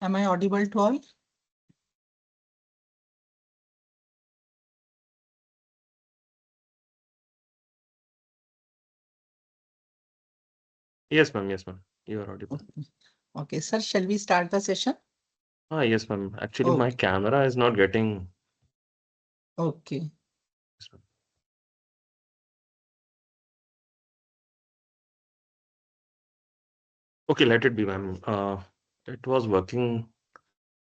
Am I audible to all? Yes, ma'am. Yes, ma'am. You are audible. Okay, okay, sir, shall we start the session? Yes, ma'am. Actually, my Okay, camera is not getting. okay, Yes, ma'am. Okay, let it be, ma'am. It was working,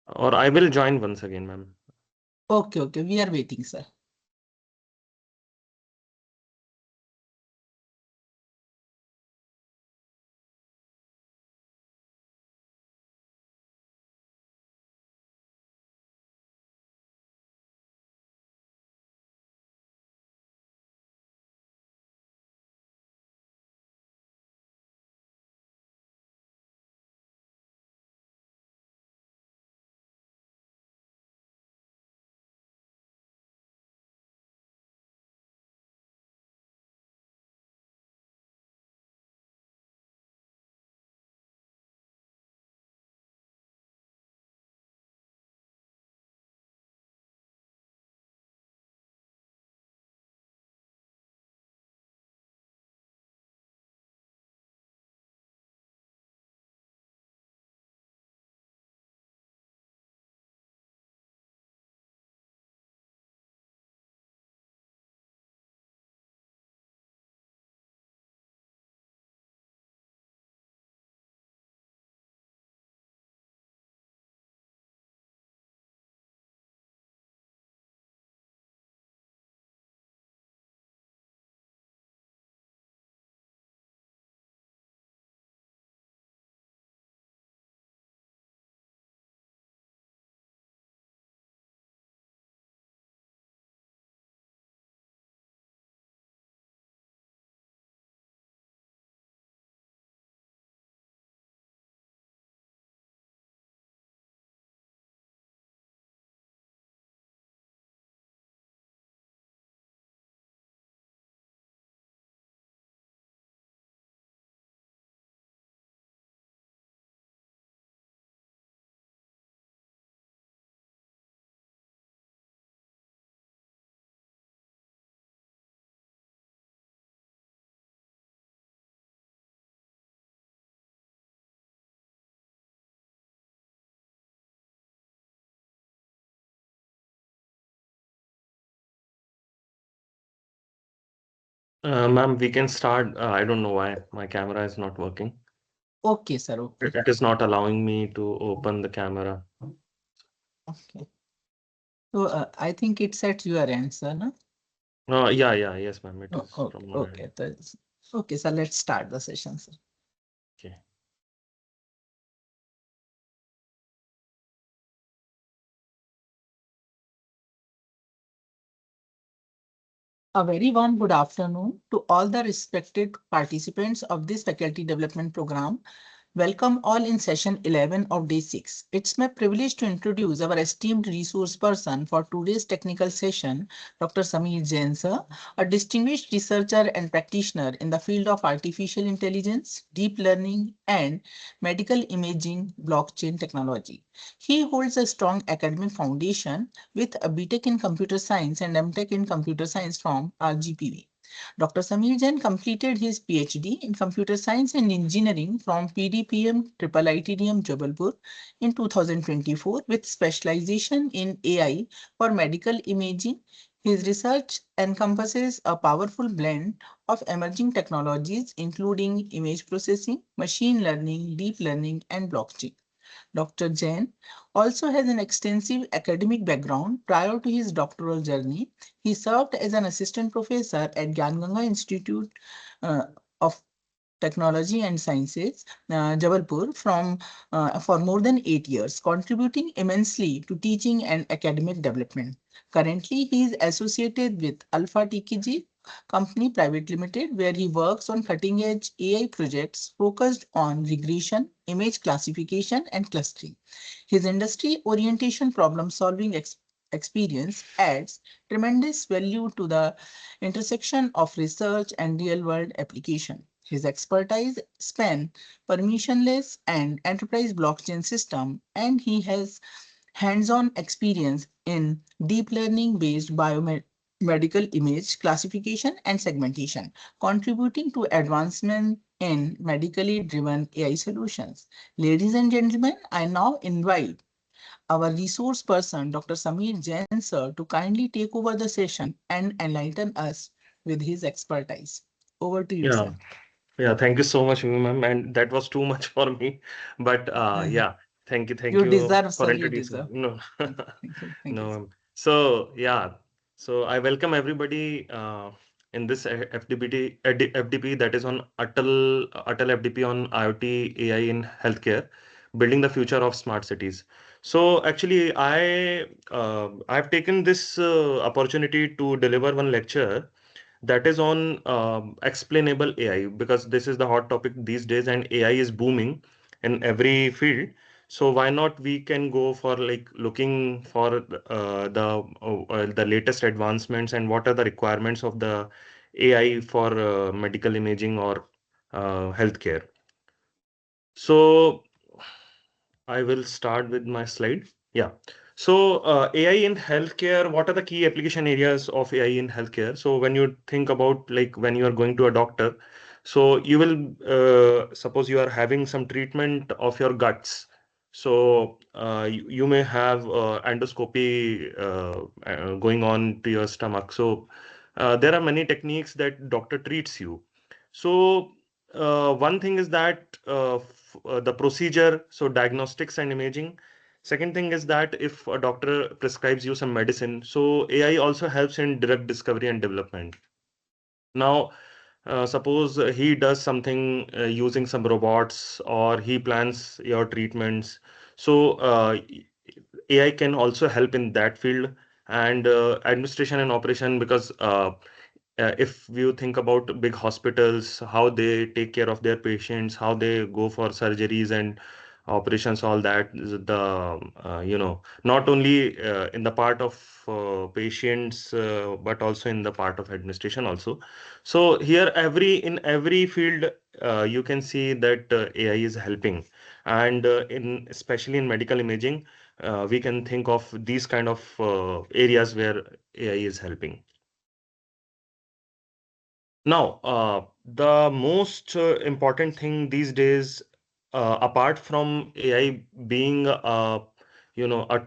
or I will join once again, ma'am. okay, we are waiting, sir. Ma'am, we can start. I don't know why my camera is not working. Okay, sir, okay, It is not allowing me to open the camera. okay. So I think it's at your end, sir, no? Yeah, yes, ma'am. It is Okay, from my end. okay, okay, sir, let's start the session, sir. Okay. A very warm good afternoon to all the respected participants of this faculty development program. Welcome all in session 11 of day 6. It's my privilege to introduce our esteemed resource person for today's technical session, Dr. Sameer Jain sir, a distinguished researcher and practitioner in the field of artificial intelligence, deep learning, and medical imaging blockchain technology. He holds a strong academic foundation with a BTech in computer science and MTech in computer science from RGPV. Dr. Sameer Jain completed his PhD in Computer Science and Engineering from PDPM IIITDM Jabalpur in 2024 with specialization in AI for medical imaging. His research encompasses a powerful blend of emerging technologies, including image processing, machine learning, deep learning, and blockchain. Dr. Jain also has an extensive academic background. Prior to his doctoral journey, he served as an assistant professor at Gyanganga Institute uh, of Technology and Sciences, Jabalpur, for more than 8 years, contributing immensely to teaching and academic development. Currently, he is associated with Alpha TKG Company Private Limited, where he works on cutting-edge AI projects focused on regression, image classification, and clustering. His industry orientation problem-solving experience adds tremendous value to the intersection of research and real-world application. His expertise span permissionless and enterprise blockchain system, and he has hands-on experience in deep learning-based biomedical image classification and segmentation, contributing to advancement in medically driven AI solutions. Ladies and gentlemen, I now invite our resource person, Dr. Samir Jain sir, to kindly take over the session and enlighten us with his expertise. Over to you, Yeah. sir. Yeah, thank you so much, ma'am. And that was too much for me. But yeah, thank You you deserve, for sir. You introducing. deserve. No, Thank you. Thank you, no, sir. ma'am. So yeah, so I welcome everybody in this FDP that is on Atal FDP on IoT AI in healthcare, building the future of smart cities. So actually, I've taken this opportunity to deliver one lecture that is on explainable AI because this is the hot topic these days and AI is booming in every field. So why not we can go for like looking for the latest advancements and what are the requirements of the AI for medical imaging or healthcare. So I will start with my slide. Yeah. So, AI in healthcare, what are the key application areas of AI in healthcare? So, when you think about like when you are going to a doctor, so you will suppose you are having some treatment of your guts. So, you may have endoscopy going on to your stomach. So, there are many techniques that doctor treats you. So, one thing is that the procedure, so diagnostics and imaging. Second thing is that if a doctor prescribes you some medicine, so AI also helps in drug discovery and development. Now, suppose he does something using some robots or he plans your treatments. So, AI can also help in that field and administration and operation because if you think about big hospitals, how they take care of their patients, how they go for surgeries and operations, all that, not only in the part of patients, but also in the part of administration also. So here, in every field, you can see that AI is helping, and in especially in medical imaging, we can think of these kind of areas where AI is helping. Now, the most important thing these days, apart from AI being a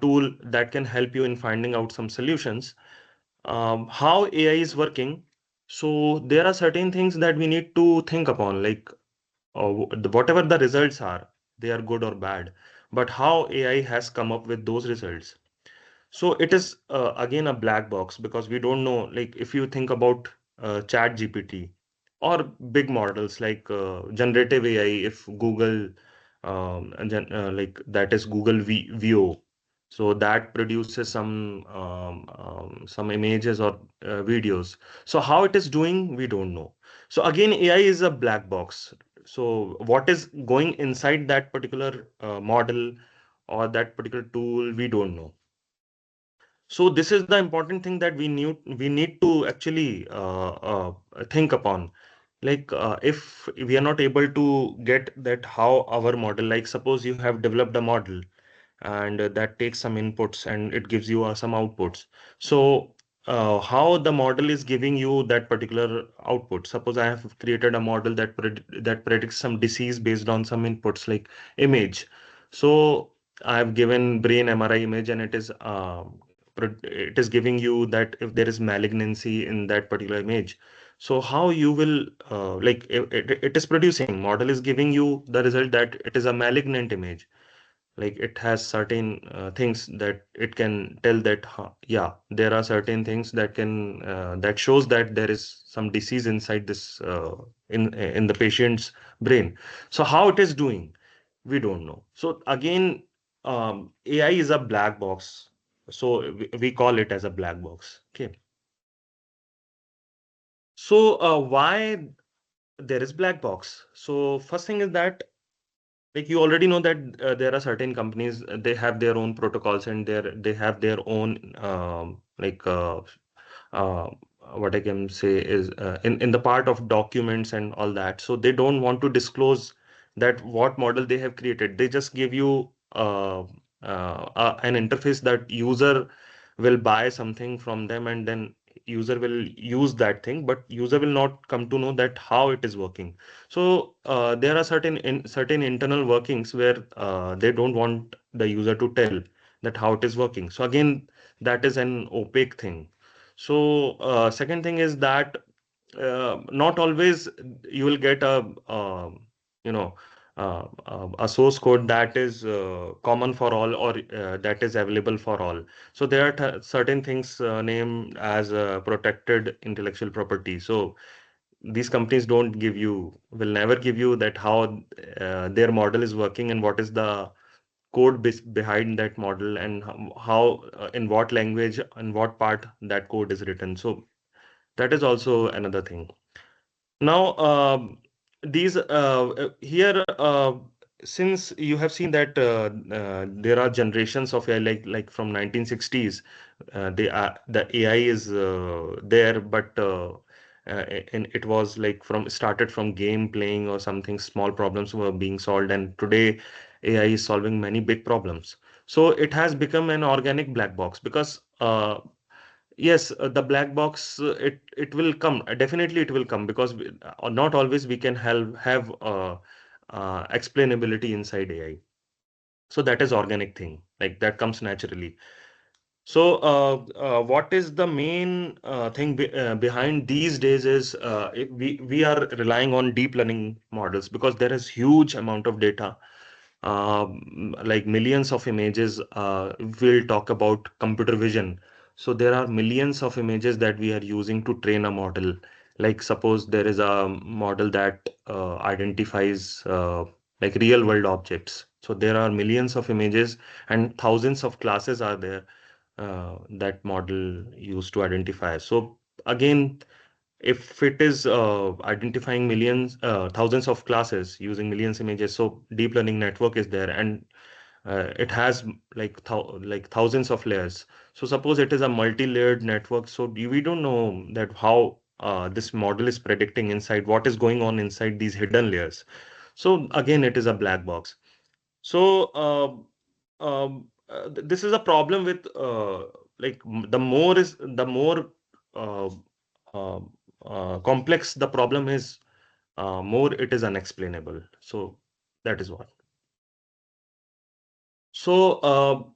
tool that can help you in finding out some solutions, how AI is working. So there are certain things that we need to think upon, like whatever the results are, they are good or bad, but how AI has come up with those results. So it is again a black box because we don't know. Like if you think about Chat GPT or big models like generative AI, if Google like that is Google VO, so that produces some images or videos. So how it is doing, we don't know. So again, AI is a black box. So what is going inside that particular model or that particular tool, we don't know. So this is the important thing that we need to actually think upon. Like if we are not able to get that how our model, like suppose you have developed a model and that takes some inputs and it gives you some outputs. So how the model is giving you that particular output. Suppose I have created a model that predicts some disease based on some inputs like image. So I have given brain MRI image and it is giving you that if there is malignancy in that particular image. So how you will like it is producing model is giving you the result that it is a malignant image, like it has certain things that it can tell that yeah, there are certain things that can that shows that there is some disease inside this in the patient's brain. So how it is doing, we don't know. So again, AI is a black box, so we call it as a black box. Okay. So why there is black box? So first thing is that, like, you already know that there are certain companies, they have their own protocols and they have their own uh, what I can say is in the part of documents and all that. So they don't want to disclose that what model they have created. They just give you an interface that user will buy something from them, and then user will use that thing, but user will not come to know that how it is working. So there are certain internal workings where they don't want the user to tell that how it is working. So again, that is an opaque thing. So, second thing is that not always you will get you know, a source code that is common for all, or that is available for all. So there are certain things named as protected intellectual property. So these companies don't give you, will never give you that how their model is working and what is the code behind that model, and how in what language and what part that code is written. So that is also another thing. Now, these here, since you have seen that there are generations of AI, like from 1960s, the AI is there, but and it was like from started from game playing or something. Small problems were being solved, and today AI is solving many big problems. So it has become an organic black box because yes, the black box, it will come. Definitely, it will come because not always we can have explainability inside AI. So that is organic thing, like that comes naturally. So, what is the main thing behind these days is we are relying on deep learning models because there is huge amount of data, like millions of images. We'll talk about computer vision. So there are millions of images that we are using to train a model. Like suppose there is a model that identifies like real world objects. So there are millions of images and thousands of classes are there that model used to identify. So again, if it is identifying millions, thousands of classes using millions images, so deep learning network is there, and it has like thousands of layers. So suppose it is a multi-layered network, so we don't know that how this model is predicting inside what is going on inside these hidden layers. So again, it is a black box. So this is a problem with the more uh, uh, complex the problem is, more it is unexplainable. So that is what. So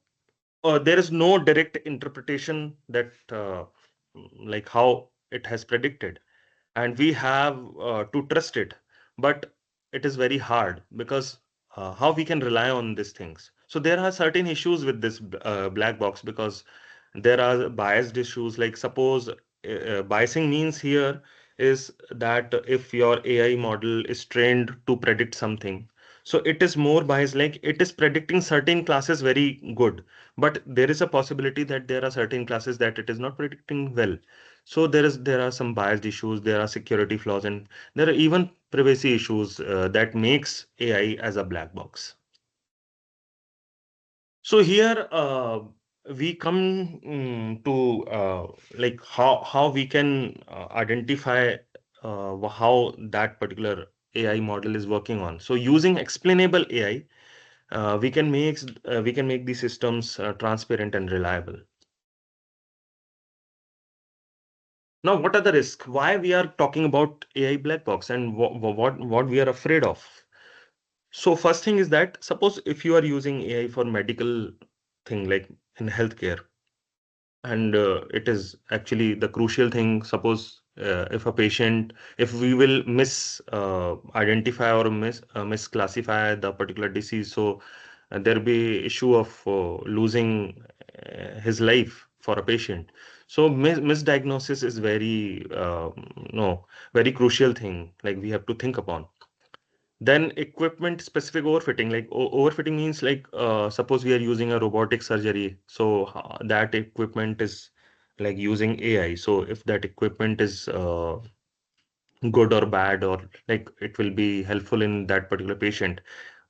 there is no direct interpretation that like how it has predicted, and we have to trust it, but it is very hard because how we can rely on these things. So there are certain issues with this black box because there are biased issues. Like suppose biasing means here is that if your AI model is trained to predict something, so it is more biased, like it is predicting certain classes very good, but there is a possibility that there are certain classes that it is not predicting well. So there are some biased issues, there are security flaws, and there are even privacy issues that makes AI as a black box. So here we come to like how we can identify how that particular AI model is working on. So using explainable AI, we can make these systems transparent and reliable. Now, what are the risks? Why we are talking about AI black box, and what we are afraid of? So first thing is that suppose if you are using AI for medical thing like in healthcare, and it is actually the crucial thing. Suppose if a patient, if we will identify or misclassify the particular disease, so there will be issue of losing his life for a patient. So misdiagnosis is very no very crucial thing, like we have to think upon. Then equipment specific overfitting, like overfitting means like suppose we are using a robotic surgery, so that equipment is like using AI. So if that equipment is good or bad, or like it will be helpful in that particular patient.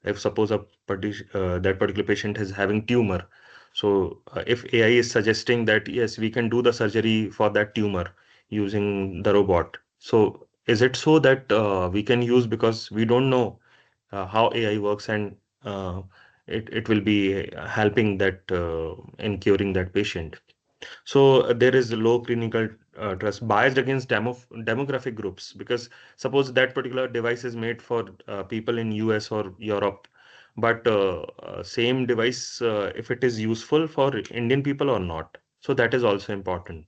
If suppose that particular patient is having tumor, so if AI is suggesting that yes, we can do the surgery for that tumor, using the robot. So is it so that we can use because we don't know how AI works, and uh, it will be helping that in curing that patient. So there is low clinical trust biased against demographic groups, because suppose that particular device is made for people in US or Europe, but same device, if it is useful for Indian people or not. So that is also important.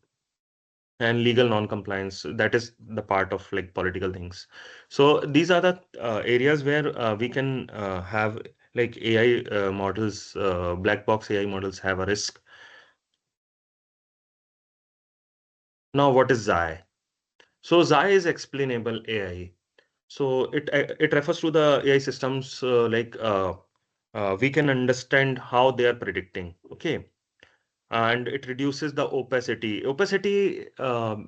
And legal non-compliance, that is the part of like political things. So these are the areas where we can have like AI models, black box AI models have a risk. Now, what is Xi? So Xi is explainable AI. So it refers to the AI systems we can understand how they are predicting. Okay, and it reduces the opacity. Opacity,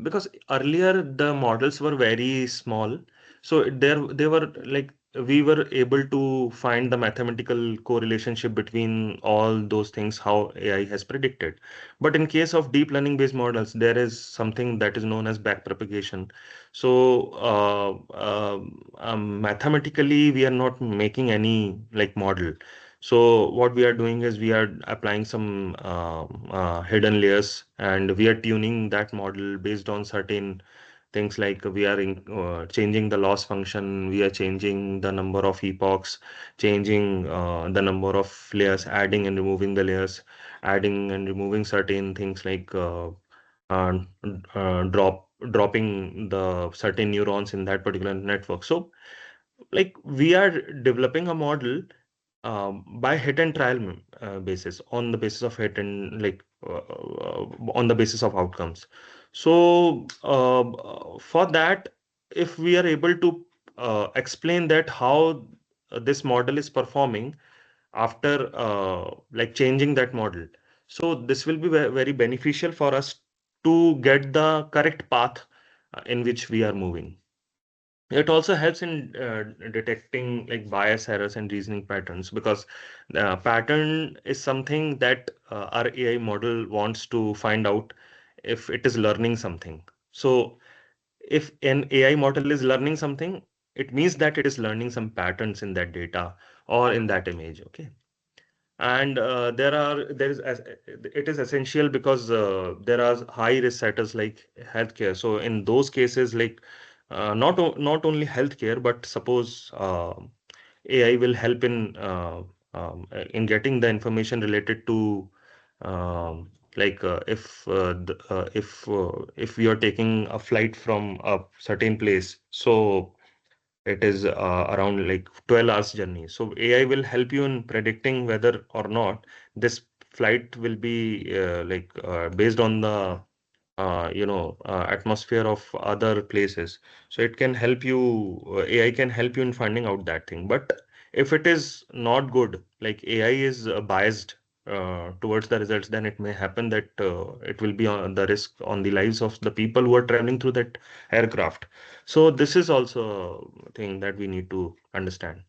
because earlier the models were very small, so there they were like we were able to find the mathematical correlationship between all those things how AI has predicted. But in case of deep learning based models, there is something that is known as backpropagation. So mathematically, we are not making any like model. So what we are doing is we are applying some hidden layers, and we are tuning that model based on certain things, like we are changing the loss function, we are changing the number of epochs, changing the number of layers, adding and removing the layers, adding and removing certain things like uh, dropping the certain neurons in that particular network. So like we are developing a model by hit and trial basis, on the basis of hit and on the basis of outcomes. So for that, if we are able to explain that how this model is performing after like changing that model, so this will be very beneficial for us to get the correct path in which we are moving. It also helps in detecting like bias errors and reasoning patterns, because pattern is something that our AI model wants to find out if it is learning something. So if an AI model is learning something, it means that it is learning some patterns in that data or in that image. Okay. And it is essential because there are high risk sectors like healthcare. So in those cases, like not only healthcare, but suppose AI will help in getting the information related to if we are taking a flight from a certain place, so it is around like 12 hours journey. So AI will help you in predicting whether or not this flight will be based on the atmosphere of other places. So it can help you, AI can help you in finding out that thing. But if it is not good, like AI is biased towards the results, then it may happen that it will be on the risk on the lives of the people who are traveling through that aircraft. So this is also a thing that we need to understand.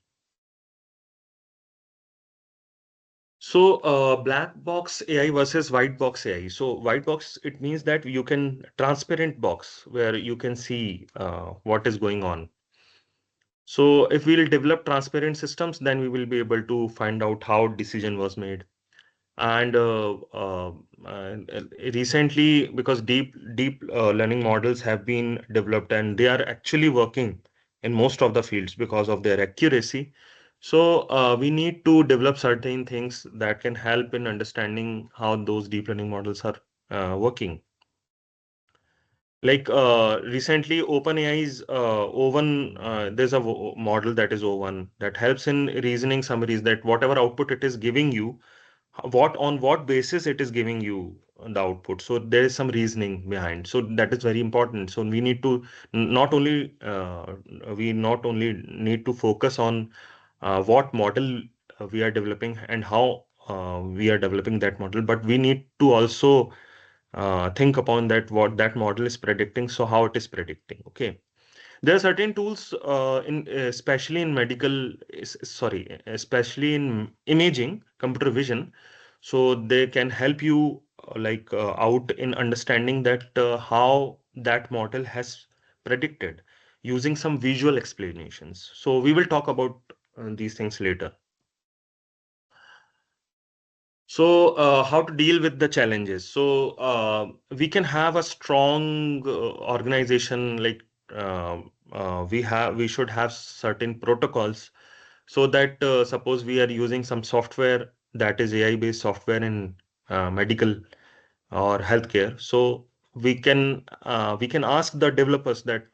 So, black box AI versus white box AI. So, white box, it means that you can transparent box where you can see what is going on. So, if we'll develop transparent systems, then we will be able to find out how decision was made. And recently, because deep learning models have been developed, and they are actually working in most of the fields because of their accuracy. So we need to develop certain things that can help in understanding how those deep learning models are working. Like recently, OpenAI's O1, there's a model that is O1 that helps in reasoning summaries, that whatever output it is giving you, what on what basis it is giving you the output. So there is some reasoning behind. So that is very important. So we need to not only need to focus on what model we are developing and how we are developing that model, but we need to also think upon that what that model is predicting, so how it is predicting. Okay, there are certain tools in especially in especially in imaging, computer vision, so they can help you out in understanding that how that model has predicted using some visual explanations. So we will talk about these things later. So, how to deal with the challenges? So, we can have a strong organization like we should have certain protocols so that suppose we are using some software that is AI based software in medical or healthcare. So we can ask the developers that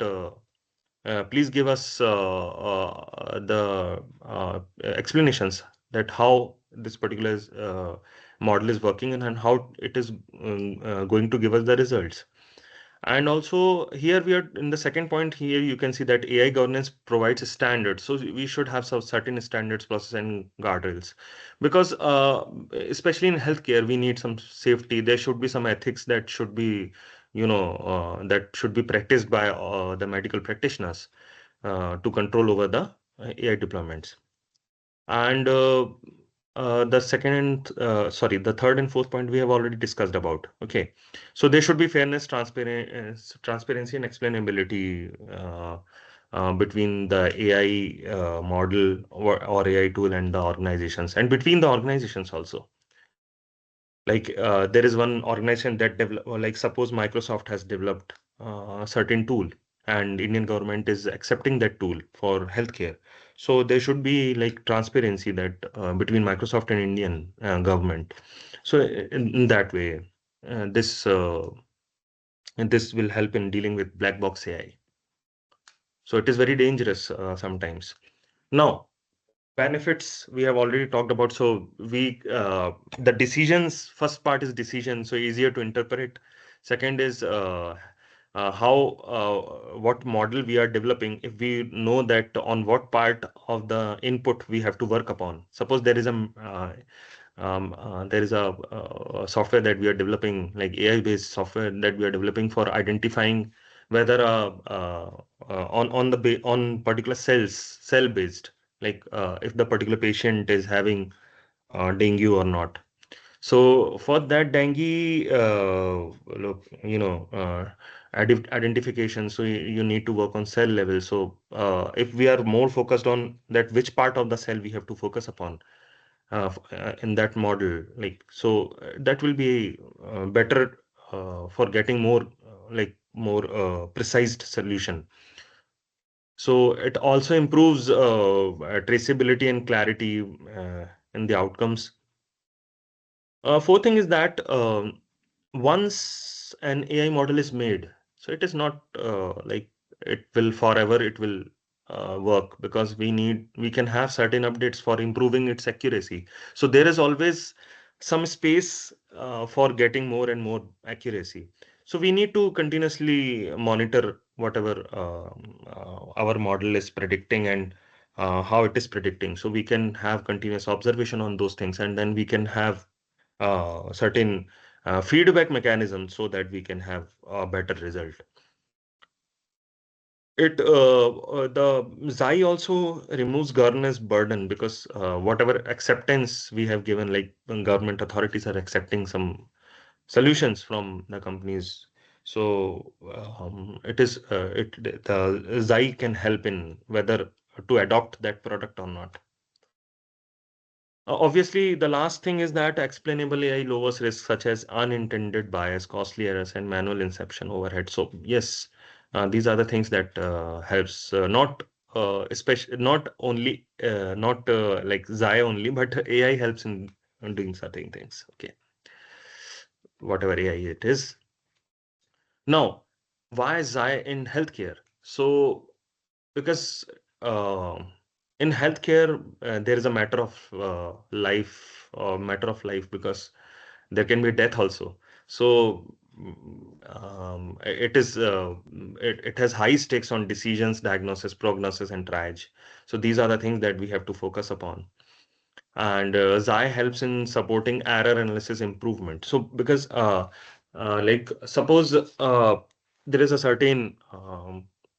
please give us the explanations that how this particular model is working and how it is going to give us the results. And also here we are in the second point here you can see that AI governance provides standards. So we should have some certain standards, process and guardrails because especially in healthcare we need some safety. There should be some ethics that should be that should be practiced by the medical practitioners to control over the AI deployments. And the third and fourth point we have already discussed about. Okay, so there should be fairness, transparency, and explainability between the AI model or AI tool and the organizations, and between the organizations also. Like there is one organization that develop, or like suppose Microsoft has developed a certain tool, and Indian government is accepting that tool for healthcare. So there should be like transparency that between Microsoft and Indian government. So in that way, this will help in dealing with black box AI. So it is very dangerous sometimes. Now, benefits we have already talked about. So the decisions, first part is decision, so easier to interpret. Second is how what model we are developing. If we know that on what part of the input we have to work upon. Suppose there is a software that we are developing, like AI based software that we are developing for identifying whether on particular cell based, like if the particular patient is having dengue or not. So for that dengue, look, identification, so you need to work on cell level. So if we are more focused on that, which part of the cell we have to focus upon in that model, like so that will be better for getting more more precise solution. So it also improves traceability and clarity in the outcomes. Fourth thing is that once an AI model is made, so it is not like it will forever, it will work because we can have certain updates for improving its accuracy. So there is always some space for getting more and more accuracy. So we need to continuously monitor whatever our model is predicting and how it is predicting. So we can have continuous observation on those things, and then we can have certain feedback mechanisms so that we can have a better result. The Xi also removes governance burden because whatever acceptance we have given, like when government authorities are accepting some solutions from the companies. So the Xi can help in whether to adopt that product or not. Obviously, the last thing is that explainable AI lowers risks such as unintended bias, costly errors, and manual inception overhead. So yes, these are the things that helps not especially not only not like Zai only, but AI helps in doing certain things. Okay, whatever AI it is. Now, why Zai in healthcare? So because uh, in healthcare there is a matter of life because there can be death also. So it has high stakes on decisions, diagnosis, prognosis, and triage. So these are the things that we have to focus upon. And Zai helps in supporting error analysis improvement. So because like suppose there is a certain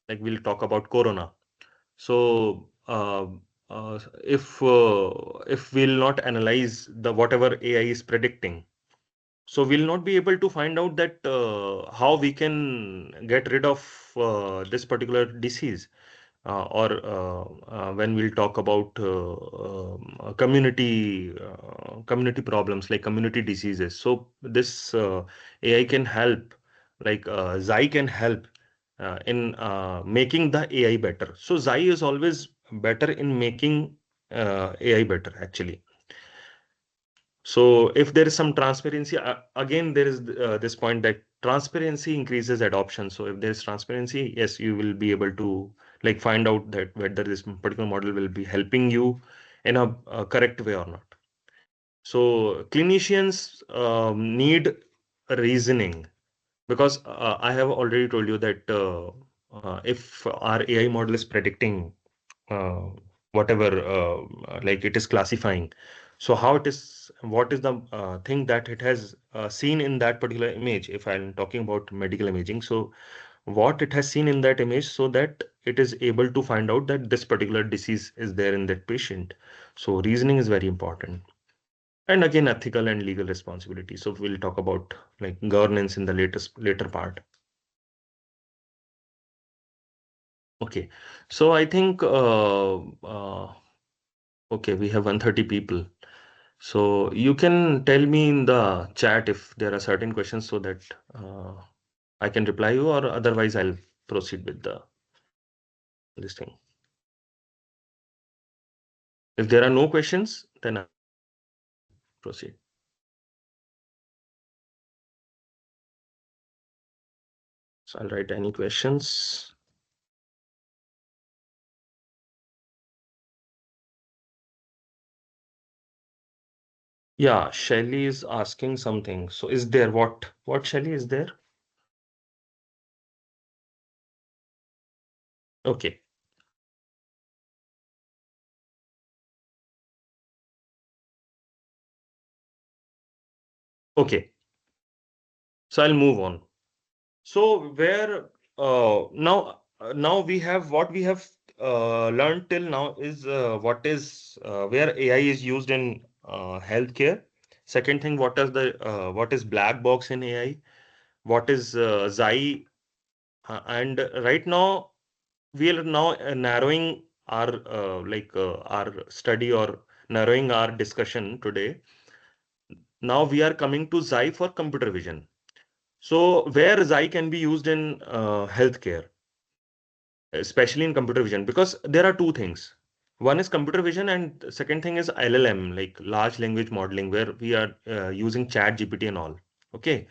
like we'll talk about corona. So if we'll not analyze the whatever AI is predicting, So we'll not be able to find out that how we can get rid of this particular disease, or when we'll talk about community problems like community diseases. So this AI can help, like Zai can help in making the AI better. So Zai is always better in making AI better actually. So if there is some transparency, again, there is this point that transparency increases adoption. So if there is transparency, yes, you will be able to like find out that whether this particular model will be helping you in a correct way or not. So clinicians need reasoning, because I have already told you that if our AI model is predicting uh, whatever like it is classifying, so how it is, what is the thing that it has seen in that particular image, if I'm talking about medical imaging, so what it has seen in that image, so that it is able to find out that this particular disease is there in that patient. So reasoning is very important. And again, ethical and legal responsibility. So we'll talk about like governance in the later part. Okay, so I think okay, we have 130 people. So you can tell me in the chat if there are certain questions, so that I can reply you, or otherwise I'll proceed with the this thing. If there are no questions, then I'll proceed. So I'll write any questions. Yeah, Shelly is asking something. So is there what Shelly is there? Okay. Okay. So I'll move on. So where now we have what we have learned till now is what is where AI is used in healthcare. Second thing, what is black box in AI? What is Xi? And right now we are now narrowing our our study, or narrowing our discussion today. Now we are coming to Xi for computer vision. So where Xi can be used in healthcare, especially in computer vision, because there are two things. One is computer vision, and second thing is LLM, like large language modeling, where we are using chat GPT and all. Okay,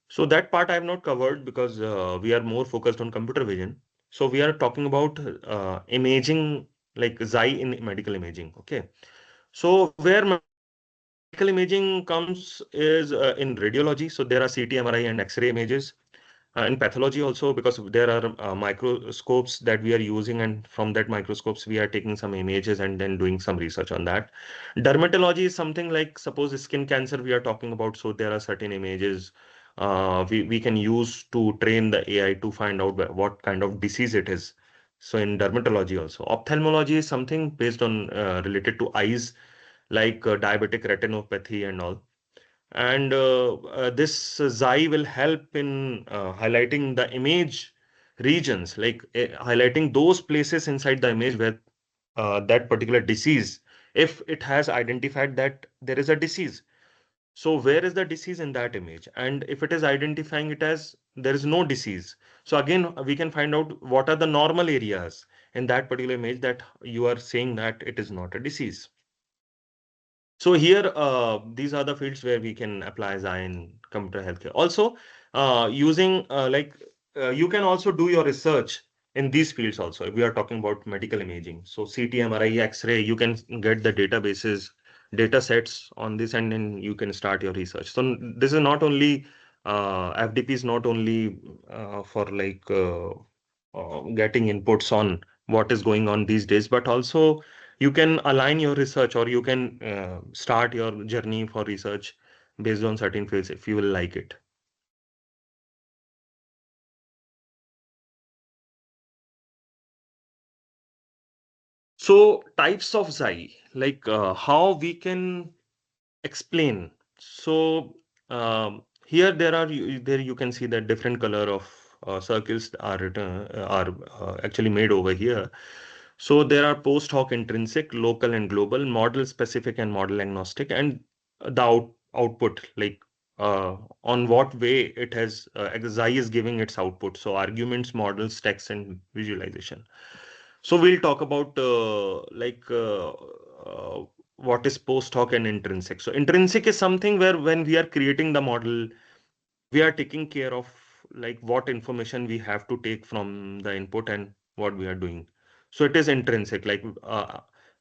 so that part I have not covered, because we are more focused on computer vision. So we are talking about imaging, like Xi in medical imaging. Okay, so where medical imaging comes is in radiology. So there are CT, MRI, and X-ray images. In pathology also, because there are microscopes that we are using, and from that microscopes we are taking some images and then doing some research on that. Dermatology is something like, suppose skin cancer we are talking about, so there are certain images we can use to train the AI to find out what kind of disease it is. So in dermatology also, ophthalmology is something based on related to eyes, like diabetic retinopathy and all. And this Xi will help in highlighting the image regions, like highlighting those places inside the image where that particular disease, if it has identified that there is a disease. So where is the disease in that image? And if it is identifying it as there is no disease, so again we can find out what are the normal areas in that particular image that you are saying that it is not a disease. So here, these are the fields where we can apply Xi in computer healthcare. Also, using you can also do your research in these fields also. If we are talking about medical imaging, so CT, MRI, X-ray, you can get the databases, data sets on this, and then you can start your research. So this is not only FDP is not only for getting inputs on what is going on these days, but also you can align your research, or you can start your journey for research based on certain fields if you will like it. So types of Xi, like how we can explain. So Here there are there you can see that different color of circles are written are actually made over here. So there are post hoc intrinsic, local and global, model specific and model agnostic, and the output like on what way it has XI is giving its output. So arguments, models, text, and visualization. So we'll talk about what is post hoc and intrinsic. So intrinsic is something where when we are creating the model, we are taking care of like what information we have to take from the input and what we are doing. So it is intrinsic, like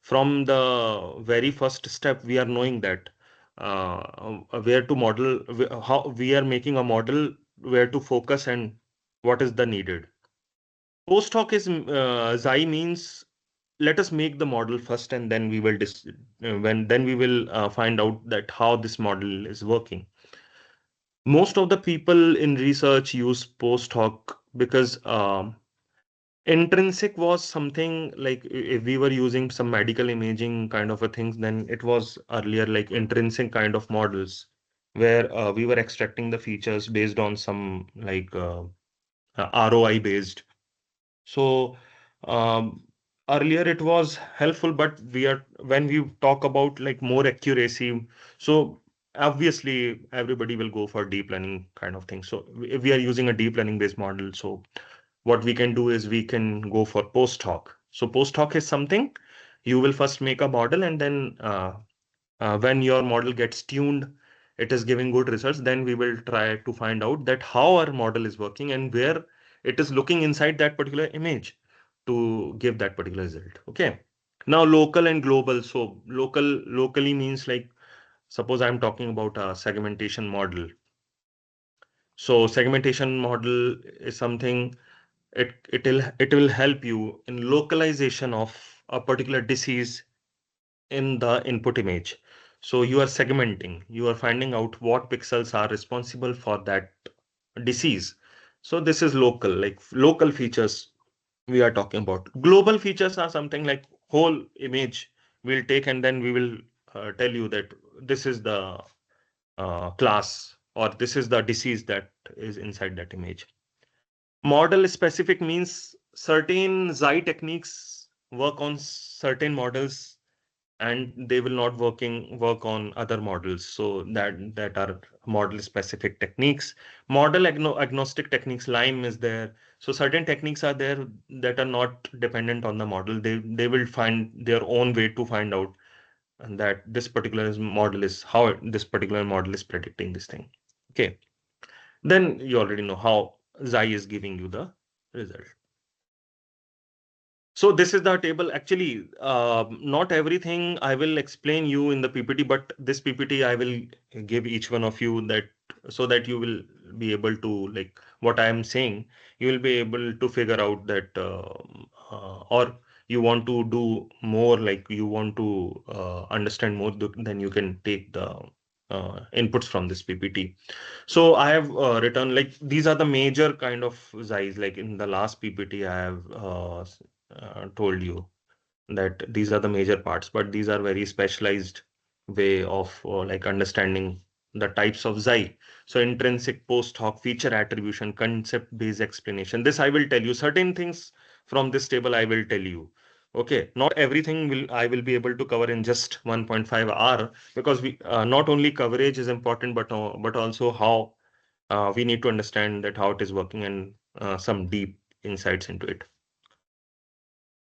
from the very first step, we are knowing that where to model, how we are making a model, where to focus, and what is the needed. Post hoc is Xi means let us make the model first, and then we will when then we will find out that how this model is working. Most of the people in research use post hoc because intrinsic was something like if we were using some medical imaging kind of a thing, then it was earlier like intrinsic kind of models where we were extracting the features based on some ROI based. So um, earlier it was helpful, but we are when we talk about like more accuracy, so obviously everybody will go for deep learning kind of thing. So if we are using a deep learning based model, so what we can do is we can go for post hoc. So post hoc is something you will first make a model, and then when your model gets tuned, it is giving good results, then we will try to find out that how our model is working and where it is looking inside that particular image to give that particular result. Okay. Now local and global. So locally means like suppose I'm talking about a segmentation model. So segmentation model is something it will help you in localization of a particular disease in the input image. So you are segmenting, you are finding out what pixels are responsible for that disease. So this is local, like local features we are talking about. Global features are something like whole image we'll take and then we will tell you that this is the class or this is the disease that is inside that image. Model specific means certain Xi techniques work on certain models and they will not work on other models, so that are model specific techniques. Model agnostic techniques, lime is there. So certain techniques are there that are not dependent on the model. They will find their own way to find out and that this particular model is how this particular model is predicting this thing. Okay, then you already know how Xi is giving you the result. So this is the table. Actually, not everything I will explain you in the PPT, but this PPT I will give each one of you that so that you will be able to like what I am saying, you will be able to figure out that or you want to do more, like you want to understand more, then you can take the inputs from this PPT. So I have written like these are the major kind of Xis. Like in the last PPT, I have told you that these are the major parts, but these are very specialized way of like understanding the types of Xi. So intrinsic, post hoc, feature attribution, concept based explanation. This I will tell you certain things from this table. I will tell you. Okay, not everything will I will be able to cover in just 1.5 hour because we not only coverage is important, but also how we need to understand that how it is working and some deep insights into it.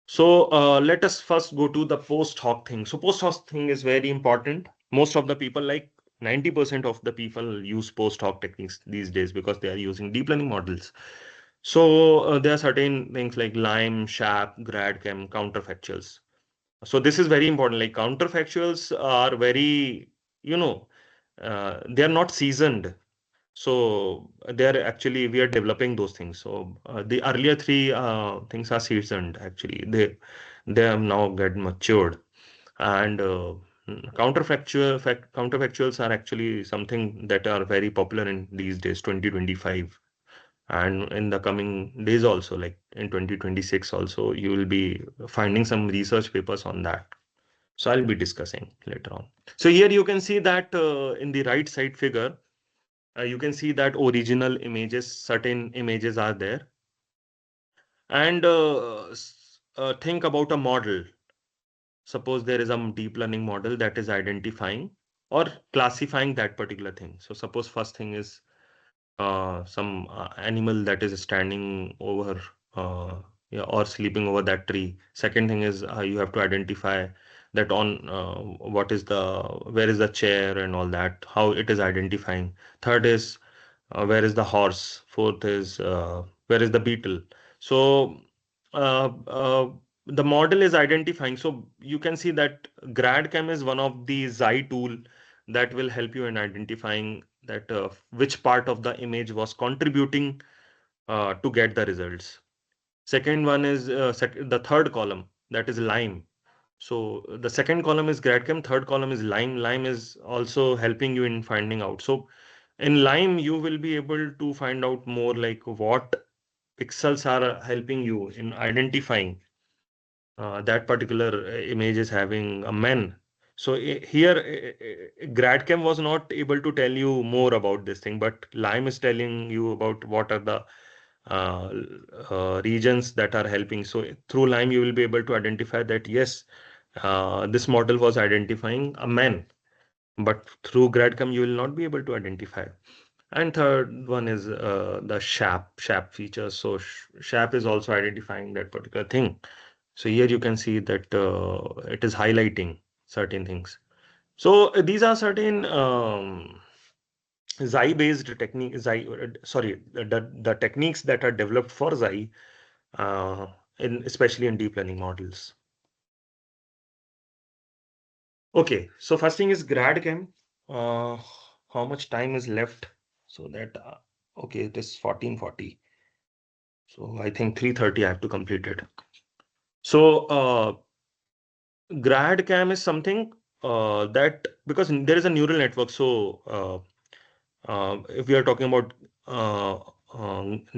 So let us first go to the post hoc thing. So post hoc thing is very important. Most of the people, like 90% of the people, use post hoc techniques these days because they are using deep learning models. So there are certain things like Lime, SHAP, GradChem, counterfactuals. So this is very important. Like counterfactuals are very, you know, they are not seasoned. So they are actually we are developing those things. So the earlier three things are seasoned actually. They have now get matured and counterfactuals are actually something that are very popular in these days 2025 and in the coming days also like in 2026 also you will be finding some research papers on that. So I'll be discussing later on. So here you can see that in the right side figure You can see that original images, certain images are there. And think about a model. Suppose there is a deep learning model that is identifying or classifying that particular thing. So suppose first thing is some animal that is standing over uh, yeah, or sleeping over that tree. Second thing is you have to identify that on what is the where is the chair and all that, how it is identifying. Third is where is the horse. Fourth is where is the beetle. So the model is identifying. So you can see that GradCam is one of the Xi tool that will help you in identifying that which part of the image was contributing to get the results. Second one is the third column, that is Lime. So the second column is GradCam, third column is Lime. Lime is also helping you in finding out. So in Lime, you will be able to find out more like what pixels are helping you in identifying that particular image is having a men. So here, GradCam was not able to tell you more about this thing, but Lime is telling you about what are the uh, regions that are helping. So through Lime, you will be able to identify that yes, this model was identifying a man, but through GradCam, you will not be able to identify. And third one is the SHAP feature. So SHAP is also identifying that particular thing. So here you can see that it is highlighting certain things. So these are certain Xi-based technique, sorry, the techniques that are developed for Xi, in especially in deep learning models. Okay, so first thing is GradCam. Uh, how much time is left? So that okay, it is 14:40. So I think 3:30 I have to complete it. So GradCam is something that because there is a neural network. So if we are talking about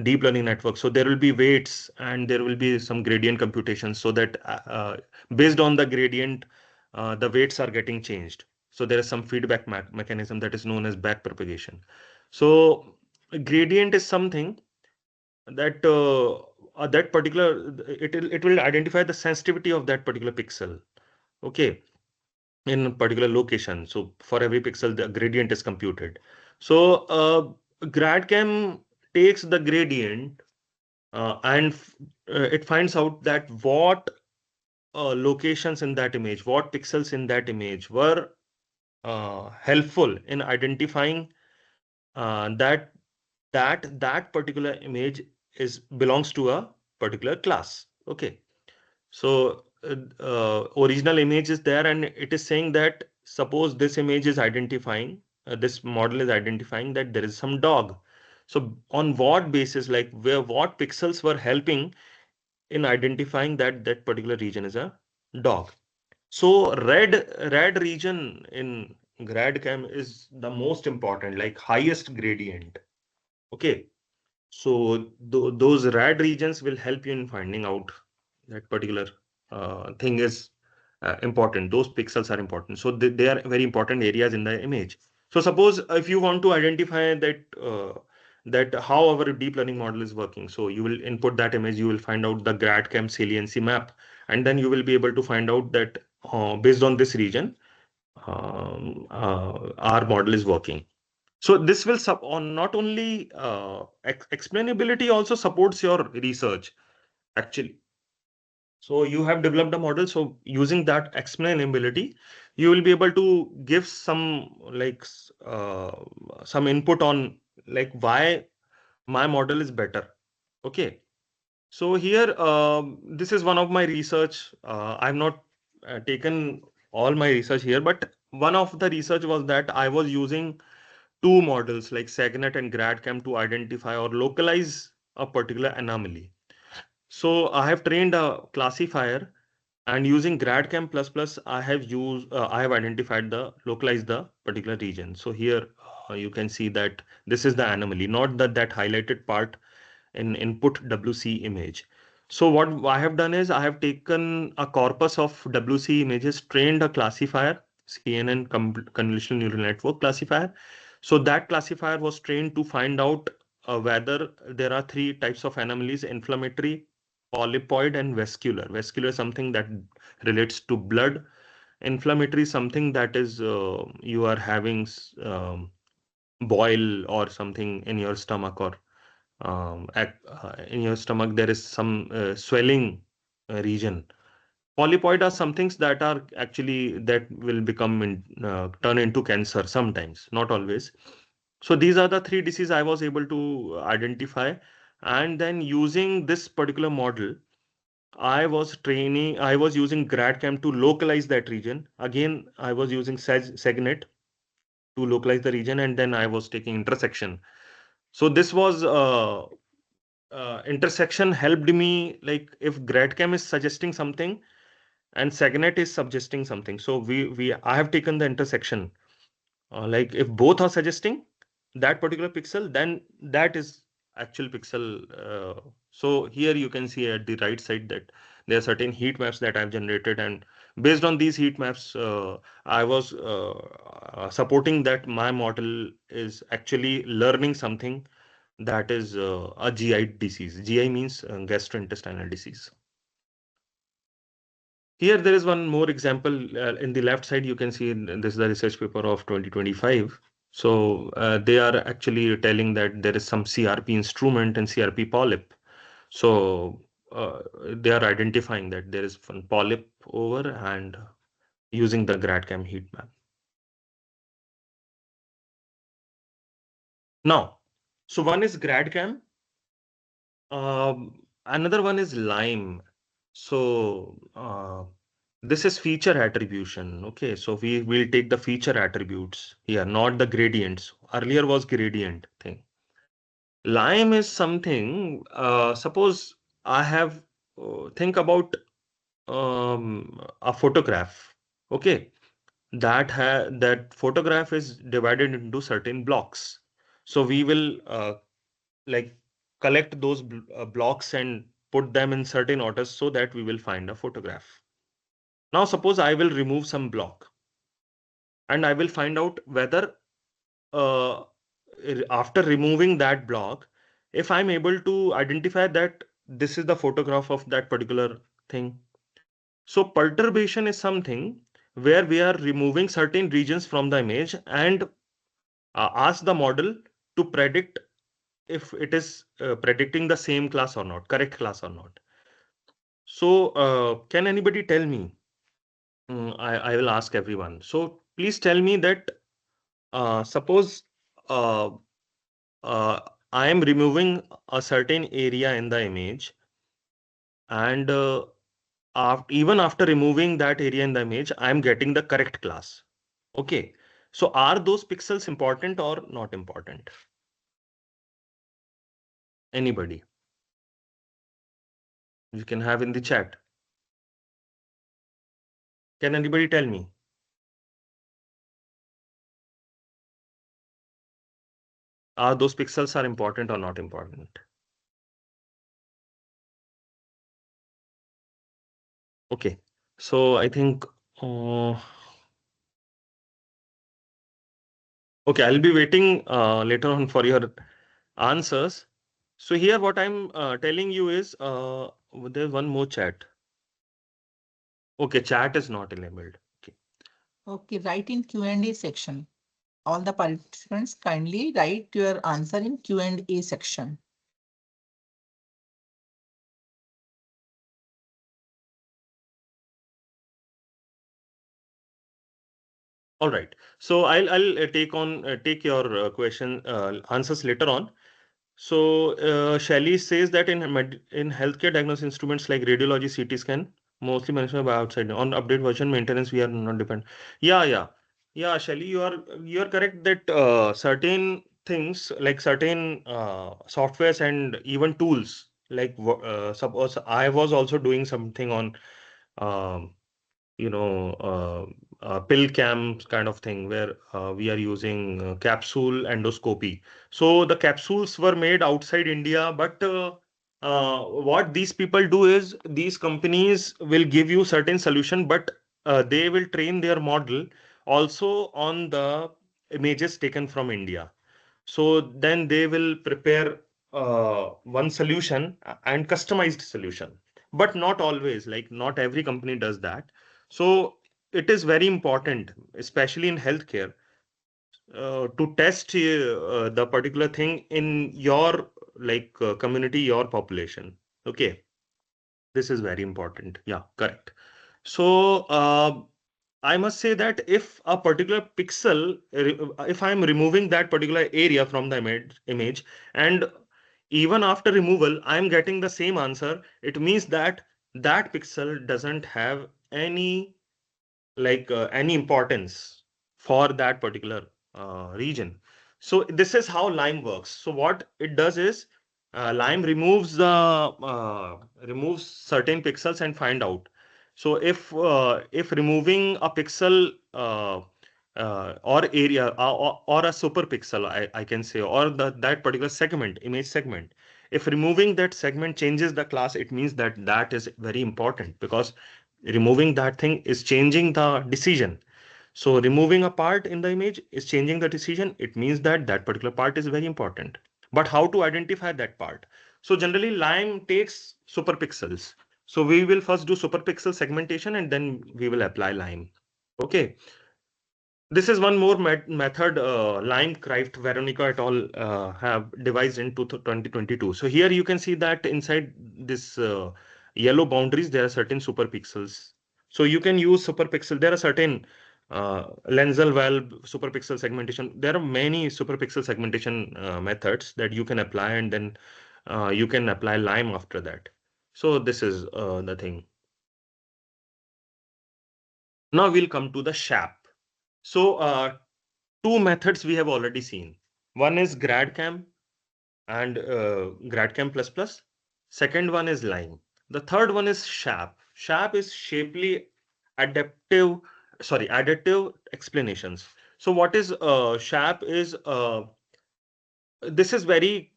deep learning network, so there will be weights and there will be some gradient computation so that based on the gradient, the weights are getting changed. So there is some feedback mechanism that is known as back propagation. So gradient is something that that particular it will identify the sensitivity of that particular pixel. Okay, in a particular location. So for every pixel, the gradient is computed. So GradCam takes the gradient and it finds out that what locations in that image, what pixels in that image were helpful in identifying that that particular image is belongs to a particular class. Okay. So original image is there, and it is saying that suppose this image is identifying, this model is identifying that there is some dog. So on what basis, like where what pixels were helping in identifying that that particular region is a dog. So red region in GradCam is the most important, like highest gradient. Okay. So those red regions will help you in finding out that particular thing is important. Those pixels are important. So they are very important areas in the image. So suppose if you want to identify that that how our deep learning model is working, so you will input that image, you will find out the GradCam saliency map, and then you will be able to find out that based on this region, our model is working. So this will on not only explainability also supports your research actually. So you have developed a model. So using that explainability, you will be able to give some like some input on like why my model is better. Okay. So here, this is one of my research. I've not taken all my research here, but one of the research was that I was using two models like SegNet and GradCam to identify or localize a particular anomaly. So I have trained a classifier, and using GradCam plus plus, I have identified the localized the particular region. So here you can see that this is the anomaly, not that highlighted part in input WC image. So what I have done is I have taken a corpus of WC images, trained a classifier, CNN convolutional neural network classifier. So that classifier was trained to find out whether there are three types of anomalies: inflammatory, polypoid, and vascular. Vascular is something that relates to blood. Inflammatory is something that is you are having boil or something in your stomach, or in your stomach there is some swelling region. Polypoid are some things that are actually that will become turn into cancer sometimes, not always. So these are the three diseases I was able to identify, and then using this particular model, I was using GradCam to localize that region. Again, I was using SegNet to localize the region, and then I was taking intersection. So this was intersection helped me, like if GradCam is suggesting something and SegNet is suggesting something. So we I have taken the intersection. Like if both are suggesting that particular pixel, then that is actual pixel. So here you can see at the right side that there are certain heat maps that I've generated, and based on these heat maps, I was supporting that my model is actually learning something that is a GI disease. GI means gastrointestinal disease. Here, there is one more example. In the left side, you can see this is the research paper of 2025. So they are actually telling that there is some CRP instrument and CRP polyp. So they are identifying that there is one polyp over and using the GradCam heat map. Now, so one is GradCam, another one is Lime. So this is feature attribution. Okay, so we will take the feature attributes here, not the gradients. Earlier was gradient thing. Lime is something, suppose I have, think about a photograph. Okay, that photograph is divided into certain blocks. So we will like collect those blocks and put them in certain orders so that we will find a photograph. Now suppose I will remove some block and I will find out whether uh, after removing that block, if I'm able to identify that this is the photograph of that particular thing. So perturbation is something where we are removing certain regions from the image and ask the model to predict if it is predicting the same class or not, correct class or not. So can anybody tell me? I will ask everyone. So please tell me that suppose uh, uh, I am removing a certain area in the image, and even after removing that area in the image, I am getting the correct class. Okay. So are those pixels important or not important? Anybody? You can have in the chat. Can anybody tell me? Are those pixels are important or not important? Okay. So I think okay, I'll be waiting later on for your answers. So here what I'm telling you is there's one more chat. Okay, chat is not enabled. Okay. Okay, write in Q&A section. All the participants kindly write your answer in Q&A section. All right. So I'll take your question answers later on. So Shelley says that in healthcare diagnosis instruments like radiology, CT scan, mostly managed by outside. On update version maintenance, we are not dependent. Yeah, yeah, yeah. Shelley, you are correct that certain things like certain softwares and even tools like suppose I was also doing something on um, pill cam kind of thing where we are using capsule endoscopy. So the capsules were made outside India, but what these people do is these companies will give you certain solution, but they will train their model also on the images taken from India. So then they will prepare one solution and customized solution, but not always, like not every company does that. So it is very important, especially in healthcare, to test the particular thing in your community, your population. Okay, this is very important. Yeah, correct. So I must say that if a particular pixel, if I am removing that particular area from the image, and even after removal, I am getting the same answer, it means that that pixel doesn't have any importance for that particular region. So this is how Lime works. So what it does is Lime removes certain pixels and find out. So if removing a pixel or area or a super pixel, I can say, or that particular segment, image segment, if removing that segment changes the class, it means that that is very important, because removing that thing is changing the decision. So removing a part in the image is changing the decision. It means that that particular part is very important. But how to identify that part? So generally Lime takes superpixels. So we will first do superpixel segmentation and then we will apply Lime. Okay. This is one more method Limecraft Veronica et al. Have devised in 2022. So here you can see that inside this yellow boundaries, there are certain superpixels. So you can use superpixel. There are certain Lenzel valve superpixel segmentation. There are many superpixel segmentation methods that you can apply, and then you can apply Lime after that. So this is the thing. Now we'll come to the SHAP. So two methods we have already seen. One is GradCam and GradCam++. Second one is Lime. The third one is SHAP. SHAP is shapely adaptive, additive explanations. So what is SHAP is this is very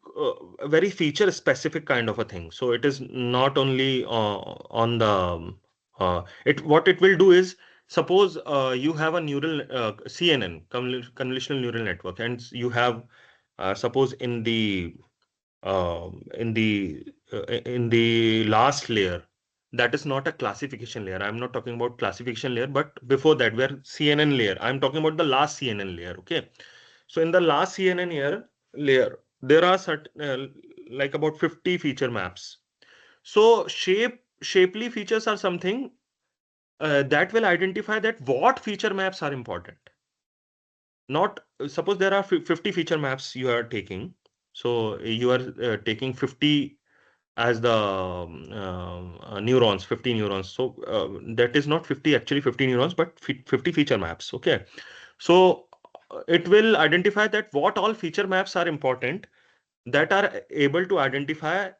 feature specific kind of a thing. So it is not only on the it what it will do is, suppose you have a neural CNN, convolutional neural network, and you have suppose in the last layer, that is not a classification layer. I'm not talking about classification layer, but before that, where CNN layer, I'm talking about the last CNN layer. Okay. So in the last CNN layer, there are certain like about 50 feature maps. So shapely features are something that will identify that what feature maps are important. Not suppose there are 50 feature maps you are taking. So you are taking 50 as the neurons, 50 neurons. So that is not 50 actually 50 neurons, but 50 feature maps. Okay. So it will identify that what all feature maps are important, that are able to identify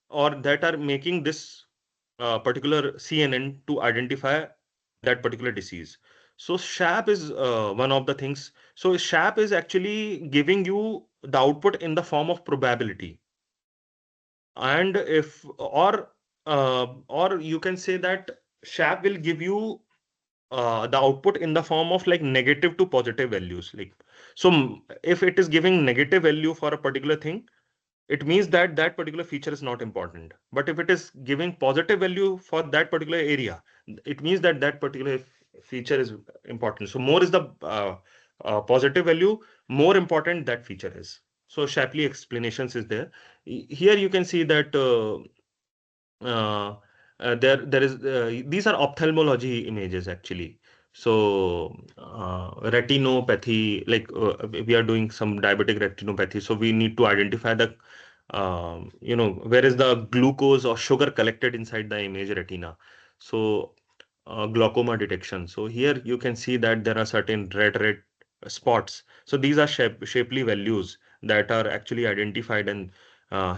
or that are making this particular CNN to identify that particular disease. So SHAP is one of the things. So SHAP is actually giving you the output in the form of probability. And if or you can say that SHAP will give you the output in the form of like negative to positive values. Like so, if it is giving negative value for a particular thing, it means that that particular feature is not important. But if it is giving positive value for that particular area, it means that that particular feature is important. So more is the positive value, more important that feature is. So Shapley explanations is there. Here you can see that uh, there is these are ophthalmology images actually. So retinopathy, like we are doing some diabetic retinopathy, so we need to identify the where is the glucose or sugar collected inside the image retina. So glaucoma detection. So here you can see that there are certain red spots. So these are shapely values that are actually identified, and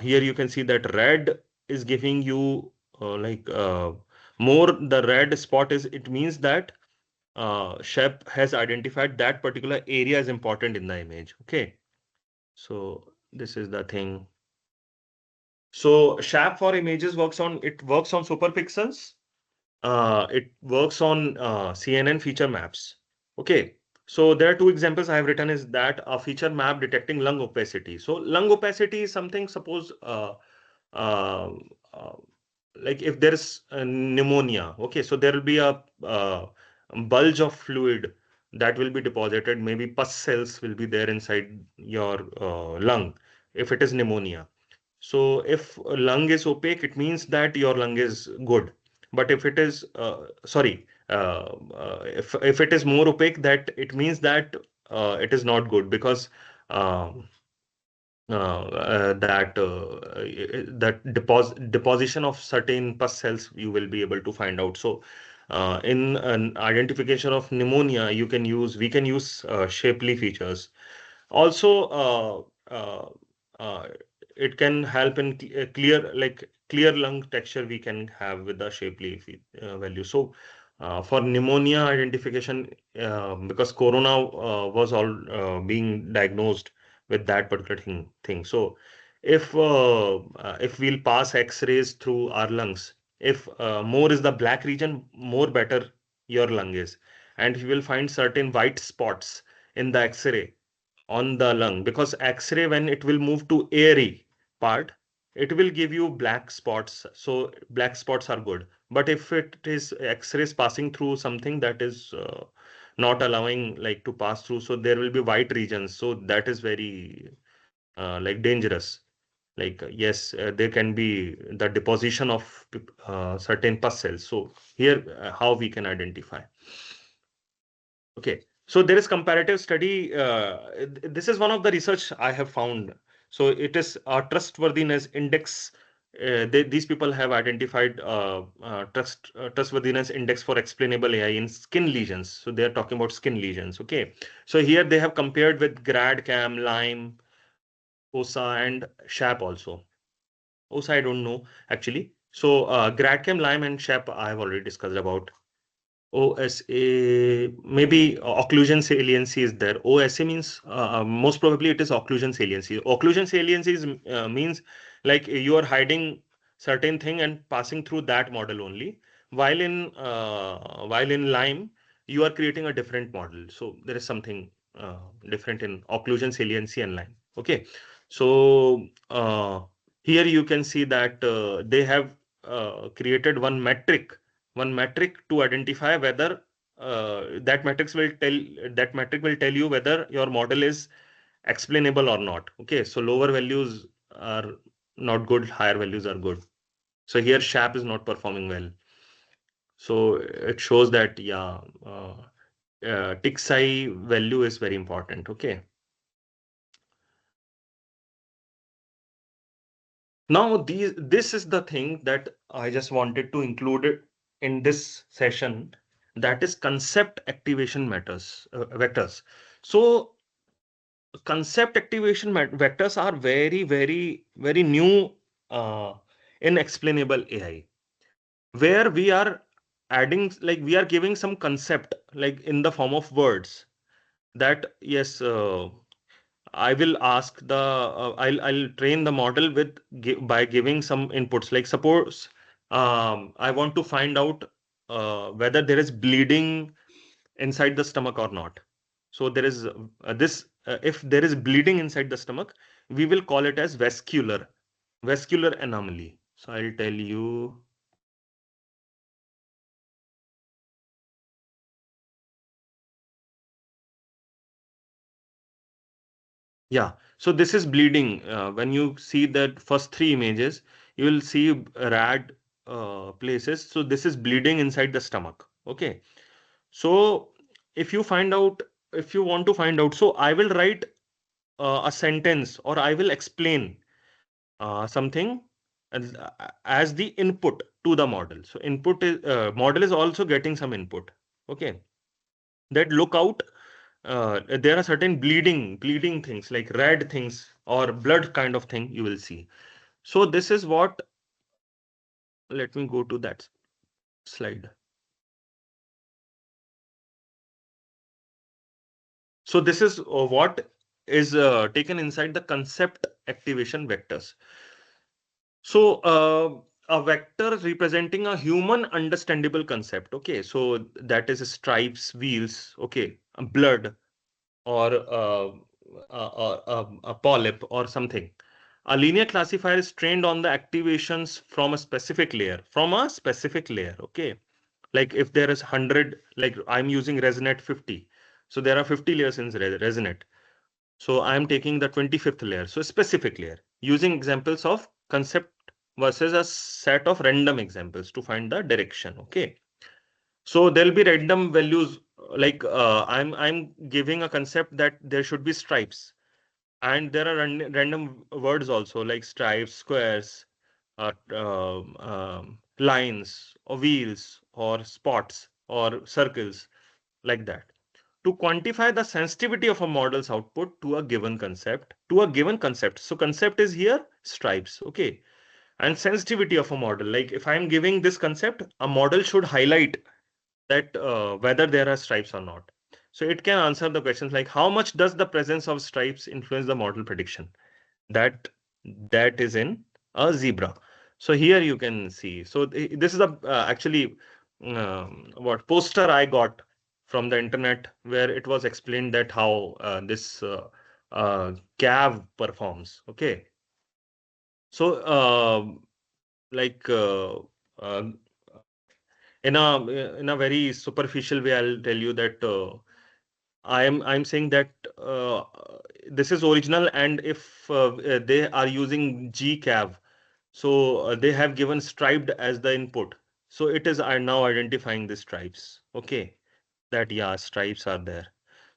here you can see that red is giving you more. The red spot is, it means that Shep has identified that particular area is important in the image. Okay, so this is the thing. So SHAP for images works on superpixels. It works on CNN feature maps. Okay. So there are two examples I have written is that a feature map detecting lung opacity. So lung opacity is something, suppose uh, uh, like if there is pneumonia, okay, so there will be a bulge of fluid that will be deposited. Maybe pus cells will be there inside your lung if it is pneumonia. So if a lung is opaque, it means that your lung is good. But if it is, sorry, if it is more opaque, that it means that it is not good, because um that deposition of certain pus cells you will be able to find out. So in an identification of pneumonia, we can use shapely features. Also, it can help in clear lung texture we can have with the shapely value. So for pneumonia identification, because corona was all being diagnosed with that particular thing. So if we'll pass X-rays through our lungs, if more is the black region, more better your lung is, and you will find certain white spots in the X-ray on the lung, because X-ray, when it will move to airy part, it will give you black spots. So black spots are good. But if it is X-rays passing through something that is not allowing like to pass through, so there will be white regions. So that is very like dangerous. Like yes, there can be the deposition of certain pus cells. So here, how we can identify. Okay, so there is comparative study. This is one of the research I have found. So it is a trustworthiness index. These people have identified trustworthiness index for explainable AI in skin lesions. So they are talking about skin lesions. Okay, so here they have compared with GradCam, Lime, OSA, and SHAP also. OSA I don't know actually. So GradCam, Lime, and SHAP I have already discussed about. OSA, maybe occlusion saliency is there. OSA means most probably it is occlusion saliency. Occlusion saliency means like you are hiding certain thing and passing through that model only. While in Lime, you are creating a different model. So there is something different in occlusion saliency and Lime. Okay, so here you can see that they have created one metric to identify whether that metric will tell you whether your model is explainable or not. Okay, so lower values are not good, higher values are good. So here SHAP is not performing well. So it shows that yeah, tick size value is very important. Okay. Now, this is the thing that I just wanted to include it in this session. That is concept activation matters vectors. So, concept activation vectors are very, very, very new in explainable AI, where we are adding, like we are giving some concept, like in the form of words. That yes, I will ask I'll train the model by giving some inputs. Like suppose I want to find out whether there is bleeding inside the stomach or not. So there is this if there is bleeding inside the stomach, we will call it as vascular anomaly. So I'll tell you. Yeah, so this is bleeding. When you see that first three images, you will see rad places. So this is bleeding inside the stomach. Okay. So if you find out, if you want to find out, so I will write a sentence, or I will explain something as the input to the model. So input is model is also getting some input. Okay. That look out, there are certain bleeding things, like red things or blood kind of thing you will see. So this is what, let me go to that slide. So this is what is taken inside the concept activation vectors. So a vector representing a human understandable concept. Okay, so that is stripes, wheels. Okay, blood or a polyp or something. A linear classifier is trained on the activations from a specific layer, okay? Like if there is 100, like I'm using ResNet 50. So there are 50 layers in ResNet. So I'm taking the 25th layer, so specific layer, using examples of concept versus a set of random examples to find the direction, okay? So there'll be random values, like I'm giving a concept that there should be stripes, and there are random words also like stripes, squares, lines, or wheels, or spots, or circles, like that. To quantify the sensitivity of a model's output to a given concept, So concept is here stripes, okay, and sensitivity of a model. Like if I'm giving this concept, a model should highlight that whether there are stripes or not. So it can answer the questions like how much does the presence of stripes influence the model prediction? That that is in a zebra. So here you can see. So this is a actually what poster I got from the internet where it was explained that how this CAV performs. Okay. So like uh, in a very superficial way, I'll tell you that I'm saying that this is original, and if they are using GCAV, so they have given striped as the input. So it is now identifying the stripes. Okay, that yeah, stripes are there.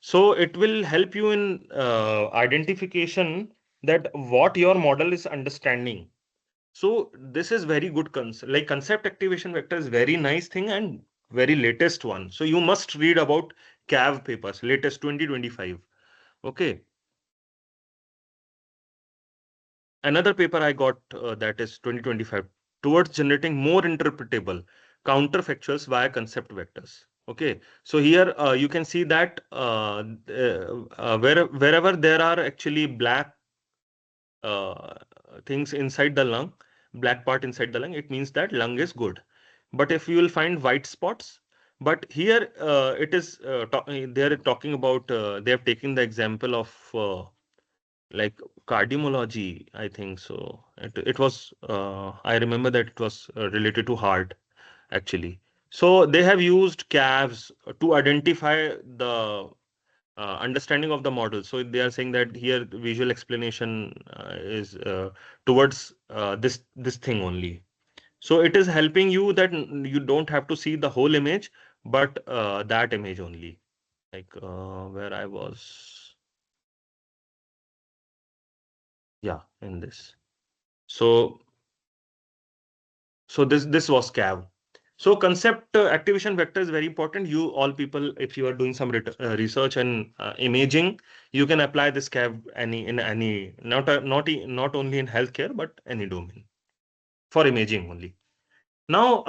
So it will help you in identification that what your model is understanding. So this is very good concept. Like concept activation vector is very nice thing and very latest one. So you must read about CAV papers, latest 2025. Okay. Another paper I got that is 2025 towards generating more interpretable counterfactuals via concept vectors. Okay. So here you can see that wherever there are actually black uh, things inside the lung, black part inside the lung, it means that lung is good. But if you will find white spots, but here they're talking about, they have taken the example of like cardiology, I think so. It was, I remember that it was related to heart actually. So they have used calves to identify the understanding of the model. So they are saying that here visual explanation is towards this thing only. So it is helping you that you don't have to see the whole image, but that image only. Like where I was, yeah, in this. So this was CAV. So concept activation vector is very important. You all people, if you are doing some research and imaging, you can apply this CAV any not only in healthcare but any domain for imaging only. Now,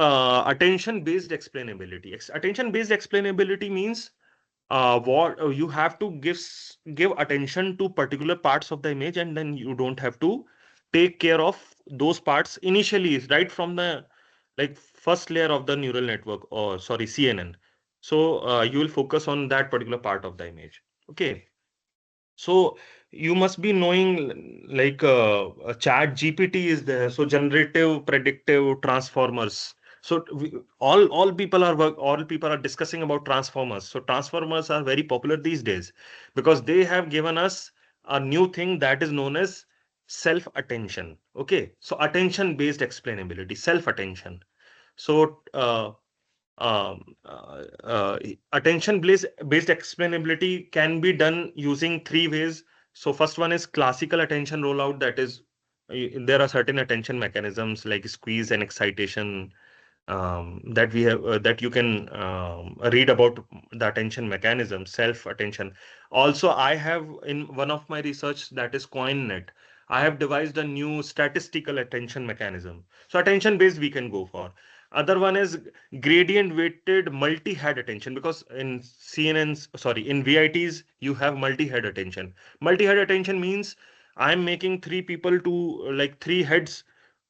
attention-based explainability. Attention-based explainability means what you have to give attention to particular parts of the image, and then you don't have to take care of those parts initially, right from the like first layer of the neural network, or sorry, CNN. So you will focus on that particular part of the image. Okay. So you must be knowing like a chat GPT is there. So generative predictive transformers. So all people are discussing about transformers. So transformers are very popular these days because they have given us a new thing that is known as self attention. Okay. So attention based explainability, self attention. So attention based explainability can be done using three ways. So first one is classical attention rollout. That is, there are certain attention mechanisms like squeeze and excitation, that we have that you can read about the attention mechanism, self attention. Also, I have in one of my research, that is CoinNet, I have devised a new statistical attention mechanism. So attention based we can go for. Other one is gradient weighted multi-head attention, because in CNNs, sorry, in VITs you have multi-head attention. Multi-head attention means I'm making three people to like three heads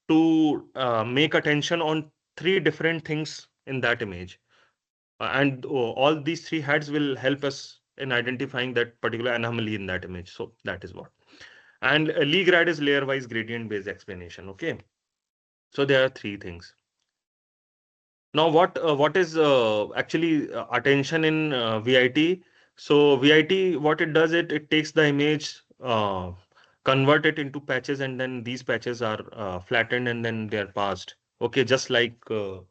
to make attention on three different things in that image. And all these three heads will help us. in identifying that particular anomaly in that image. So that is what. And Lee grad is layer wise gradient based explanation. Okay. So there are three things. Now, what is actually attention in VIT? So VIT, what it does, it takes the image, convert it into patches, and then these patches are flattened and then they are parsed. Okay, just like that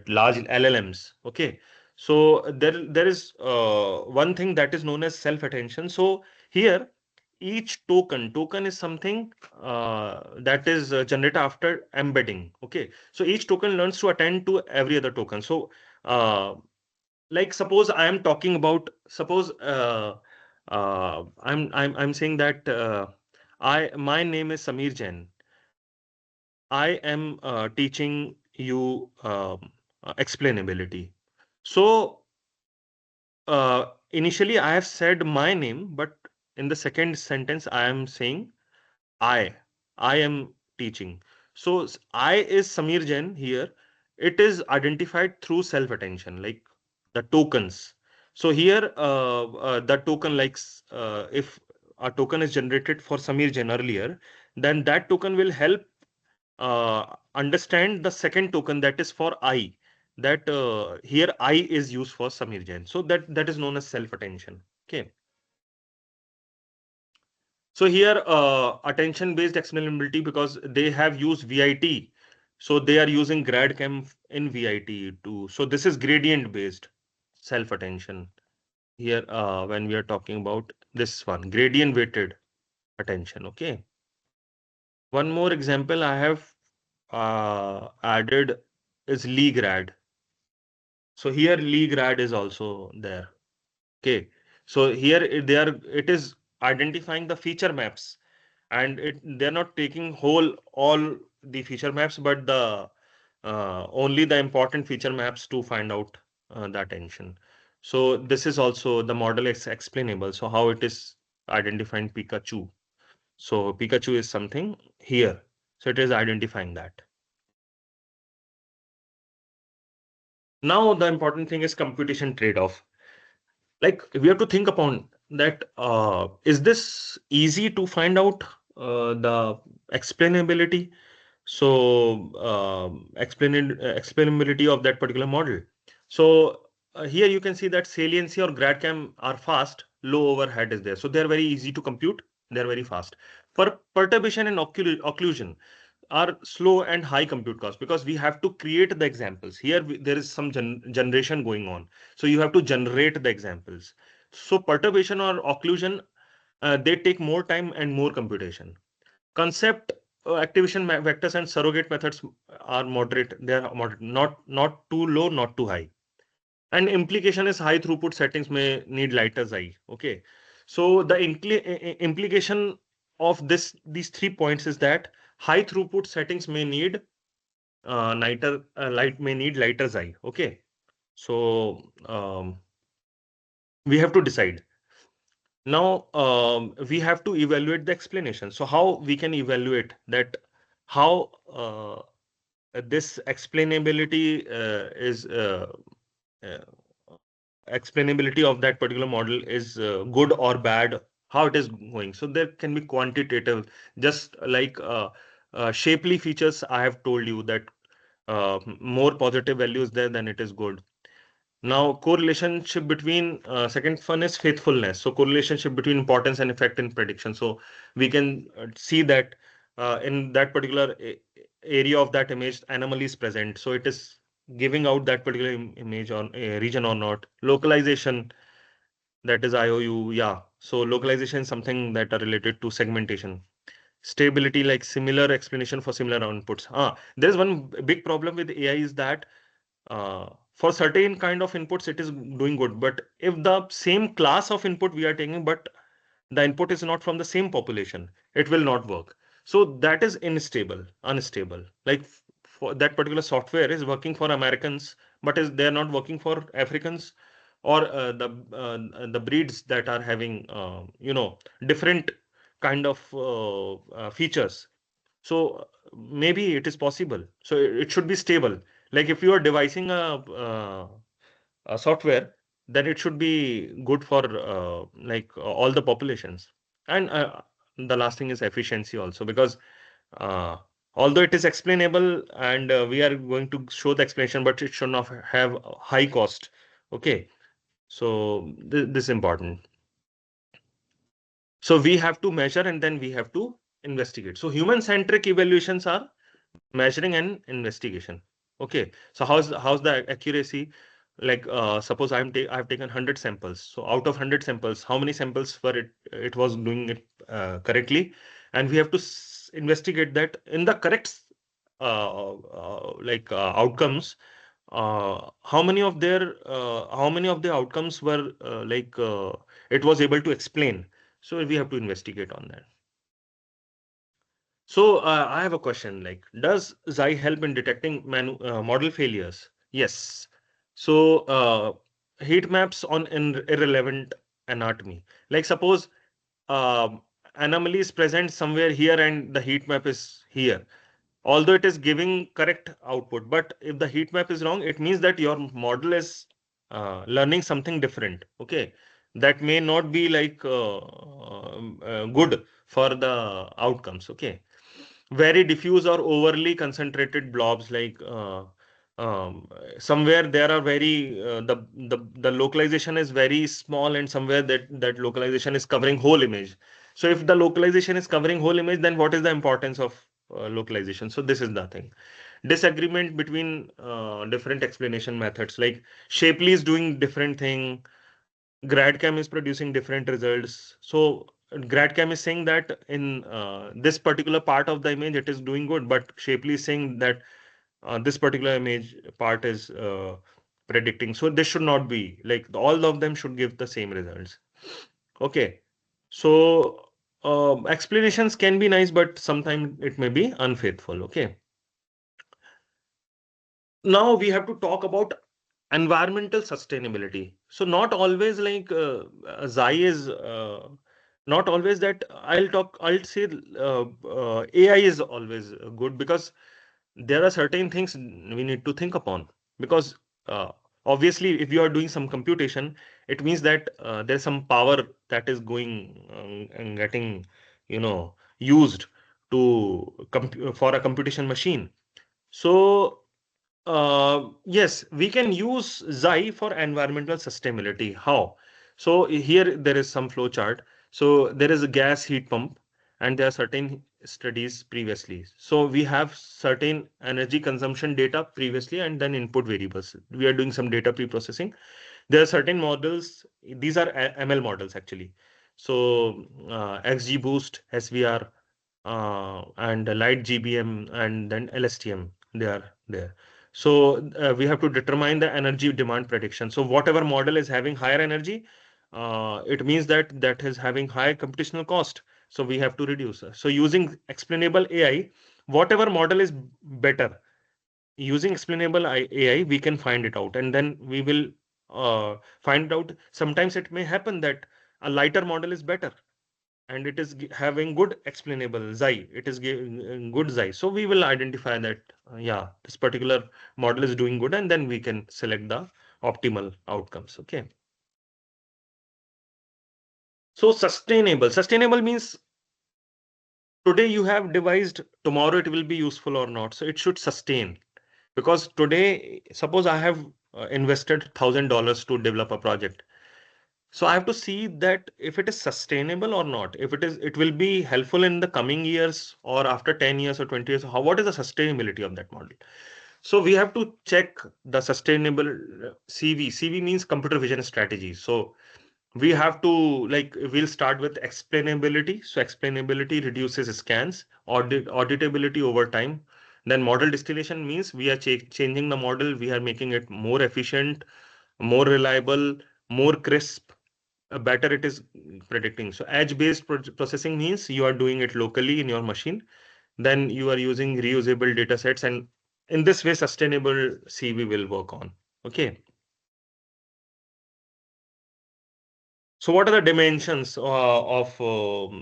large LLMs. Okay, so there is one thing that is known as self attention. So here, each token is something that is generated after embedding. Okay, so each token learns to attend to every other token. So like suppose I am talking about, suppose I'm saying that I my name is Samir Jain. I am teaching you explainability. So initially I have said my name, but in the second sentence I am saying I. I am teaching. So I is Samir Jain here. It is identified through self-attention, like the tokens. So here, the token likes if a token is generated for Samir Jain earlier, then that token will help understand the second token that is for I. That here I is used for Samir Jain. So that is known as self-attention. Okay. So here, attention-based explainability, because they have used VIT, so they are using GradCam in VIT too. So this is gradient-based self-attention here when we are talking about this one, gradient-weighted attention. Okay. One more example I have added is Lee grad. So here Lee grad is also there. Okay. So here it is identifying the feature maps, and they're not taking whole all the feature maps, but the only the important feature maps to find out the attention. So this is also the model is explainable. So how it is identifying Pikachu. So Pikachu is something here. So it is identifying that. Now the important thing is computation trade-off. Like we have to think upon that, is this easy to find out the explainability, so explainability of that particular model. So here you can see that saliency or gradcam are fast, low overhead is there, so they're very easy to compute, they're very fast. For perturbation and occlusion are slow and high compute cost, because we have to create the examples. Here there is some generation going on, so you have to generate the examples. So perturbation or occlusion, they take more time and more computation. Concept activation vectors and surrogate methods are moderate. They are moderate, not too low, not too high. And implication is high throughput settings may need lighter eye. Okay, so the implication of these 3 points is that high throughput settings may need light may need lighter eye. Okay, so we have to decide. Now we have to evaluate the explanation. So how we can evaluate that, how this explainability is uh, explainability of that particular model is good or bad, how it is going. So there can be quantitative, just like shapely features. I have told you that more positive values there, then it is good. Now, correlationship between second one is faithfulness. So correlationship between importance and effect in prediction. So we can see that in that particular area of that image, anomaly is present. So it is giving out that particular image on a region or not. Localization, that is IOU. Yeah. So localization is something that are related to segmentation. Stability, like similar explanation for similar outputs. There's one big problem with AI is that for certain kind of inputs it is doing good, but if the same class of input we are taking, but the input is not from the same population, it will not work. So that is unstable. Like for that particular software is working for Americans, but is they're not working for Africans, or the breeds that are having different kind of features. So maybe it is possible. So it should be stable. Like if you are devising a software, then it should be good for all the populations. And the last thing is efficiency also, because uh, although it is explainable and we are going to show the explanation, but it should not have a high cost. Okay, so this is important. So we have to measure and then we have to investigate. So human centric evaluations are measuring and investigation. Okay, so how's the accuracy? Like suppose I've taken 100 samples. So out of 100 samples, how many samples were it was doing it correctly, and we have to investigate that in the correct outcomes. How many of the outcomes were it was able to explain. So we have to investigate on that. So I have a question. Like, does Xi help in detecting model failures? Yes. So heat maps on irrelevant anatomy. Like suppose um, anomaly is present somewhere here and the heat map is here. Although it is giving correct output, but if the heat map is wrong, it means that your model is learning something different. Okay, that may not be good for the outcomes. Okay, very diffuse or overly concentrated blobs, um, somewhere there are very the localization is very small, and somewhere that localization is covering whole image. So if the localization is covering whole image, then what is the importance of localization? So this is the thing. Disagreement between different explanation methods, like Shapely is doing different thing, GradCam is producing different results. So GradCam is saying that in this particular part of the image it is doing good, but Shapely is saying that this particular image part is predicting. So this should not be like all of them should give the same results. Okay. So explanations can be nice, but sometimes it may be unfaithful. Okay. Now we have to talk about environmental sustainability. So not always Xi is not always that I'll say AI is always good, because there are certain things we need to think upon, because uh, obviously if you are doing some computation, it means that there's some power that is going and getting used for a computation machine. So yes, we can use Xi for environmental sustainability. How? So here there is some flow chart. So there is a gas heat pump, and there are certain studies previously. So we have certain energy consumption data previously, and then input variables. We are doing some data pre-processing. There are certain models. These are ML models actually. So XGBoost, SVR, and Light GBM, and then LSTM. They are there. So we have to determine the energy demand prediction. So whatever model is having higher energy, it means that that is having high computational cost. So we have to reduce. So using explainable AI, whatever model is better, using explainable AI, we can find it out, and then we will find out. Sometimes it may happen that a lighter model is better, and it is having good explainable Xi. It is giving good Xi. So we will identify that, yeah, this particular model is doing good, and then we can select the optimal outcomes. Okay. So sustainable means today you have devised, tomorrow it will be useful or not. So it should sustain, because today, suppose I have invested $1,000 to develop a project. So I have to see that if it is sustainable or not. If it is, it will be helpful in the coming years or after 10 years or 20 years. What is the sustainability of that model? So we have to check the sustainable CV. CV means computer vision strategy. So we have to, we'll start with explainability. So explainability reduces scans, auditability over time. Then model distillation means we are changing the model. We are making it more efficient, more reliable, more crisp, better it is predicting. So edge-based processing means you are doing it locally in your machine. Then you are using reusable data sets, and in this way, sustainable CV will work on. Okay. So what are the dimensions of the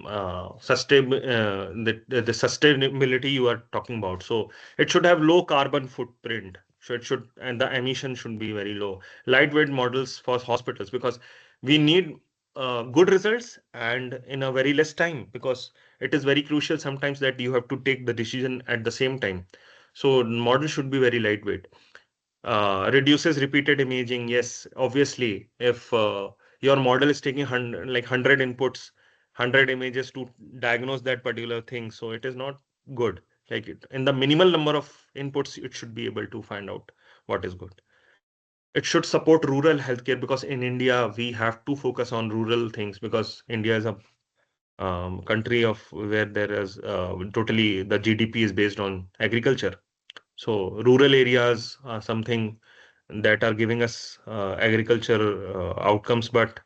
sustainability you are talking about? So it should have low carbon footprint. and the emission should be very low. Lightweight models for hospitals, because we need good results and in a very less time, because it is very crucial sometimes that you have to take the decision at the same time. So model should be very lightweight. Reduces repeated imaging. Yes, obviously, if your model is taking 100 inputs, 100 images to diagnose that particular thing, so it is not good. Like in the minimal number of inputs, it should be able to find out what is good. It should support rural healthcare, because in India we have to focus on rural things, because India is a country of where there is totally the GDP is based on agriculture. So rural areas are something that are giving us agriculture outcomes, but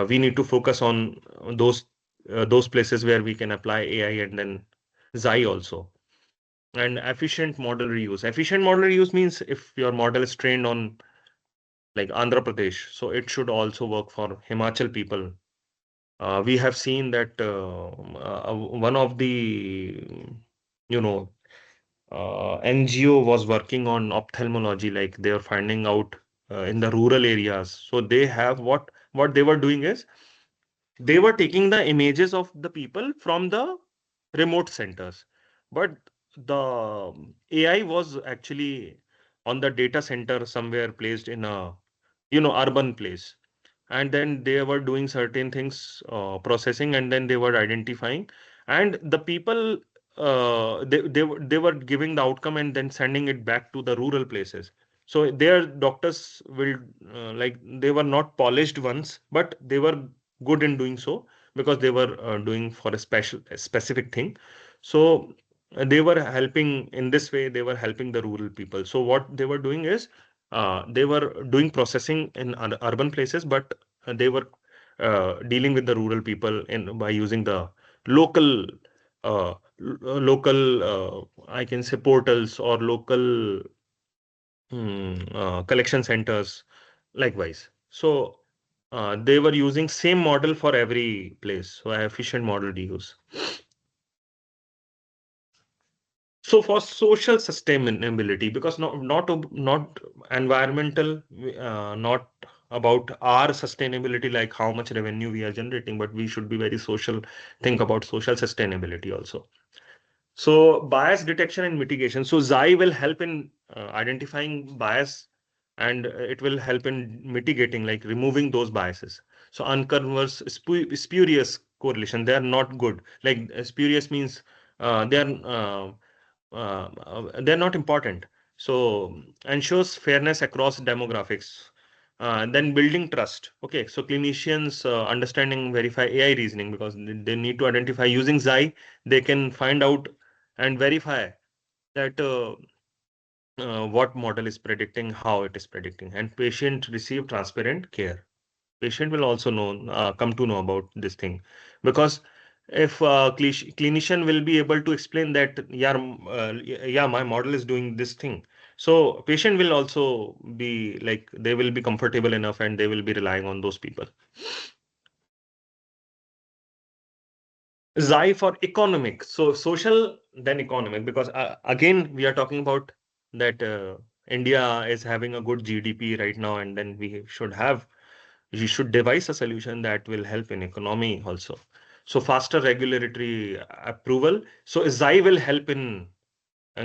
we need to focus on those places where we can apply AI, and then Xi also. And efficient model reuse. Efficient model reuse means if your model is trained on like Andhra Pradesh, so it should also work for Himachal people. We have seen that one of the you know NGO was working on ophthalmology, like they are finding out in the rural areas. So they have what they were doing is they were taking the images of the people from the remote centers, but the AI was actually on the data center somewhere placed in a urban place, and then they were doing certain things, processing, and then they were identifying, and the people they were giving the outcome and then sending it back to the rural places. So their doctors will like they were not polished ones, but they were good in doing so, because they were doing for a specific thing. So they were helping in this way, they were helping the rural people. So what they were doing is they were doing processing in urban places, but they were dealing with the rural people in by using the local local I can say portals or local collection centers likewise. So they were using same model for every place, so efficient model to use. So for social sustainability, because not environmental, not about our sustainability, like how much revenue we are generating, but we should be very social, think about social sustainability also. So bias detection and mitigation. So Xi will help in identifying bias, and it will help in mitigating, like removing those biases. So uncovers spurious correlation. They are not good. Like spurious means they're not important. So ensures fairness across demographics. Then building trust. Okay, so clinicians understanding verify AI reasoning, because they need to identify using Xi, they can find out and verify that what model is predicting, how it is predicting, and patient receive transparent care. Patient will also know, come to know about this thing, because if clinician will be able to explain that, yeah, yeah, my model is doing this thing, so patient will also be like they will be comfortable enough and they will be relying on those people. Xi for economic. So social, then economic, because again, we are talking about that India is having a good GDP right now, and then we should devise a solution that will help in economy also. So faster regulatory approval. So Xi will help in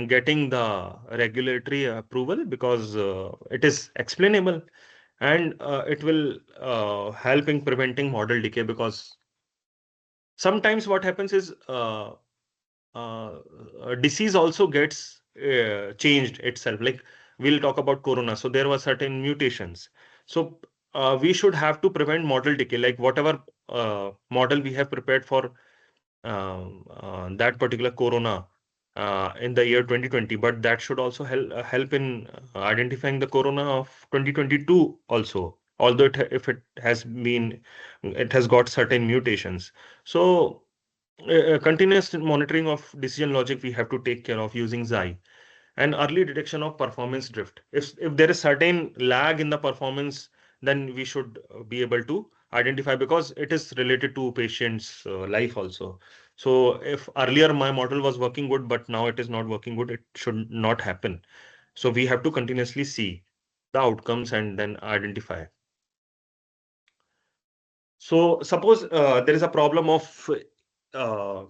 getting the regulatory approval, because it is explainable, and it will help in preventing model decay, because sometimes what happens is disease also gets changed itself. Like we'll talk about corona. So there were certain mutations. So we should have to prevent model decay, like whatever model we have prepared for that particular corona in the year 2020, but that should also help in identifying the corona of 2022 also. Although if it has got certain mutations. So continuous monitoring of decision logic we have to take care of using Xi, and early detection of performance drift. If there is certain lag in the performance, then we should be able to identify, because it is related to patient's life also. So if earlier my model was working good, but now it is not working good, it should not happen. So we have to continuously see the outcomes and then identify. So suppose there is a problem of uh,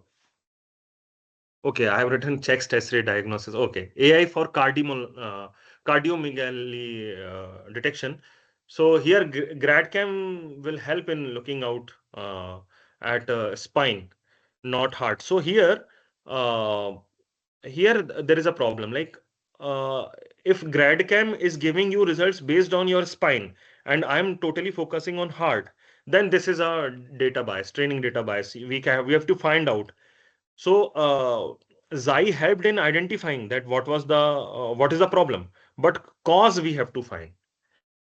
okay, I have written checks test rate diagnosis. Okay, AI for cardiomegaly detection. So here GradCam will help in looking out at spine, not heart. So uh, there is a problem. Like uh, if GradCam is giving you results based on your spine, and I'm totally focusing on heart, then this is a data bias, training data bias. We have to find out. So Zai helped in identifying that what is the problem, but cause we have to find.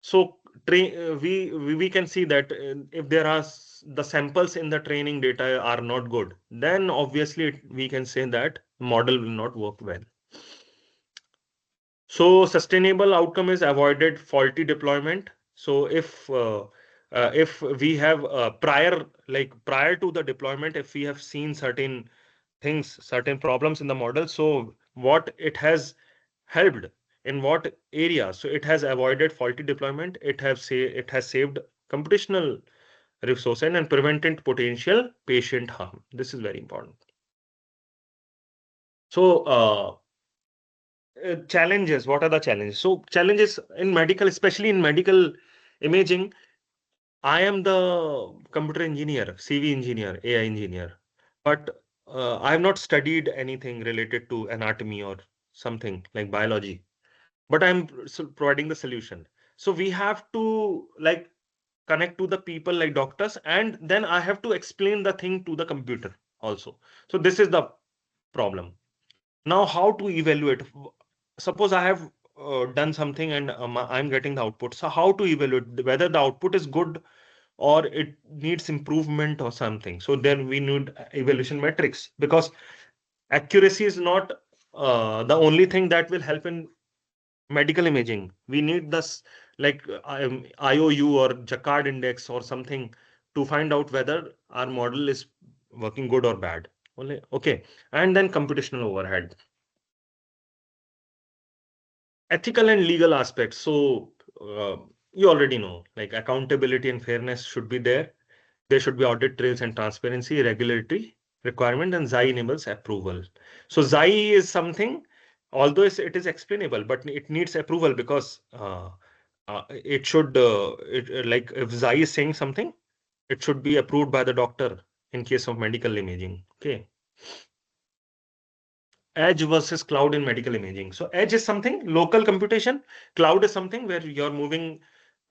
So we can see that if there are the samples in the training data are not good, then obviously we can say that model will not work well. So sustainable outcome is avoided faulty deployment. So if we have prior to the deployment, if we have seen certain things, certain problems in the model, so what it has helped in what area? So it has avoided faulty deployment. It has saved computational resources and prevented potential patient harm. This is very important. So challenges. What are the challenges? So challenges in medical, especially in medical imaging. I am the computer engineer, CV engineer, AI engineer, but I have not studied anything related to anatomy or something like biology. But I'm providing the solution. So we have to like connect to the people like doctors, and then I have to explain the thing to the computer also. So this is the problem. Now, how to evaluate? Suppose I have done something and I'm getting the output. So how to evaluate whether the output is good or it needs improvement or something? So then we need evaluation metrics, because accuracy is not the only thing that will help in medical imaging. We need this like IOU or Jacquard index or something to find out whether our model is working good or bad. Only okay, and then computational overhead, ethical and legal aspects. So you already know, like accountability and fairness should be there. There should be audit trails and transparency, regulatory requirement, and Xi enables approval. So Xi is something, although it is explainable, but it needs approval because it should, like if Xi is saying something, it should be approved by the doctor in case of medical imaging. Okay. Edge versus cloud in medical imaging. So edge is something local computation. Cloud is something where you're moving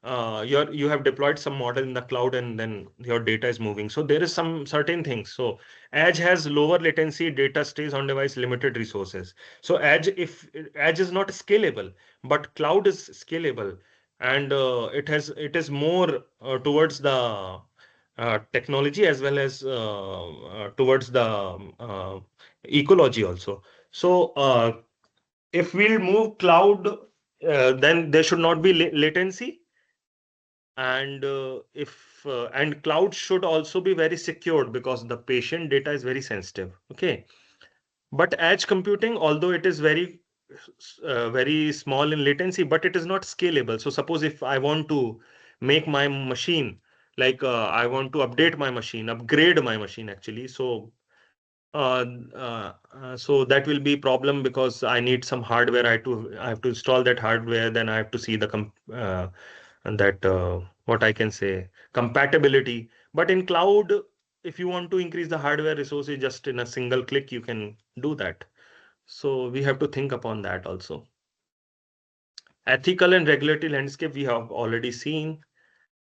you have deployed some model in the cloud and then your data is moving. So there is some certain things. So edge has lower latency, data stays on device, limited resources. So edge is not scalable, but cloud is scalable, and it is more towards the technology as well as towards the ecology also. So if we'll move cloud, then there should not be latency, and if and cloud should also be very secured because the patient data is very sensitive. Okay, but edge computing, although it is very small in latency, but it is not scalable. So suppose if I want to make my machine, like I want to update my machine, upgrade my machine actually, so uh, so that will be problem because I need some hardware. I have to install that hardware. Then I have to see the and that what I can say compatibility. But in cloud, if you want to increase the hardware resources just in a single click, you can do that. So we have to think upon that also. Ethical and regulatory landscape we have already seen,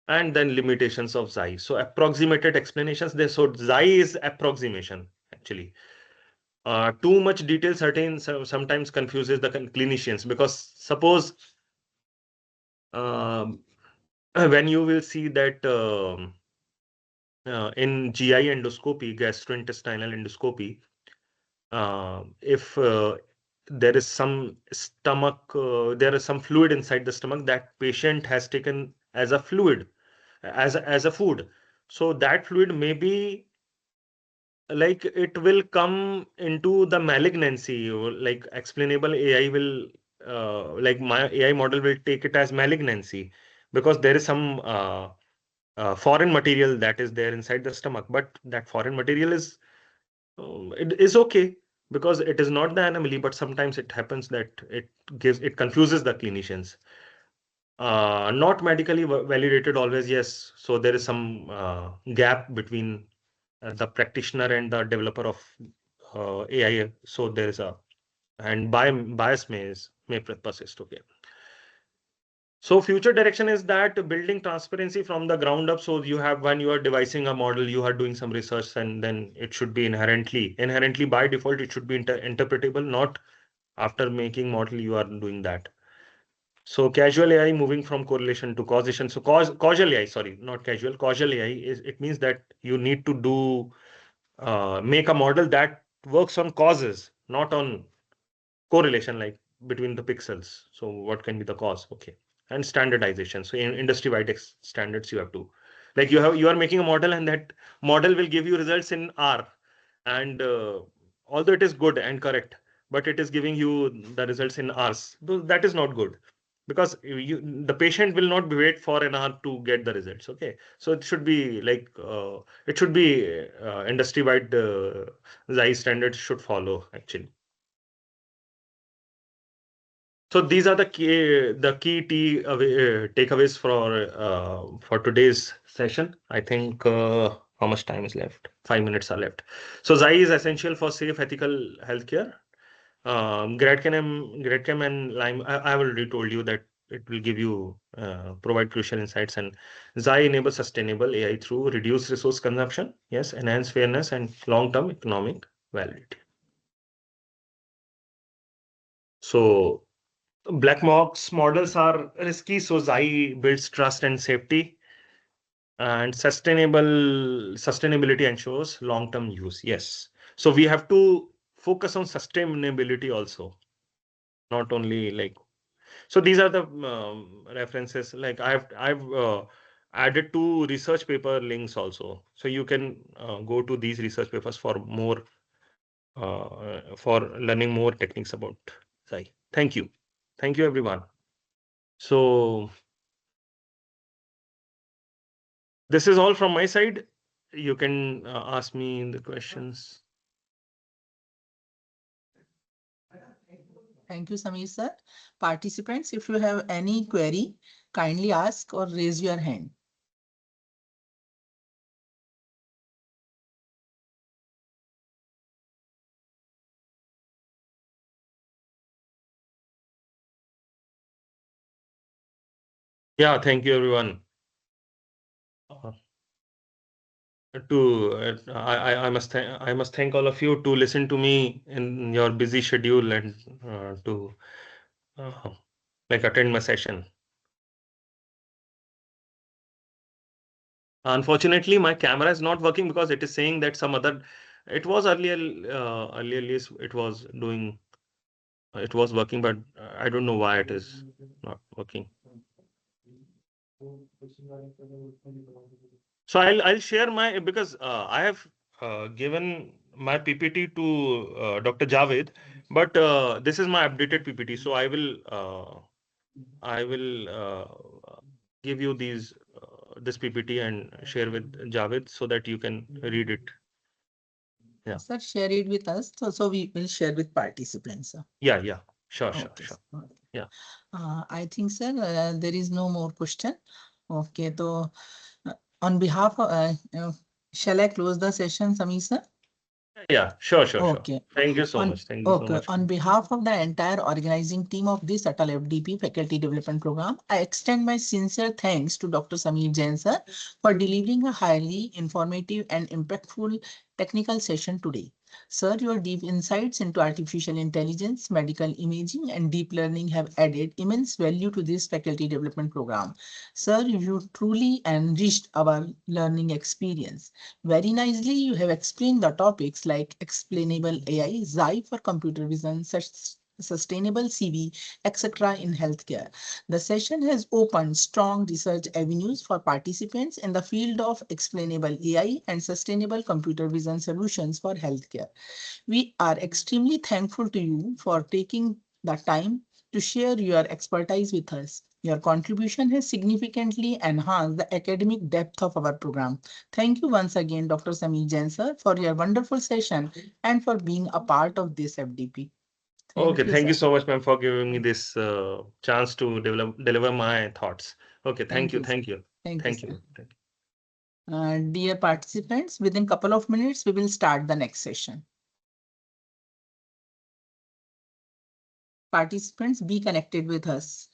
and then limitations of Xi. So approximated explanations. There, so Xi is approximation actually. Too much detail sometimes confuses the clinicians, because suppose um, when you will see that in GI endoscopy, gastrointestinal endoscopy, if there is some there is some fluid inside the stomach that patient has taken as a fluid, as a food. So that fluid may be like it will come into the malignancy, or like explainable AI will like my AI model will take it as malignancy because there is some foreign material that is there inside the stomach, but that foreign material is it is okay because it is not the anomaly, but sometimes it happens that it confuses the clinicians. Not medically validated always, yes. So there is some gap between the practitioner and the developer of AI. So there is a and bias may persist. Okay. So future direction is that building transparency from the ground up. So you have when you are devising a model, you are doing some research, and then it should be inherently by default, it should be interpretable. Not after making model, you are doing that. So casual AI moving from correlation to causation. So causal AI, sorry, not casual. Causal AI is it means that you need to do make a model that works on causes, not on correlation like between the pixels. So what can be the cause? Okay. And standardization. So in industry-wide standards you have to like you are making a model and that model will give you results in R. And although it is good and correct, but it is giving you the results in hours. That is not good because the patient will not wait for an hour to get the results. Okay. So it should be like it should be industry-wide XI standards should follow actually. So these are the key takeaways for today's session. I think how much time is left? 5 minutes are left. So XI is essential for safe, ethical healthcare. GradChem and Lime. I already told you that it will give you provide crucial insights, and XI enables sustainable AI through reduced resource consumption. Yes, enhance fairness and long-term economic validity. So black box models are risky, so XI builds trust and safety, and sustainability ensures long-term use. Yes. So we have to focus on sustainability also, not only like. So these are the references. Like I've added two research paper links also, so you can go to these research papers for more for learning more techniques about XI. Thank you everyone. So this is all from my side. You can ask me the questions. Thank you, Sameer sir. Participants, if you have any query, kindly ask or raise your hand. Yeah, thank you everyone. To I must thank all of you to listen to me in your busy schedule and to uh, like attend my session. Unfortunately, my camera is not working because it is saying that some other. It was earlier it was doing it was working, but I don't know why it is not working. So I'll share my because I have given my PPT to Dr. Javed, but this is my updated PPT. So I will give you this PPT and share with Javed so that you can read it. Yeah. Sir, share it with us. So we will share with participants. Yeah. Sure. Okay. Okay. Yeah. I think, sir, there is no more question. Okay, so on behalf of, shall I close the session, Sameer sir? Yeah. Sure. Okay. Thank you so On much. Thank you so okay, much. on behalf of the entire organizing team of this Atal FDP Faculty Development Program, I extend my sincere thanks to Dr. Sameer Jain sir for delivering a highly informative and impactful technical session today. Sir, your deep insights into artificial intelligence, medical imaging, and deep learning have added immense value to this faculty development program. Sir, you truly enriched our learning experience. Very nicely, you have explained the topics like explainable AI, XI for computer vision, sustainable CV, etc. in healthcare. The session has opened strong research avenues for participants in the field of explainable AI and sustainable computer vision solutions for healthcare. We are extremely thankful to you for taking the time to share your expertise with us. Your contribution has significantly enhanced the academic depth of our program. Thank you once again, Dr. Sami Jain sir, for your wonderful session and for being a part of this FDP. Okay, Thank you, thank you sir. so much, ma'am, for giving me this chance to deliver my thoughts. Okay, thank Thank you, you, sir. thank you, Thank you, thank sir. you. Thank you. Dear participants, within couple of minutes, we will start the next session. Participants, be connected with us.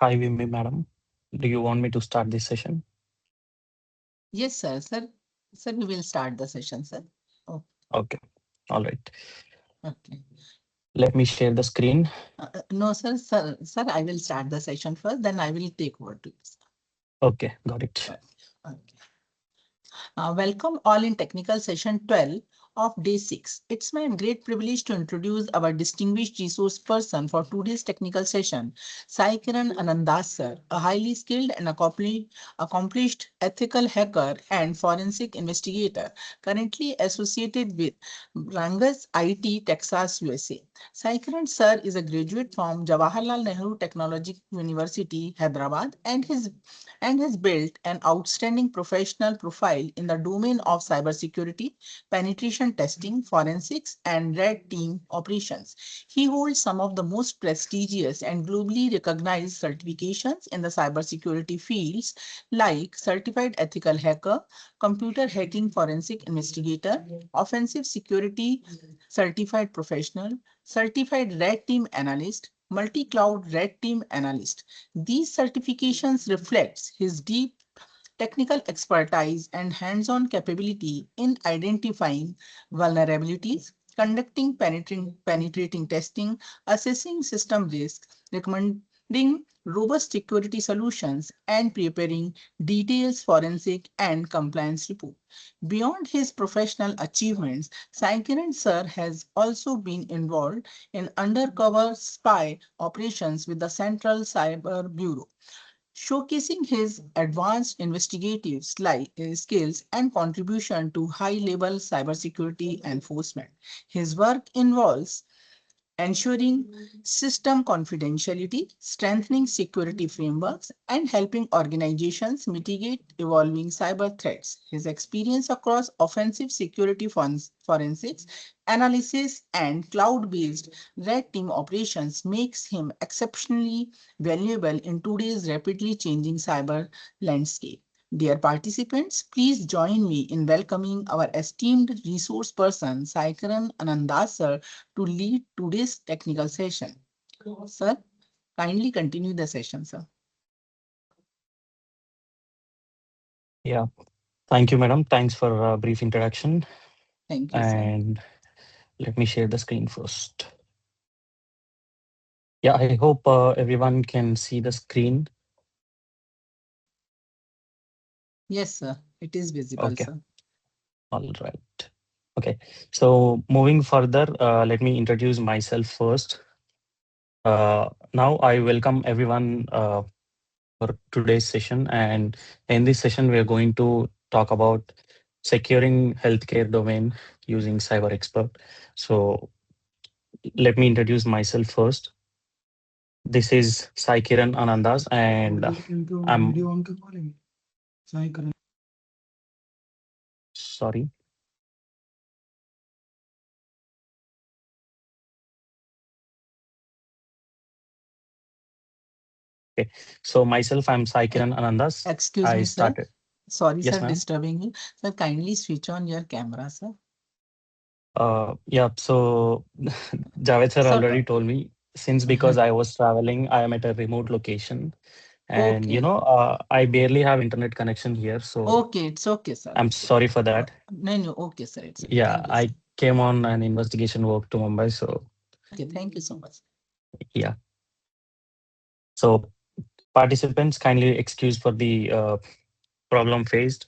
Hi, Vimbi madam. Do you want me to start this session? Yes, sir. Sir, we will start the session, sir. Oh, Okay, all right. okay. Let me share the screen. No, sir, I will start the session first, then I will take over to you, sir. Okay, got it. Okay. Okay. Welcome all in technical session 12 of day 6. It's my great privilege to introduce our distinguished resource person for today's technical session, Sai Kiran Anandas sir, a highly skilled and accomplished ethical hacker and forensic investigator, currently associated with Rangus IT, Texas, USA. Sai Kiran sir is a graduate from Jawaharlal Nehru Technological University, Hyderabad, and has built an outstanding professional profile in the domain of cybersecurity, penetration testing, forensics, and red team operations. He holds some of the most prestigious and globally recognized certifications in the cybersecurity fields like Certified Ethical Hacker, Computer Hacking Forensic Investigator, Offensive Security Certified Professional, Certified Red Team Analyst, Multi-Cloud Red Team Analyst. These certifications reflects his deep technical expertise and hands-on capability in identifying vulnerabilities, conducting penetrating testing, assessing system risks, recommending robust security solutions, and preparing detailed forensic and compliance report. Beyond his professional achievements, Sankiran sir has also been involved in undercover spy operations with the Central Cyber Bureau, showcasing his advanced investigative skills and contribution to high-level cybersecurity enforcement. His work involves ensuring system confidentiality, strengthening security frameworks, and helping organizations mitigate evolving cyber threats. His experience across offensive security forensics, analysis, and cloud-based red team operations makes him exceptionally valuable in today's rapidly changing cyber landscape. Dear participants, please join me in welcoming our esteemed resource person, Saikaran Anandasar, to lead today's technical session. Sir, kindly continue the session, sir. Yeah, thank you, madam. Thanks for a brief introduction. Thank you, sir. And let me share the screen first. Yeah, I hope everyone can see the screen. Yes, sir. It is visible, Okay, sir. all right. Okay. So moving further, let me introduce myself first. Now I welcome everyone for today's session, and in this session we are going to talk about securing healthcare domain using cyber expert. So let me introduce myself first. This is Sai Kiran Anandas, and I'm sorry. Okay. So myself, I'm Sai Ex- Kiran Anandas. Excuse I me, sir. started. Sorry, sir, Yes, ma'am. disturbing you. Sir, kindly switch on your camera, sir. Yeah. So Javed sir Sir, already told me, since because I was traveling, I am at a remote location, and okay. I barely have internet connection here. So Okay, it's okay, sir. I'm sorry for that. No, no, okay, sir. It's okay. Yeah, Thank you, sir. I came on an investigation work to Mumbai. So Okay, thank you so much. yeah. So participants kindly excuse for the problem faced.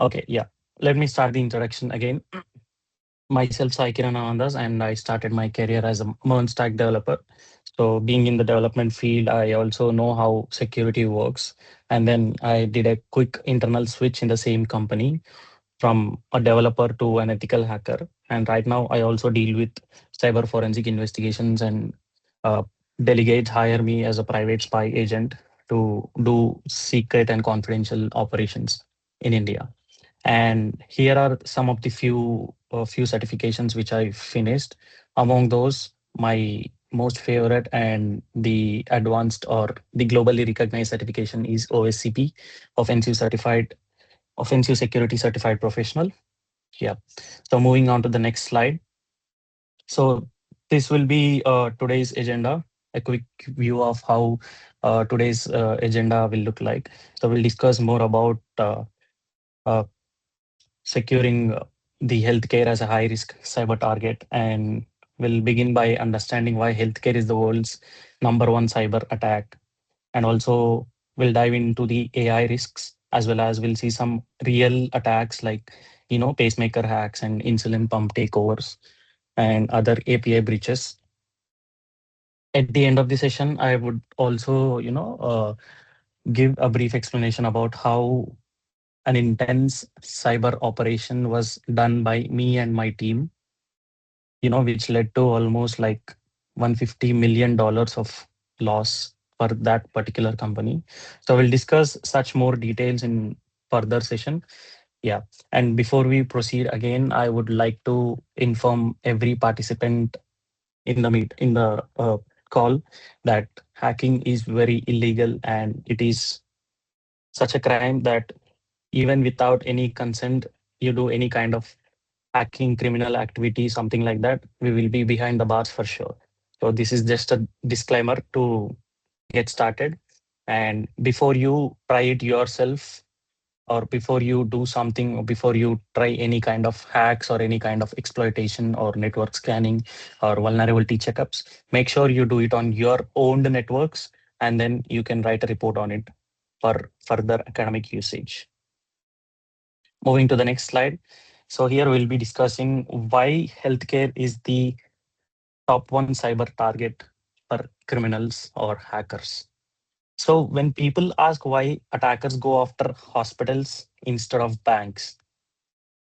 Okay, yeah. Let me start the introduction again. Myself, Sai Kiran Anandas, and I started my career as a MERN stack developer. So, being in the development field, I also know how security works. And then I did a quick internal switch in the same company from a developer to an ethical hacker. And right now, I also deal with cyber forensic investigations, and uh, delegates hire me as a private spy agent to do secret and confidential operations in India. And here are some of the few certifications which I finished. Among those, my most favorite and the advanced or the globally recognized certification is OSCP, Offensive Security Certified Professional. Yeah. So moving on to the next slide. So this will be today's agenda. A quick view of how today's agenda will look like. So we'll discuss more about uh, securing the healthcare as a high risk cyber target. And we'll begin by understanding why healthcare is the world's number one cyber attack. And also, we'll dive into the AI risks, as well as we'll see some real attacks like, pacemaker hacks and insulin pump takeovers and other API breaches. At the end of the session, I would also, give a brief explanation about how an intense cyber operation was done by me and my team, which led to almost like $150 million of loss for that particular company. So we'll discuss such more details in further session. Yeah. And before we proceed again, I would like to inform every participant in the call that hacking is very illegal, and it is such a crime that even without any consent, you do any kind of hacking, criminal activity, something like that, we will be behind the bars for sure. So this is just a disclaimer to get started. And before you try it yourself, or before you do something, or before you try any kind of hacks or any kind of exploitation or network scanning or vulnerability checkups, make sure you do it on your owned networks, and then you can write a report on it for further academic usage. Moving to the next slide. So here we'll be discussing why healthcare is the top one cyber target for criminals or hackers. So when people ask why attackers go after hospitals instead of banks,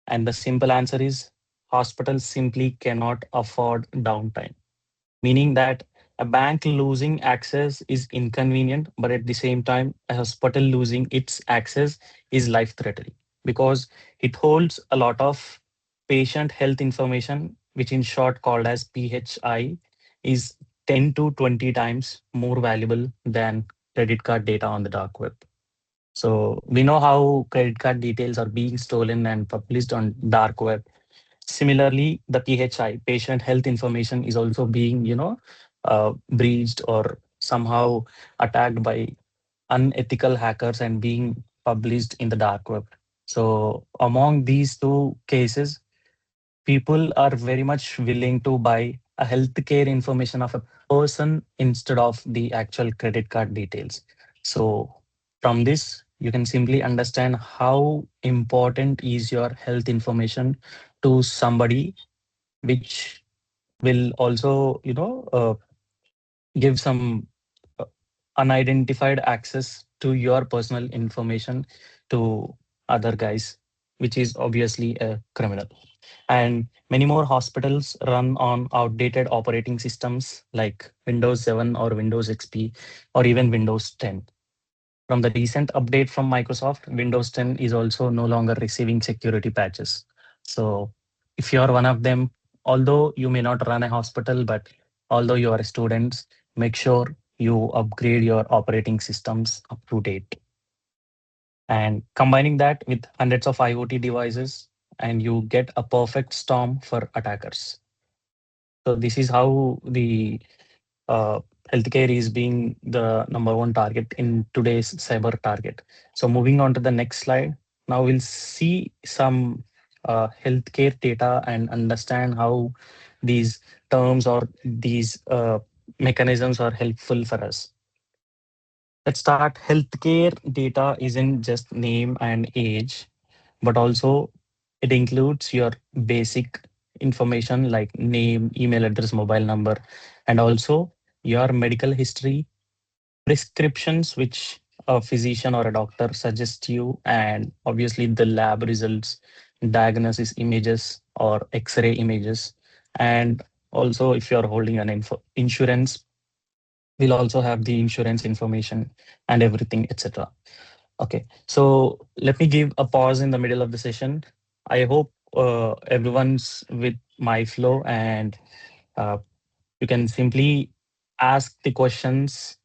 and the simple answer is hospitals simply cannot afford downtime, meaning that a bank losing access is inconvenient, but at the same time, a hospital losing its access is life threatening because it holds a lot of patient health information, which in short called as PHI, is 10 to 20 times more valuable than credit card data on the dark web. So we know how credit card details are being stolen and published on dark web. Similarly, the PHI, patient health information, is also being, breached or somehow attacked by unethical hackers and being published in the dark web. So among these two cases, people are very much willing to buy a healthcare information of a person instead of the actual credit card details. So from this, you can simply understand how important is your health information to somebody, which will also, give some uh, unidentified access to your personal information to other guys, which is obviously a criminal. And many more hospitals run on outdated operating systems like Windows 7 or Windows XP or even Windows 10. From the recent update from Microsoft, Windows 10 is also no longer receiving security patches. So if you are one of them, although you may not run a hospital, but although you are a student, make sure you upgrade your operating systems up to date. And combining that with hundreds of IoT devices, and you get a perfect storm for attackers. So this is how the uh, healthcare is being the number one target in today's cyber target. So moving on to the next slide. Now we'll see some healthcare data and understand how these terms or these mechanisms are helpful for us. Let's start. Healthcare data isn't just name and age, but also it includes your basic information like name, email address, mobile number, and also your medical history, prescriptions which a physician or a doctor suggests you, and obviously the lab results, diagnosis images or X-ray images, and also if you're holding an insurance, we'll also have the insurance information and everything, etc. Okay, so let me give a pause in the middle of the session. I hope everyone's with my flow, and uh, you can simply ask the questions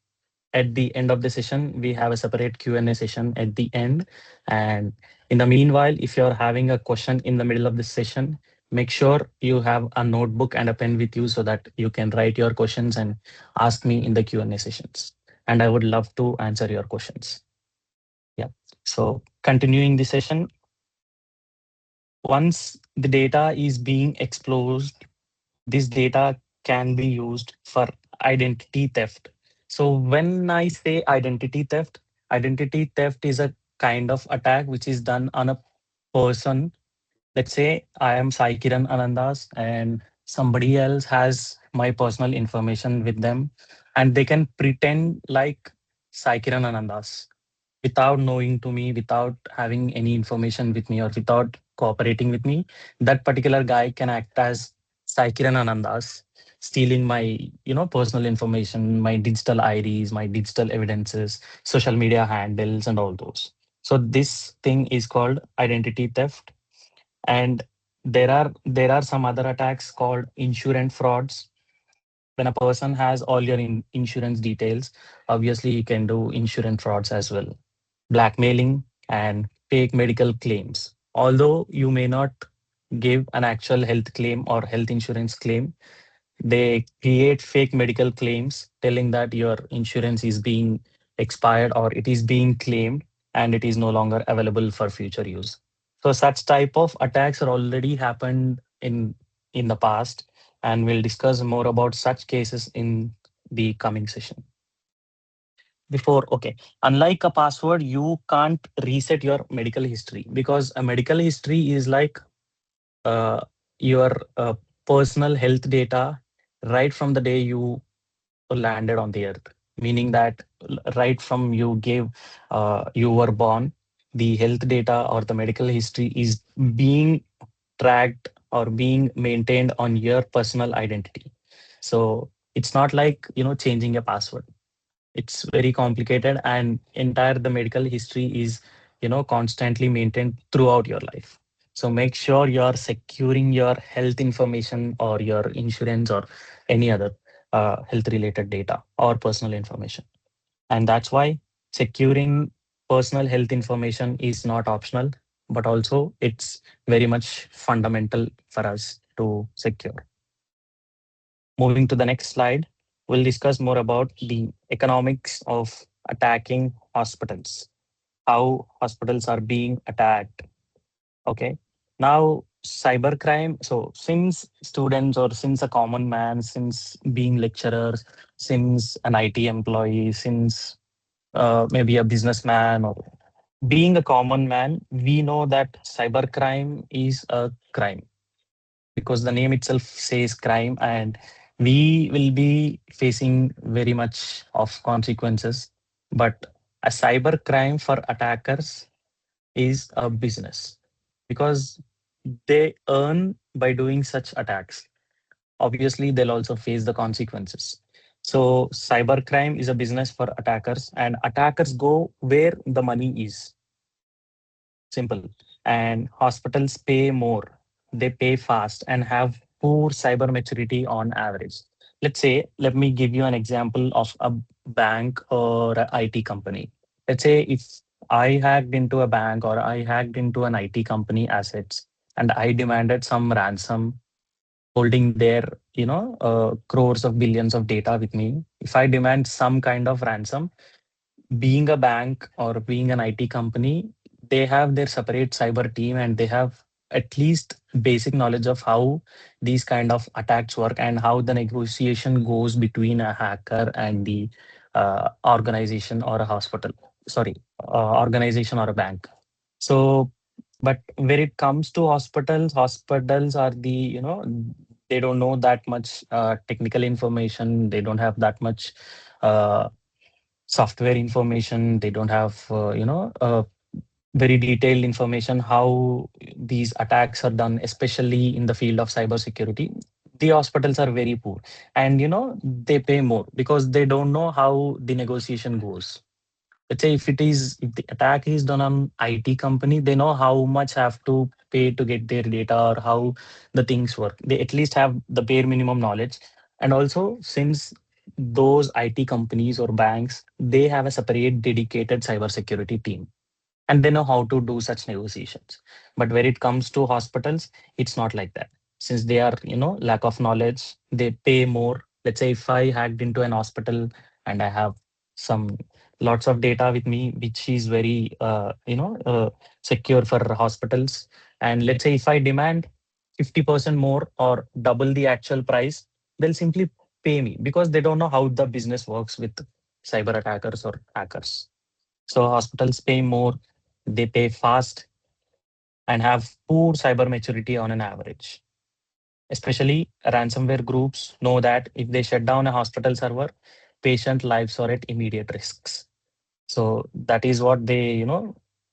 at the end of the session. We have a separate Q&A session at the end. And in the meanwhile, if you're having a question in the middle of the session, make sure you have a notebook and a pen with you so that you can write your questions and ask me in the Q&A sessions. And I would love to answer your questions. Yeah. So continuing the session, once the data is being exposed, this data can be used for identity theft. So when I say identity theft is a kind of attack which is done on a person. Let's say I am Sai Kiran Anandas and somebody else has my personal information with them, and they can pretend like Sai Kiran Anandas without knowing to me, without having any information with me, or without cooperating with me. That particular guy can act as Sai Kiran Anandas, stealing my personal information, my digital IDs, my digital evidences, social media handles, and all those. So this thing is called identity theft. And there are some other attacks called insurance frauds. When a person has all your insurance details, obviously he can do insurance frauds as well. Blackmailing and fake medical claims. Although you may not give an actual health claim or health insurance claim, they create fake medical claims telling that your insurance is being expired or it is being claimed and it is no longer available for future use. So such type of attacks are already happened in the past, and we'll discuss more about such cases in the coming session. Before, okay, unlike a password, you can't reset your medical history, because a medical history is like uh, your personal health data right from the day you landed on the earth. Meaning that right from you were born, the health data or the medical history is being tracked or being maintained on your personal identity. So it's not like changing a password. It's very complicated, and entire the medical history is constantly maintained throughout your life. So make sure you're securing your health information or your insurance or any other health related data or personal information. And that's why securing personal health information is not optional, but also it's very much fundamental for us to secure. Moving to the next slide, we'll discuss more about the economics of attacking hospitals, how hospitals are being attacked. Okay. Now, cybercrime. So, since students or since a common man, since being lecturers, since an IT employee, since maybe a businessman or Being a common man, we know that cybercrime is a crime because the name itself says crime, and we will be facing very much of consequences. But a cybercrime for attackers is a business because they earn by doing such attacks. Obviously, they'll also face the consequences. So, cybercrime is a business for attackers, and attackers go where the money is. Simple. And hospitals pay more, they pay fast, and have poor cyber maturity on average. Let's say, let me give you an example of a bank or a IT company. Let's say if I hacked into a bank or I hacked into an IT company assets and I demanded some ransom holding their crores of billions of data with me. If I demand some kind of ransom, being a bank or being an IT company, they have their separate cyber team and they have at least basic knowledge of how these kind of attacks work and how the negotiation goes between a hacker and the organization or a hospital. Sorry, organization or a bank. So, but when it comes to hospitals, hospitals are the, they don't know that much technical information. They don't have that much uh, software information. They don't have very detailed information how these attacks are done, especially in the field of cybersecurity. The hospitals are very poor, and they pay more because they don't know how the negotiation goes. Let's say if the attack is done on IT company, they know how much have to pay to get their data or how the things work. They at least have the bare minimum knowledge. And also, since those IT companies or banks, they have a separate dedicated cybersecurity team and they know how to do such negotiations. But when it comes to hospitals, it's not like that. Since they are, lack of knowledge, they pay more. Let's say if I hacked into an hospital and I have some lots of data with me, which is very, secure for hospitals. And let's say if I demand 50% more or double the actual price, they'll simply pay me because they don't know how the business works with cyber attackers or hackers. So hospitals pay more, they pay fast, and have poor cyber maturity on an average. Especially ransomware groups know that if they shut down a hospital server, patient lives are at immediate risks. So that is what they,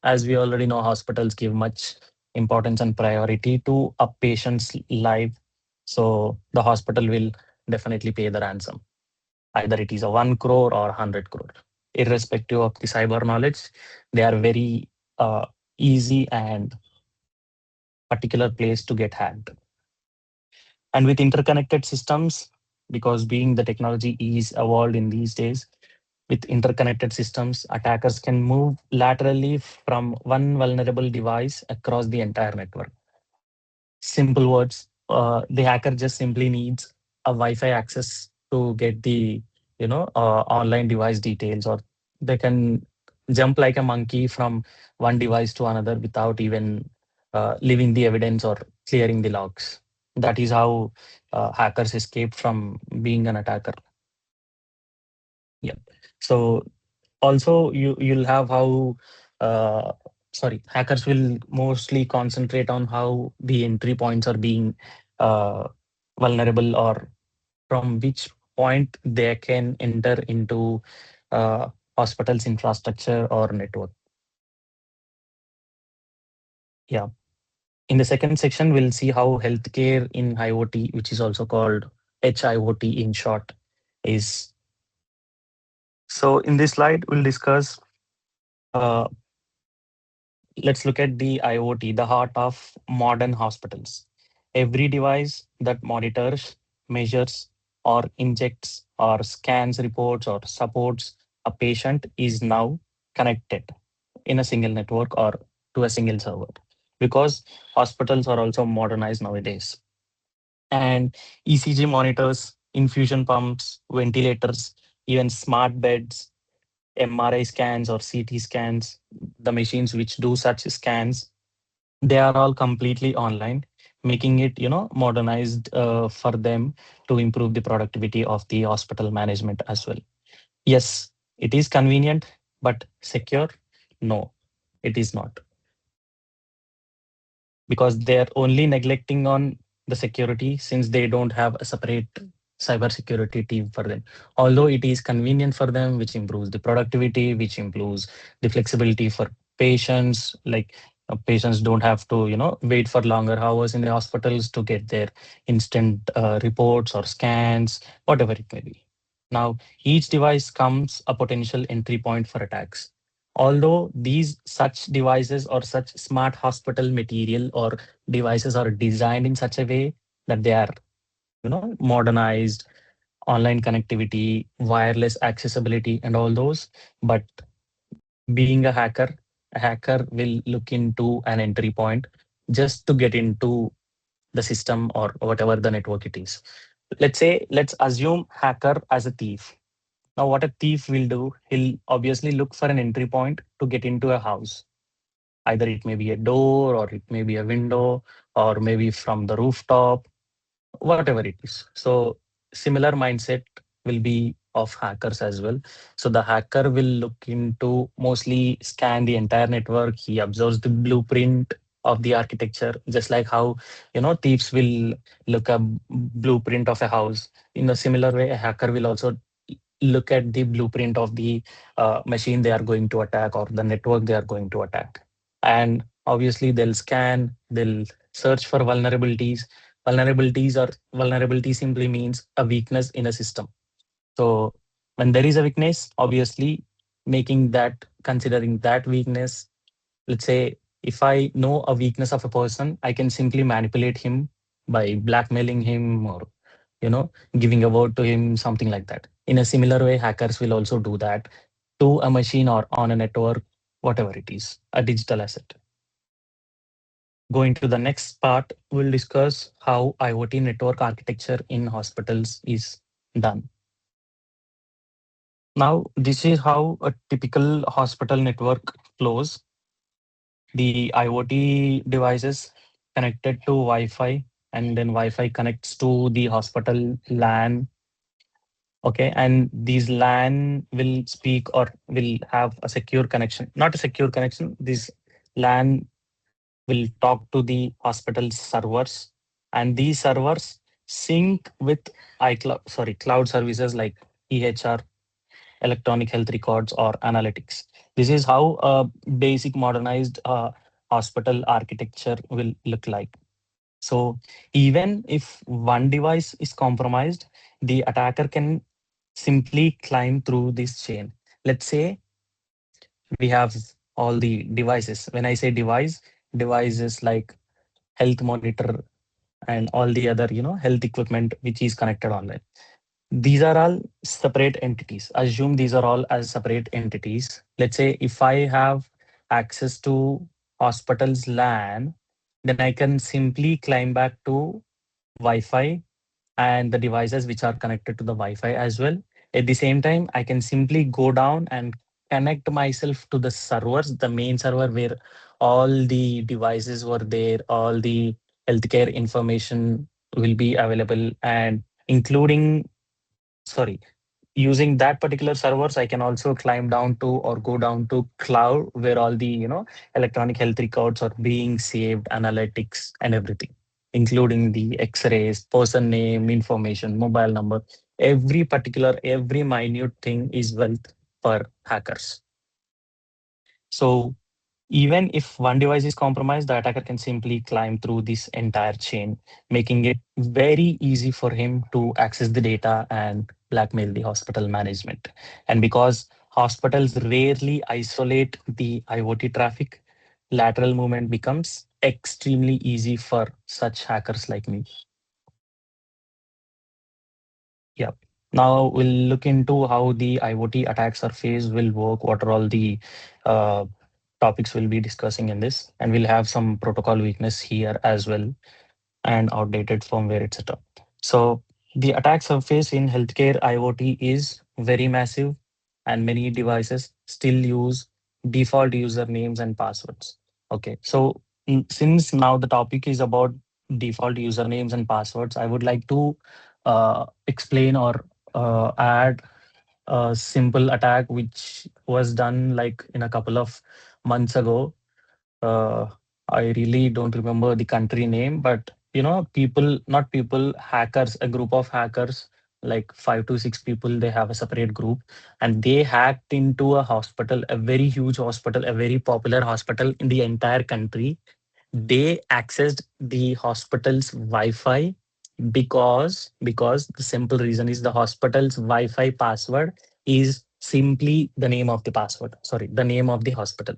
as we already know, hospitals give much importance and priority to a patient's life. So the hospital will definitely pay the ransom. Either it is a 1 crore or 100 crore. Irrespective of the cyber knowledge, they are very easy and particular place to get hacked. And with interconnected systems, because being the technology is evolved in these days, with interconnected systems, attackers can move laterally from one vulnerable device across the entire network. Simple words, the hacker just simply needs a Wi-Fi access to get the online device details, or they can jump like a monkey from one device to another without even leaving the evidence or clearing the logs. That is how hackers escape from being an attacker. Yeah. So also you'll have how uh, hackers will mostly concentrate on how the entry points are being uh, vulnerable, or from which point they can enter into uh, hospitals infrastructure or network. Yeah. In the second section, we'll see how healthcare in IoT, which is also called HIoT in short, is. So in this slide, we'll discuss uh, let's look at the IoT, the heart of modern hospitals. Every device that monitors, measures, or injects, or scans reports, or supports a patient is now connected in a single network or to a single server, because hospitals are also modernized nowadays. And ECG monitors, infusion pumps, ventilators, even smart beds, MRI scans or CT scans, the machines which do such scans, they are all completely online, making it modernized for them to improve the productivity of the hospital management as well. Yes, it is convenient, but secure? No. It is not, because they are only neglecting on the security since they don't have a separate cyber security team for them. Although it is convenient for them, which improves the productivity, which improves the flexibility for patients. Like patients don't have to, wait for longer hours in the hospitals to get their instant reports or scans, whatever it may be. Now, each device comes a potential entry point for attacks. Although these such devices or such smart hospital material or devices are designed in such a way that they are, modernized, online connectivity, wireless accessibility, and all those. But being a hacker will look into an entry point just to get into the system or whatever the network it is. Let's assume hacker as a thief. Now, what a thief will do, he'll obviously look for an entry point to get into a house. Either it may be a door, or it may be a window, or maybe from the rooftop, whatever it is. So similar mindset will be of hackers as well. So the hacker will look into mostly scan the entire network. He observes the blueprint of the architecture, just like how thieves will look a blueprint of a house. In a similar way, a hacker will also look at the blueprint of the machine they are going to attack or the network they are going to attack. And obviously, they'll scan, they'll search for vulnerabilities. Vulnerability simply means a weakness in a system. So when there is a weakness, obviously, considering that weakness, let's say if I know a weakness of a person, I can simply manipulate him by blackmailing him, or giving a word to him, something like that. In a similar way, hackers will also do that to a machine or on a network, whatever it is, a digital asset. Going to the next part, we'll discuss how IoT network architecture in hospitals is done. Now, this is how a typical hospital network flows. The IoT devices connected to Wi-Fi, and then Wi-Fi connects to the hospital LAN. Okay, and these LAN will speak or will have a secure connection. Not a secure connection. This LAN will talk to the hospital servers, and these servers sync with cloud services like EHR, electronic health records, or analytics. This is how a basic modernized hospital architecture will look like. So even if one device is compromised, the attacker can simply climb through this chain. Let's say we have all the devices. When I say devices like health monitor and all the other, health equipment which is connected online. These are all separate entities. Assume these are all as separate entities. Let's say if I have access to hospital's LAN, then I can simply climb back to Wi-Fi and the devices which are connected to the Wi-Fi as well. At the same time, I can simply go down and connect myself to the servers, the main server where all the devices were there, all the healthcare information will be available, and including, sorry, using that particular servers, I can also climb down to or go down to cloud where all the electronic health records are being saved, analytics and everything, including the x-rays, person name information, mobile number. Every minute thing is wealth for hackers. So even if one device is compromised, the attacker can simply climb through this entire chain, making it very easy for him to access the data and blackmail the hospital management. And because hospitals rarely isolate the IoT traffic, lateral movement becomes extremely easy for such hackers like me. Yeah. Now we'll look into how the IoT attack surface will work, what are all the uh, topics we'll be discussing in this, and we'll have some protocol weakness here as well, and outdated firmware, etc. So the attack surface in healthcare IoT is very massive, and many devices still use default usernames and passwords. Okay, so since now the topic is about default usernames and passwords, I would like to explain or add a simple attack which was done like in a couple of months ago. Uh, I really don't remember the country name, but people, not people, hackers, a group of hackers, like 5 to 6 people, they have a separate group, and they hacked into a hospital, a very huge hospital, a very popular hospital in the entire country. They accessed the hospital's Wi-Fi because the simple reason is the hospital's Wi-Fi password is simply the name of the password. Sorry, the name of the hospital,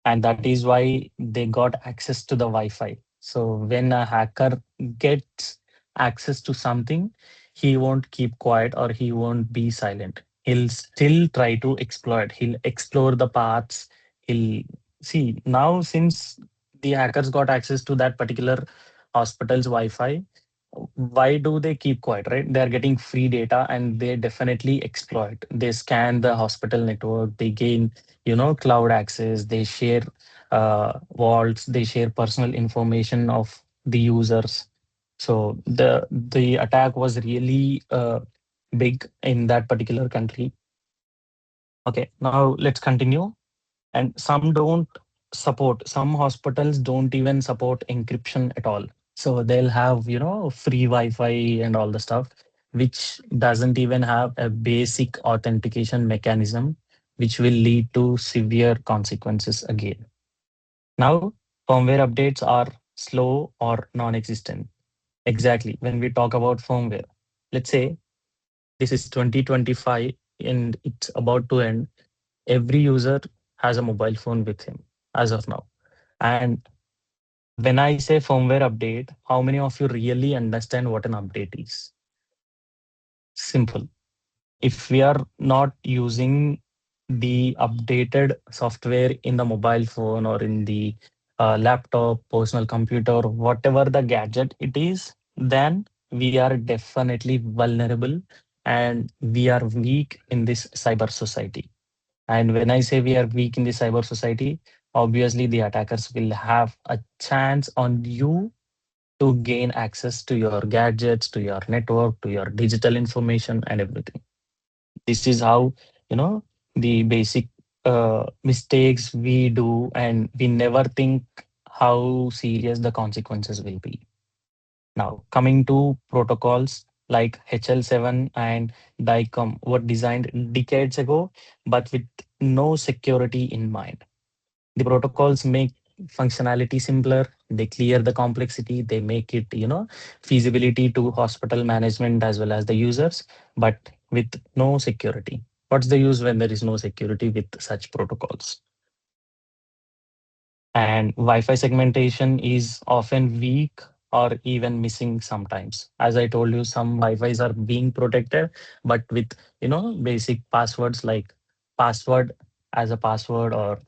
and that is why they got access to the Wi-Fi. So when a hacker gets access to something, he won't keep quiet or he won't be silent. He'll still try to exploit. He'll explore the paths. He'll see now, since the hackers got access to that particular hospital's Wi-Fi, why do they keep quiet, right? They are getting free data and they definitely exploit. They scan the hospital network, they gain, cloud access, they share vaults, they share personal information of the users. So the attack was really big in that particular country. Okay, now let's continue. And some hospitals don't even support encryption at all. So they'll have, free Wi-Fi and all the stuff, which doesn't even have a basic authentication mechanism, which will lead to severe consequences again. Now, firmware updates are slow or non-existent. Exactly. When we talk about firmware, let's say this is 2025 and it's about to end. Every user has a mobile phone with him as of now. And when I say firmware update, how many of you really understand what an update is? Simple. If we are not using the updated software in the mobile phone or in the laptop, personal computer, whatever the gadget it is, then we are definitely vulnerable and we are weak in this cyber society. And when I say we are weak in the cyber society, obviously the attackers will have a chance on you to gain access to your gadgets, to your network, to your digital information and everything. This is how, the basic mistakes we do, and we never think how serious the consequences will be. Now, coming to protocols like HL7 and DICOM were designed decades ago, but with no security in mind. The protocols make functionality simpler, they clear the complexity, they make it, feasibility to hospital management as well as the users, but with no security. What's the use when there is no security with such protocols? And Wi-Fi segmentation is often weak or even missing sometimes. As I told you, some Wi-Fis are being protected, but with, basic passwords like password as a password, or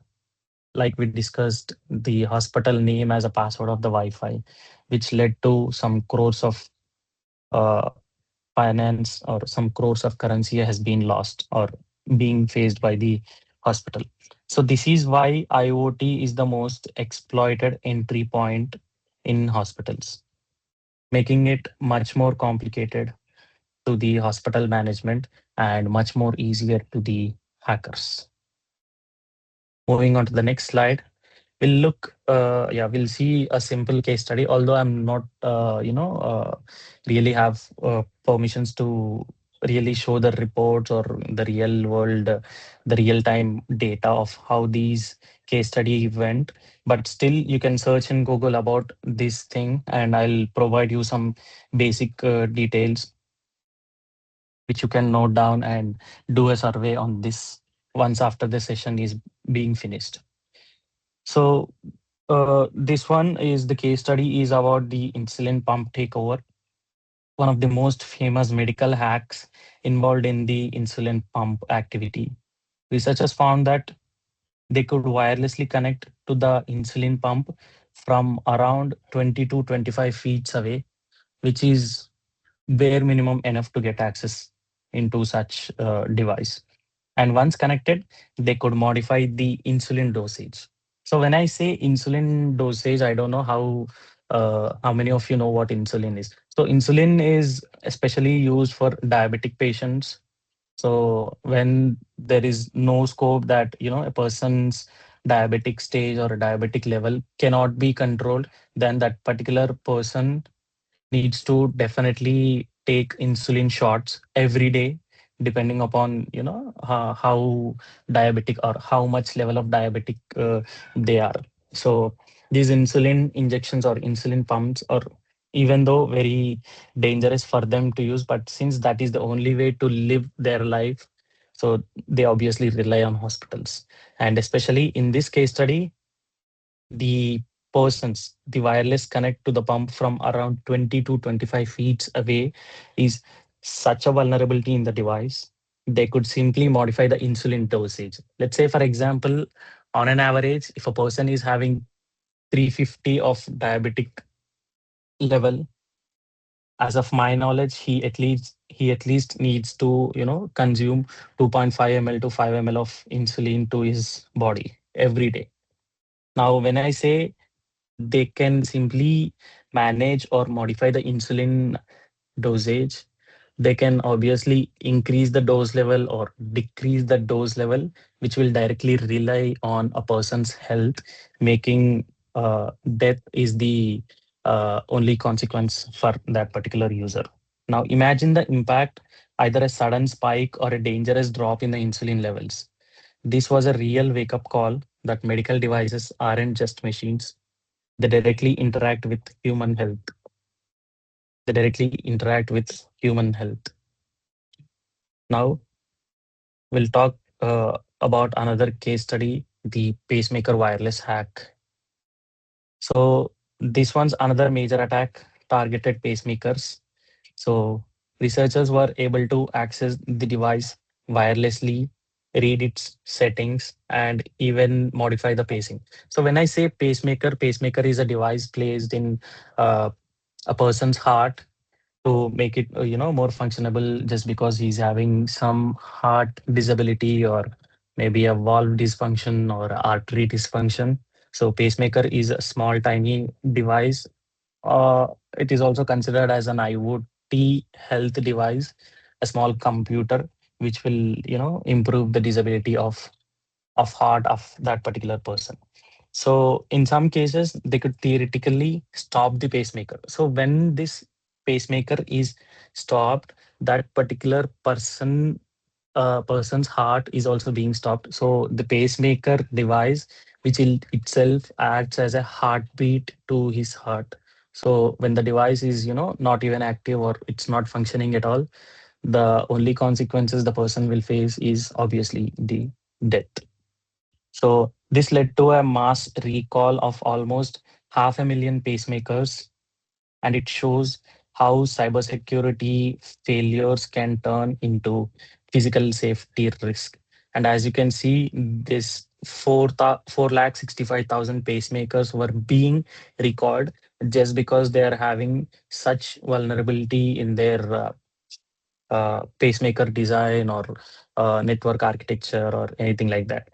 like we discussed, the hospital name as a password of the Wi-Fi, which led to some crores of uh, finance or some crores of currency has been lost or being faced by the hospital. So this is why IoT is the most exploited entry point in hospitals, making it much more complicated to the hospital management and much more easier to the hackers. Moving on to the next slide. We'll see a simple case study, although I'm not really have permissions to really show the reports or the real world, the real time data of how these case study went. But still, you can search in Google about this thing, and I'll provide you some basic details which you can note down and do a survey on this once after the session is being finished. So this one is the case study is about the insulin pump takeover, one of the most famous medical hacks involved in the insulin pump activity. Researchers found that they could wirelessly connect to the insulin pump from around 20 to 25 feet away, which is bare minimum enough to get access into such device. And once connected, they could modify the insulin dosage. So when I say insulin dosage, I don't know how many of you know what insulin is. So insulin is especially used for diabetic patients. So when there is no scope that a person's diabetic stage or a diabetic level cannot be controlled, then that particular person needs to definitely take insulin shots every day, depending upon how diabetic or how much level of diabetic they are. So these insulin injections or insulin pumps are, even though very dangerous for them to use, but since that is the only way to live their life, so they obviously rely on hospitals. And especially in this case study, the the wireless connect to the pump from around 20 to 25 feet away is such a vulnerability in the device. They could simply modify the insulin dosage. Let's say, for example, on an average, if a person is having 350 of diabetic level, as of my knowledge, he at least needs to consume 2.5 ml to 5 ml of insulin to his body every day. Now, when I say they can simply manage or modify the insulin dosage, they can obviously increase the dose level or decrease the dose level, which will directly rely on a person's health, making death is the only consequence for that particular user. Now, imagine the impact, either a sudden spike or a dangerous drop in the insulin levels. This was a real wake up call that medical devices aren't just machines, they directly interact with human health. They directly interact with human health. Now, we'll talk about another case study, the pacemaker wireless hack. So, this one's another major attack targeted pacemakers. So, researchers were able to access the device wirelessly, read its settings, and even modify the pacing. So, when I say pacemaker is a device placed in uh, a person's heart to make it more functionable, just because he's having some heart disability or maybe a valve dysfunction or artery dysfunction. So pacemaker is a small tiny device. It is also considered as an IoT health device, a small computer which will improve the disability of heart of that particular person. So in some cases, they could theoretically stop the pacemaker. So when this pacemaker is stopped, that particular person's heart is also being stopped. So the pacemaker device, which itself acts as a heartbeat to his heart. So when the device is not even active or it's not functioning at all, the only consequences the person will face is obviously the death. So this led to a mass recall of almost 500,000 pacemakers, and it shows how cybersecurity failures can turn into physical safety risk. And as you can see, this 4,65,000 pacemakers were being recalled just because they are having such vulnerability in their pacemaker design or network architecture or anything like that.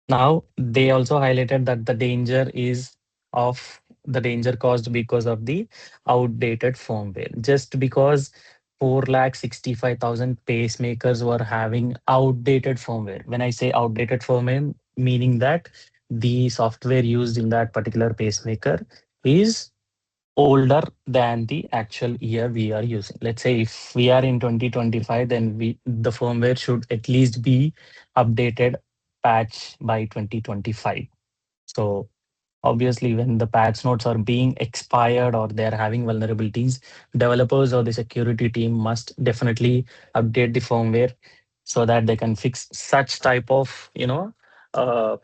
Now, they also highlighted that the danger caused because of the outdated firmware. Just because 4,65,000 pacemakers were having outdated firmware. When I say outdated firmware, meaning that the software used in that particular pacemaker is older than the actual year we are using. Let's say if we are in 2025, then the firmware should at least be updated patch by 2025. So obviously, when the patch notes are being expired or they are having vulnerabilities, developers or the security team must definitely update the firmware so that they can fix such type of uh,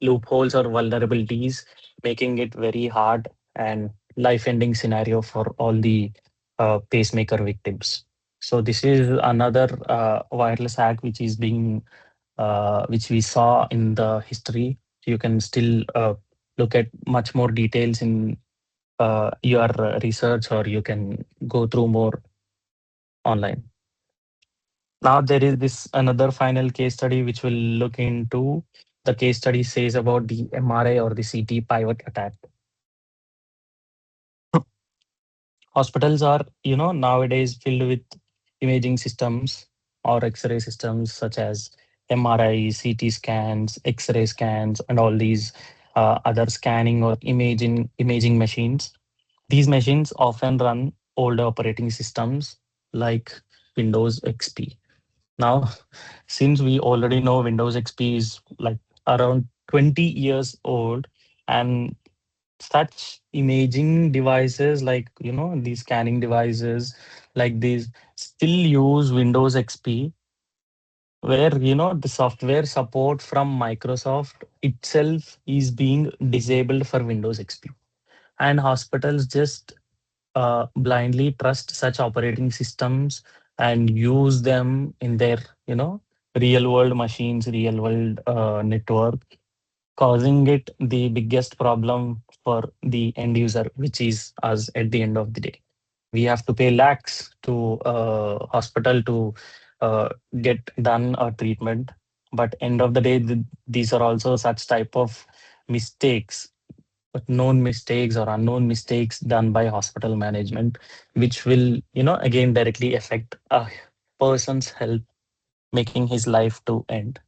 loopholes or vulnerabilities, making it very hard and life-ending scenario for all the pacemaker victims. So this is another wireless hack which we saw in the history. You can still look at much more details in your research, or you can go through more online. Now there is this another final case study which will look into. The case study says about the MRI or the CT pivot attack. Hospitals are nowadays filled with imaging systems or X-ray systems such as MRI, CT scans, X-ray scans, and all these other scanning or imaging machines. These machines often run older operating systems like Windows XP. Now, since we already know Windows XP is like around 20 years old, and such imaging devices like these scanning devices like these still use Windows XP, where the software support from Microsoft itself is being disabled for Windows XP, and hospitals just blindly trust such operating systems and use them in their real world machines, real world network, causing it the biggest problem for the end user, which is us at the end of the day. We have to pay lakhs to hospital to uh, get done a treatment, but end of the day, these are also such type of mistakes, but known mistakes or unknown mistakes done by hospital management, which will again directly affect a person's health, making his life to end.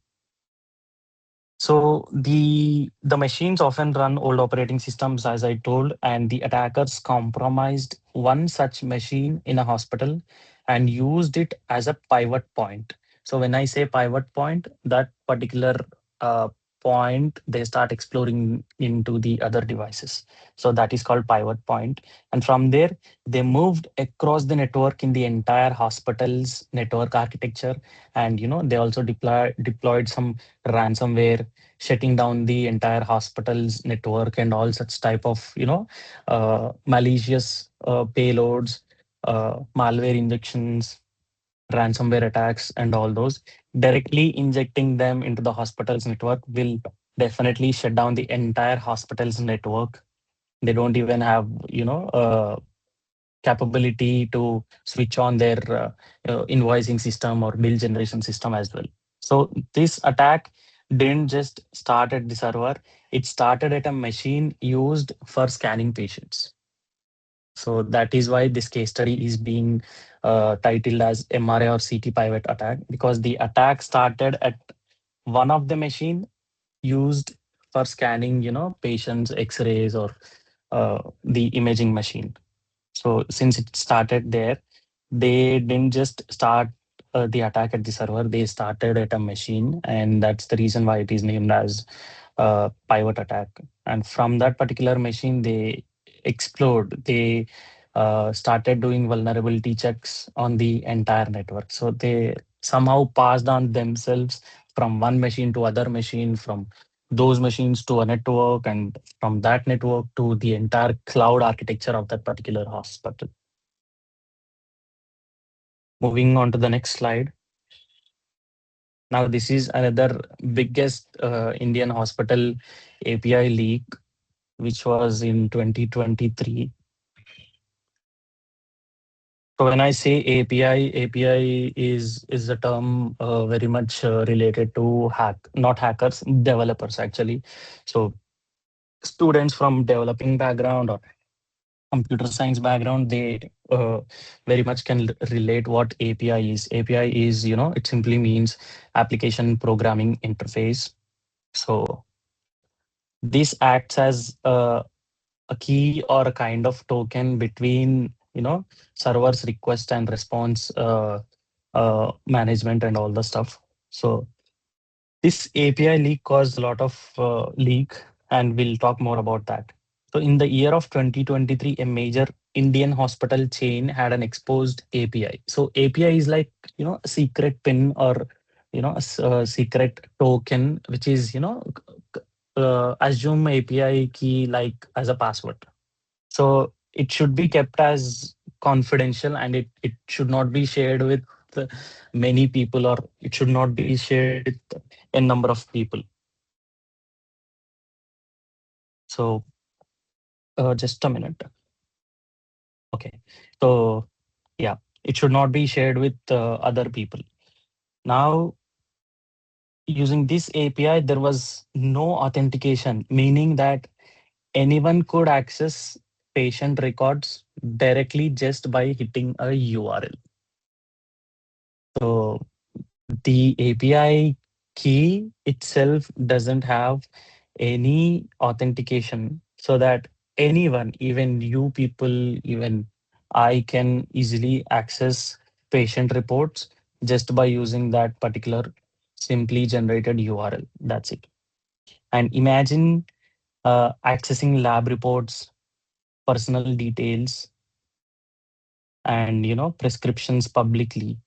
So the machines often run old operating systems, as I told, and the attackers compromised one such machine in a hospital and used it as a pivot point. So when I say pivot point, that particular uh, point, they start exploring into the other devices. So that is called pivot point. And from there, they moved across the network in the entire hospital's network architecture. And they also deployed some ransomware, shutting down the entire hospital's network and all such type of malicious payloads, malware injections, ransomware attacks, and all those. Directly injecting them into the hospital's network will definitely shut down the entire hospital's network. They don't even have capability to switch on their invoicing system or bill generation system as well. So this attack didn't just start at the server, it started at a machine used for scanning patients. So that is why this case study is being titled as MRI or CT pivot attack, because the attack started at one of the machine used for scanning, patients' X-rays or the imaging machine. So since it started there, they didn't just start the attack at the server, they started at a machine, and that's the reason why it is named as pivot attack. And from that particular machine, they explored, they started doing vulnerability checks on the entire network. So they somehow passed on themselves from one machine to other machine, from those machines to a network, and from that network to the entire cloud architecture of that particular hospital. Moving on to the next slide. Now, this is another biggest Indian hospital API leak, which was in 2023. So when I say API is a term very much related to not hackers, developers actually. So students from developing background or computer science background, they very much can relate what API is. API is, it simply means application programming interface. So this acts as a key or a kind of token between, server's request and response management and all the stuff. So this API leak caused a lot of leak, and we'll talk more about that. So in the year of 2023, a major Indian hospital chain had an exposed API. So API is like, a secret pin or, a secret token, which is, assume API key like as a password. So it should be kept as confidential, and it should not be shared with many people, or it should not be shared with a number of people. So just a minute. Okay. So yeah, it should not be shared with other people. Now, using this API, there was no authentication, meaning that anyone could access patient records directly just by hitting a URL. So the API key itself doesn't have any authentication, so that anyone, even you people, even I can easily access patient reports just by using that particular simply generated URL. That's it. And imagine accessing lab reports, personal details, and prescriptions publicly,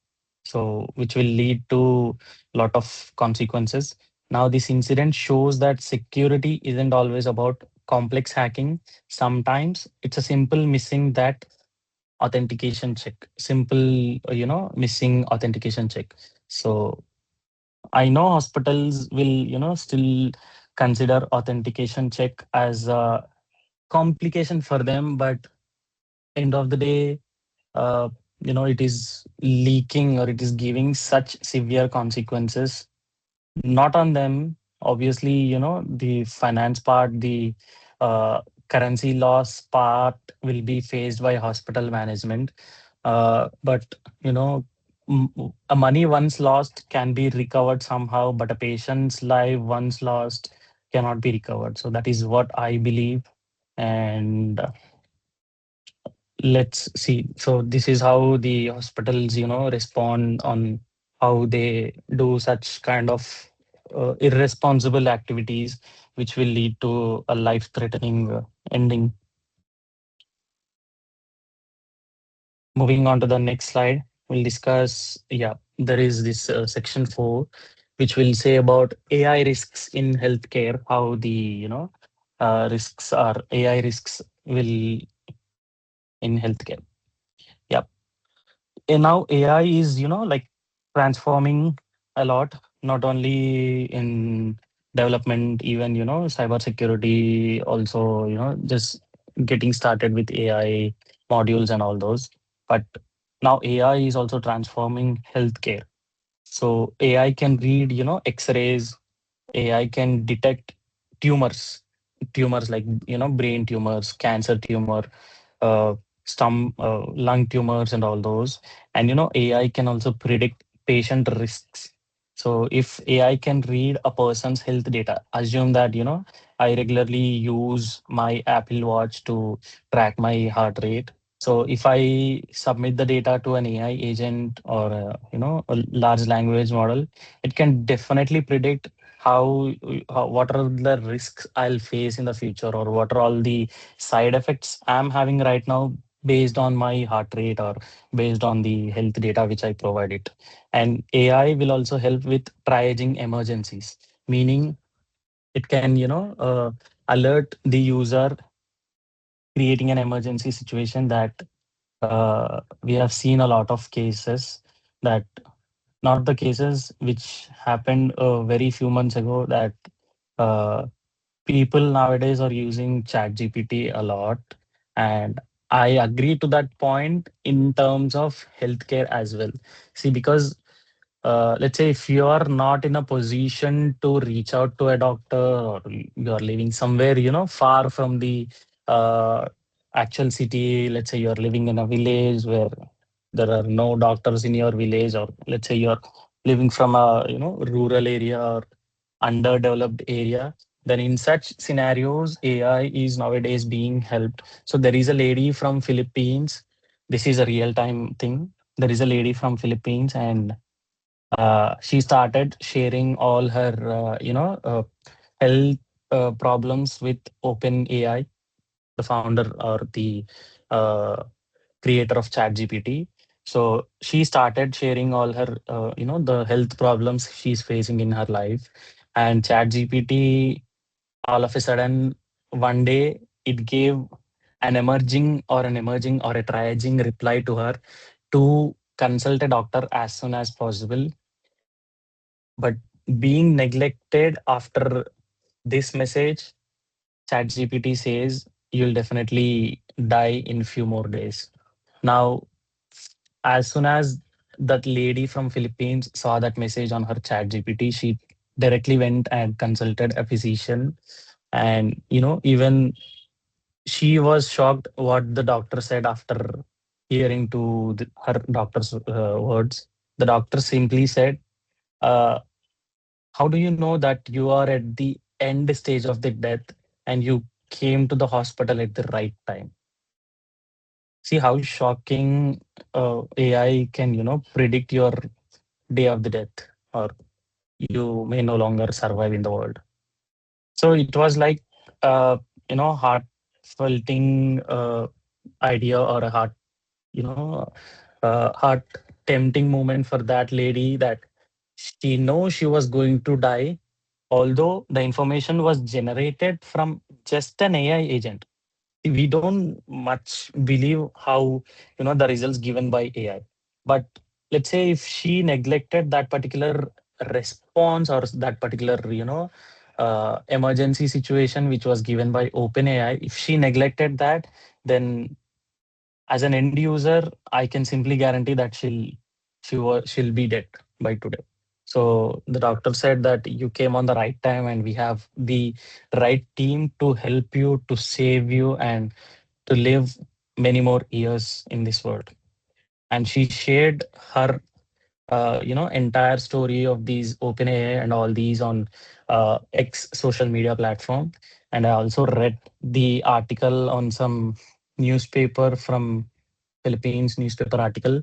so which will lead to a lot of consequences. Now this incident shows that security isn't always about complex hacking. Sometimes it's a simple missing that authentication check, simple missing authentication check. So I know hospitals will still consider authentication check as a complication for them, but end of the day, uh, it is leaking or it is giving such severe consequences, not on them. Obviously, the finance part, the uh, currency loss part will be faced by hospital management. But, a money once lost can be recovered somehow, but a patient's life once lost cannot be recovered. So that is what I believe. And let's see. So this is how the hospitals, respond on how they do such kind of irresponsible activities, which will lead to a life-threatening ending. Moving on to the next slide, we'll discuss. Yeah, there is this section 4, which will say about AI risks in healthcare. How the risks are AI risks will in healthcare. Yeah. And now AI is, like transforming a lot, not only in development, even, cybersecurity also, just getting started with AI modules and all those. But now AI is also transforming healthcare. So AI can read, X-rays, AI can detect tumors, tumors like, brain tumors, cancer tumor, uh, lung tumors and all those. And AI can also predict patient risks. So if AI can read a person's health data, assume that I regularly use my Apple Watch to track my heart rate. So if I submit the data to an AI agent or a large language model, it can definitely predict what are the risks I'll face in the future, or what are all the side effects I'm having right now based on my heart rate or based on the health data which I provide it. And AI will also help with triaging emergencies, meaning it can, alert the user, creating an emergency situation that we have seen a lot of cases, that not the cases which happened very few months ago, that uh, people nowadays are using chat gpt a lot. And I agree to that point in terms of healthcare as well. See, because let's say if you are not in a position to reach out to a doctor, or you are living somewhere far from the uh, actual city. Let's say you are living in a village where there are no doctors in your village, or let's say you are living from a rural area or underdeveloped area. Then in such scenarios, AI is nowadays being helped. So there is a lady from Philippines. This is a real time thing. There is a lady from Philippines, and she started sharing all her health problems with OpenAI, the founder or the uh, creator of ChatGPT. So she started sharing all her the health problems she's facing in her life. And ChatGPT, all of a sudden, one day, it gave an emerging or a triaging reply to her to consult a doctor as soon as possible. But being neglected after this message, ChatGPT says you'll definitely die in few more days. Now, as soon as that lady from Philippines saw that message on her ChatGPT, she directly went and consulted a physician. And even she was shocked what the doctor said after hearing to her doctor's words. The doctor simply said, uh, How do you know that you are at the end stage of the death and you came to the hospital at the right time? See how shocking AI can, predict your day of the death, or you may no longer survive in the world. So it was like, heart-felting idea, or a heart tempting moment for that lady, that she knows she was going to die, although the information was generated from just an AI agent. We don't much believe how, the results given by AI. But let's say if she neglected that particular response, or that particular, emergency situation which was given by OpenAI, if she neglected that, then as an end user, I can simply guarantee that she'll be dead by today. So the doctor said that you came on the right time, and we have the right team to help you, to save you, and to live many more years in this world. And she shared her entire story of these OpenAI and all these on X social media platform. And I also read the article on some newspaper from Philippines newspaper article.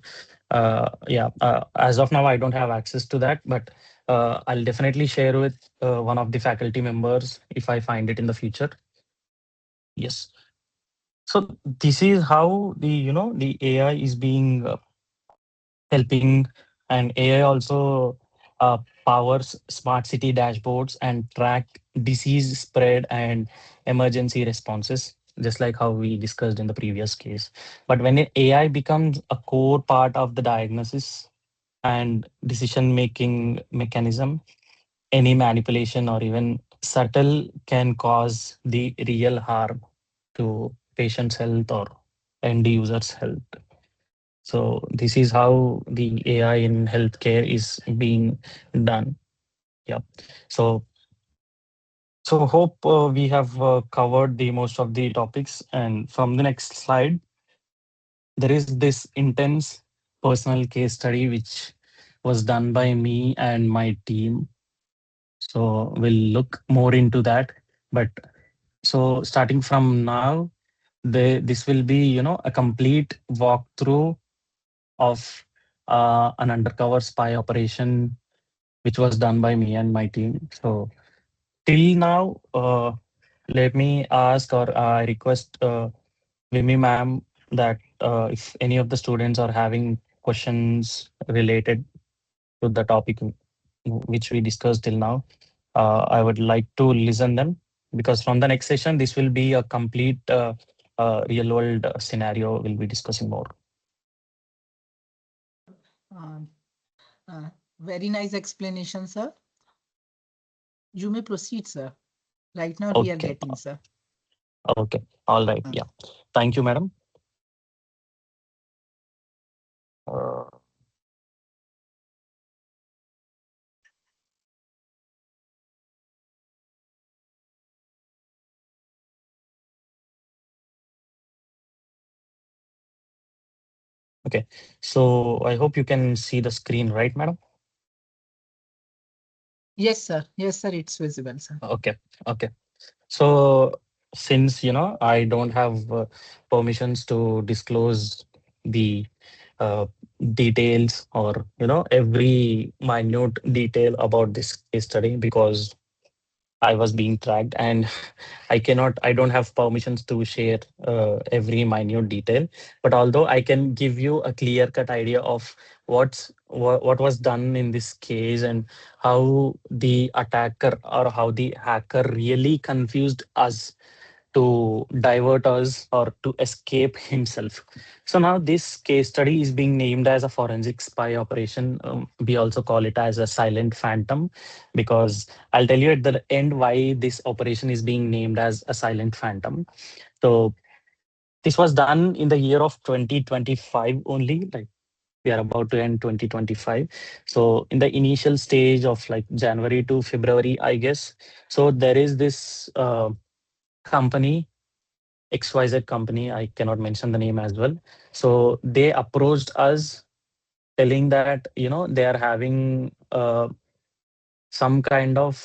Yeah, as of now, I don't have access to that, but I'll definitely share with one of the faculty members if I find it in the future. Yes. So this is how the AI is being helping, and AI also powers smart city dashboards and track disease spread and emergency responses, just like how we discussed in the previous case. But when AI becomes a core part of the diagnosis and decision making mechanism, any manipulation or even subtle can cause the real harm to patient's health or end users health. So this is how the AI in healthcare is being done. Yeah. So hope we have covered the most of the topics. And from the next slide, there is this intense personal case study which was done by me and my team. So we'll look more into that. But so starting from now, this will be, a complete walkthrough of an undercover spy operation which was done by me and my team. So till now, let me ask, or I request Vimi ma'am, that if any of the students are having questions related to the topic which we discussed till now, I would like to listen them, because from the next session, this will be a complete real world scenario we'll be discussing more. Uh, very nice explanation, sir. You may proceed, sir. Right now we are Okay. getting, sir. Okay. All right. Uh, Yeah. Thank you, madam. Uh, okay. So I hope you can see the screen, right, madam? yes, sir. Yes, sir. It's visible, sir. Okay. Okay. So since I don't have permissions to disclose the uh, details, or every minute detail about this case study, because I was being tracked, and I don't have permissions to share every minute detail. But although I can give you a clear cut idea of what was done in this case, and how the attacker or how the hacker really confused us to divert us or to escape himself. So now this case study is being named as a forensic spy operation. We also call it as a silent phantom, because I'll tell you at the end why this operation is being named as a silent phantom. So this was done in the year of 2025 only. Like, we are about to end 2025. So in the initial stage of like January to February, I guess. So there is this company, XYZ company, I cannot mention the name as well. So they approached us telling that, they are having some kind of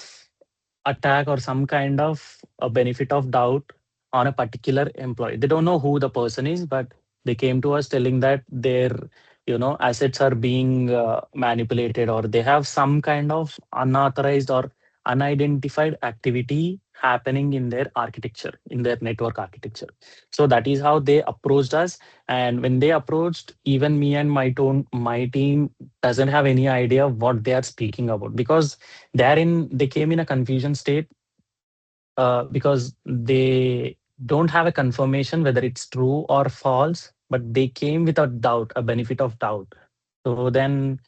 attack or some kind of a benefit of doubt on a particular employee. They don't know who the person is, but they came to us telling that their assets are being manipulated, or they have some kind of unauthorized or unidentified activity happening in their architecture, in their network architecture. So that is how they approached us. And when they approached, even me and my team doesn't have any idea what they are speaking about, because they came in a confusion state, because they don't have a confirmation whether it's true or false, but they came with a doubt, a benefit of doubt. So then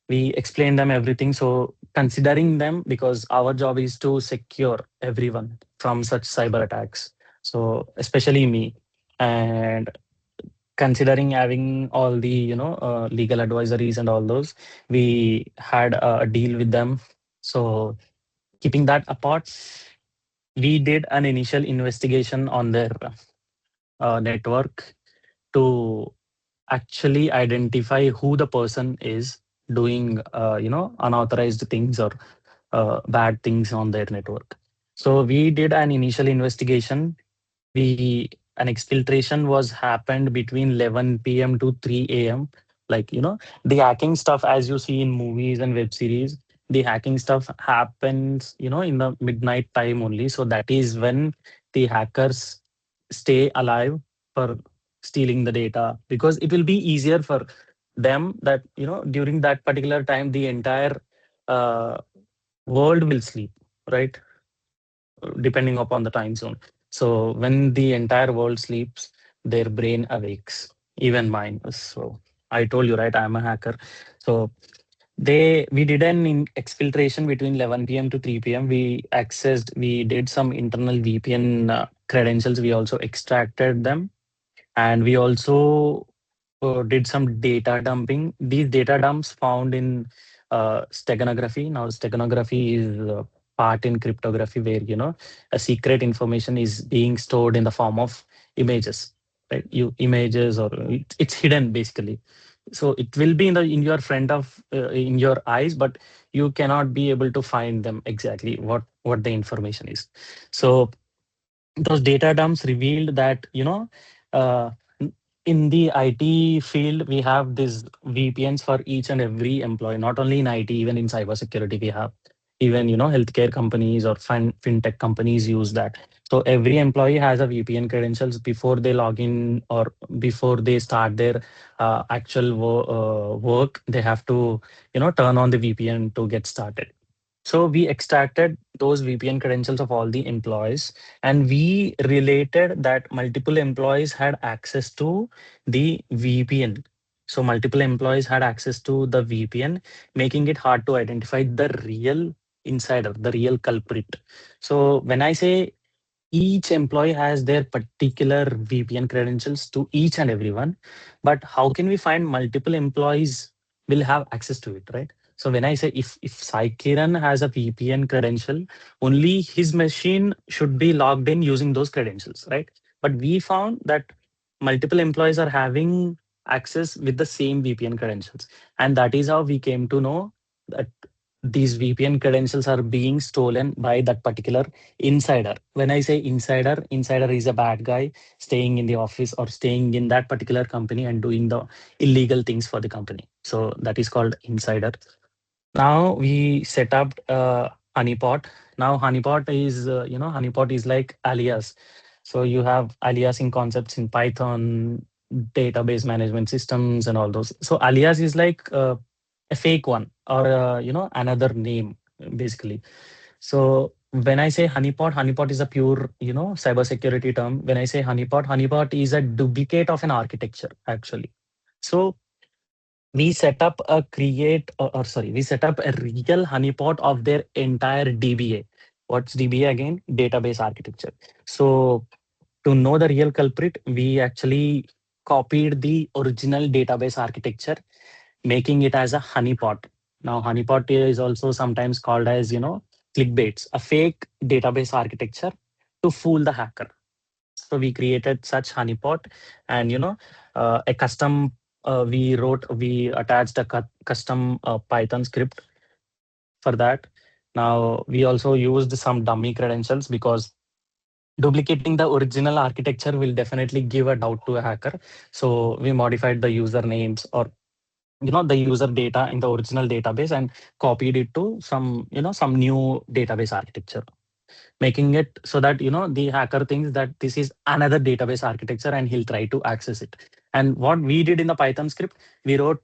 we explained them everything. So considering them, because our job is to secure everyone from such cyber attacks. So especially me, and considering having all the legal advisories and all those, we had a deal with them. So keeping that apart, we did an initial investigation on their network to actually identify who the person is doing unauthorized things or bad things on their network. So we did an initial investigation. We An exfiltration was happened between 11 p.m. to 3 a.m. Like, the hacking stuff, as you see in movies and web series, the hacking stuff happens in the midnight time only. So that is when the hackers stay alive for stealing the data, because it will be easier for them that during that particular time the entire uh, world will sleep, right? Depending upon the time zone. So when the entire world sleeps, their brain awakes, even mine. So I told you, right? I'm a hacker. So we did an exfiltration between 11 p.m. to 3 p.m. We did some internal VPN credentials. We also extracted them, and we also did some data dumping. These data dumps found in steganography. Now, steganography is part in cryptography where a secret information is being stored in the form of images, right? You images, or it's hidden basically. So it will be in your front of in your eyes, but you cannot be able to find them exactly what the information is. So those data dumps revealed that uh, in the IT field we have these VPNs for each and every employee. Not only in IT, even in cybersecurity we have. Even healthcare companies or fintech companies use that. So every employee has a VPN credentials before they log in, or before they start their actual work. They have to turn on the VPN to get started. So we extracted those VPN credentials of all the employees, and we related that multiple employees had access to the VPN. So multiple employees had access to the VPN, making it hard to identify the real insider, the real culprit. So when I say each employee has their particular VPN credentials to each and everyone, but how can we find multiple employees will have access to it, right? So when I say if Sai Kiran has a VPN credential, only his machine should be logged in using those credentials, right? But we found that multiple employees are having access with the same VPN credentials, and that is how we came to know that these VPN credentials are being stolen by that particular insider. When I say insider, insider is a bad guy staying in the office or staying in that particular company and doing the illegal things for the company. So that is called insider. Now we set up honeypot. Now honeypot is like alias. So you have aliasing concepts in Python, database management systems, and all those. So alias is like a fake one, or another name basically. So when I say honeypot, honeypot is a pure cybersecurity term. When I say honeypot, honeypot is a duplicate of an architecture actually. So we set up a we set up a real honeypot of their entire DBA. What's DBA again? Database architecture. So to know the real culprit, we actually copied the original database architecture, making it as a honeypot. Now, honeypot is also sometimes called as, clickbaits, a fake database architecture to fool the hacker. So we created such honeypot, and a custom. We attached a custom Python script for that. Now we also used some dummy credentials because duplicating the original architecture will definitely give a doubt to a hacker. So we modified the usernames or the user data in the original database and copied it to some some new database architecture, making it so that the hacker thinks that this is another database architecture and he'll try to access it. And what we did in the Python script, we wrote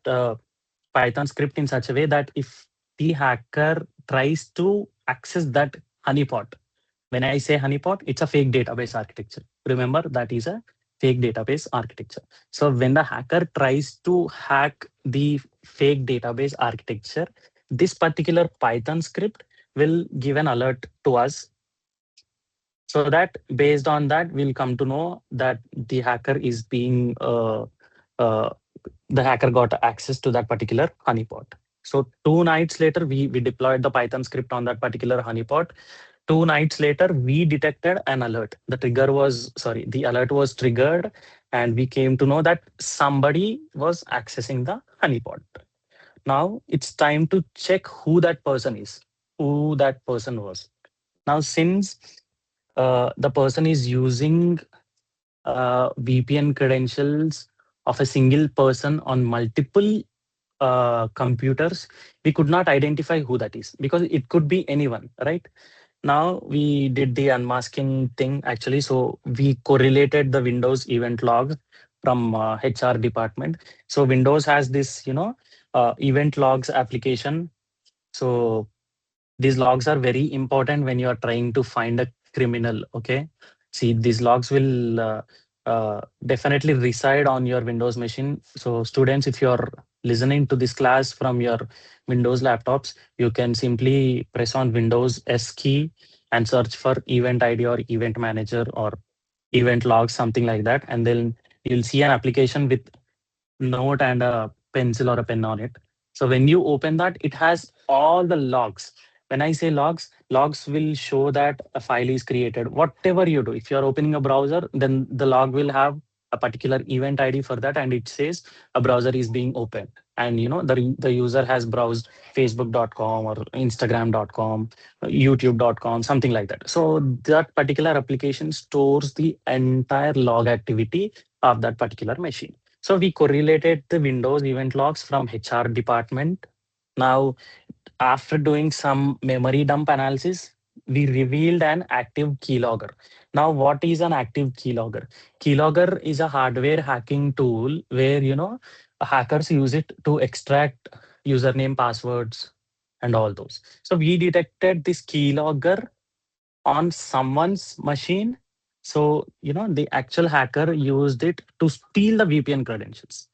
Python script in such a way that if the hacker tries to access that honeypot, when I say honeypot, it's a fake database architecture. Remember, that is a fake database architecture. So when the hacker tries to hack the fake database architecture, this particular Python script will give an alert to us, so that based on that we'll come to know that the hacker is being uh, the hacker got access to that particular honeypot. So 2 nights later, we deployed the Python script on that particular honeypot. 2 nights later, we detected an alert. The alert was triggered, and we came to know that somebody was accessing the honeypot. Now it's time to check who that person is, who that person was. Now, since the person is using VPN credentials of a single person on multiple computers, we could not identify who that is because it could be anyone, right? Now we did the unmasking thing actually. So we correlated the Windows event log from HR department. So Windows has this, event logs application. So these logs are very important when you are trying to find a criminal. Okay. See, these logs will definitely reside on your Windows machine. So students, if you're listening to this class from your Windows laptops, you can simply press on Windows S key and search for event ID or event manager or event logs, something like that. And then you'll see an application with note and a pencil or a pen on it. So when you open that, it has all the logs. When I say logs, logs will show that a file is created. Whatever you do, if you're opening a browser, then the log will have a particular event ID for that, and it says a browser is being opened. And the user has browsed facebook.com or instagram.com, youtube.com, something like that. So that particular application stores the entire log activity of that particular machine. So we correlated the Windows event logs from HR department. Now, after doing some memory dump analysis, we revealed an active keylogger. Now, what is an active keylogger? Keylogger is a hardware hacking tool where hackers use it to extract username, passwords, and all those. So we detected this keylogger on someone's machine. So, the actual hacker used it to steal the VPN credentials.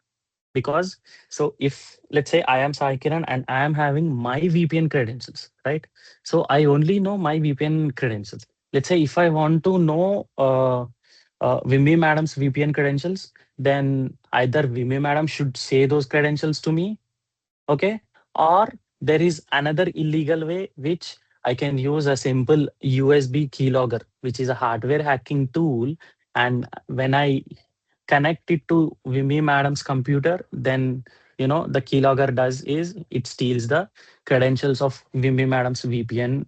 Because, so if let's say I am Sai Kiran and I am having my VPN credentials, right? So I only know my VPN credentials. Let's say if I want to know Vimbi madam's VPN credentials, then either Vimbi madam should say those credentials to me, okay, or there is another illegal way which I can use a simple USB keylogger, which is a hardware hacking tool. And when I connect it to Vimbi madam's computer, then the keylogger does is it steals the credentials of Vimbi madam's VPN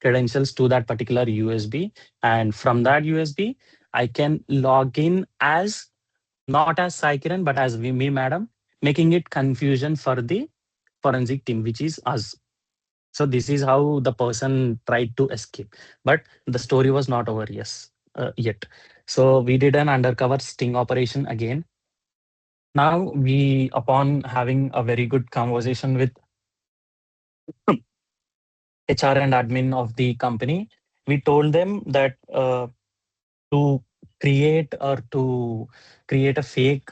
credentials to that particular USB, and from that USB, I can log in as not as Saikiran but as Vimbi madam, making it confusion for the forensic team, which is us. So this is how the person tried to escape, but the story was not over. Yes, yet. So we did an undercover sting operation again. Now we, upon having a very good conversation with HR and admin of the company, we told them that to create a fake,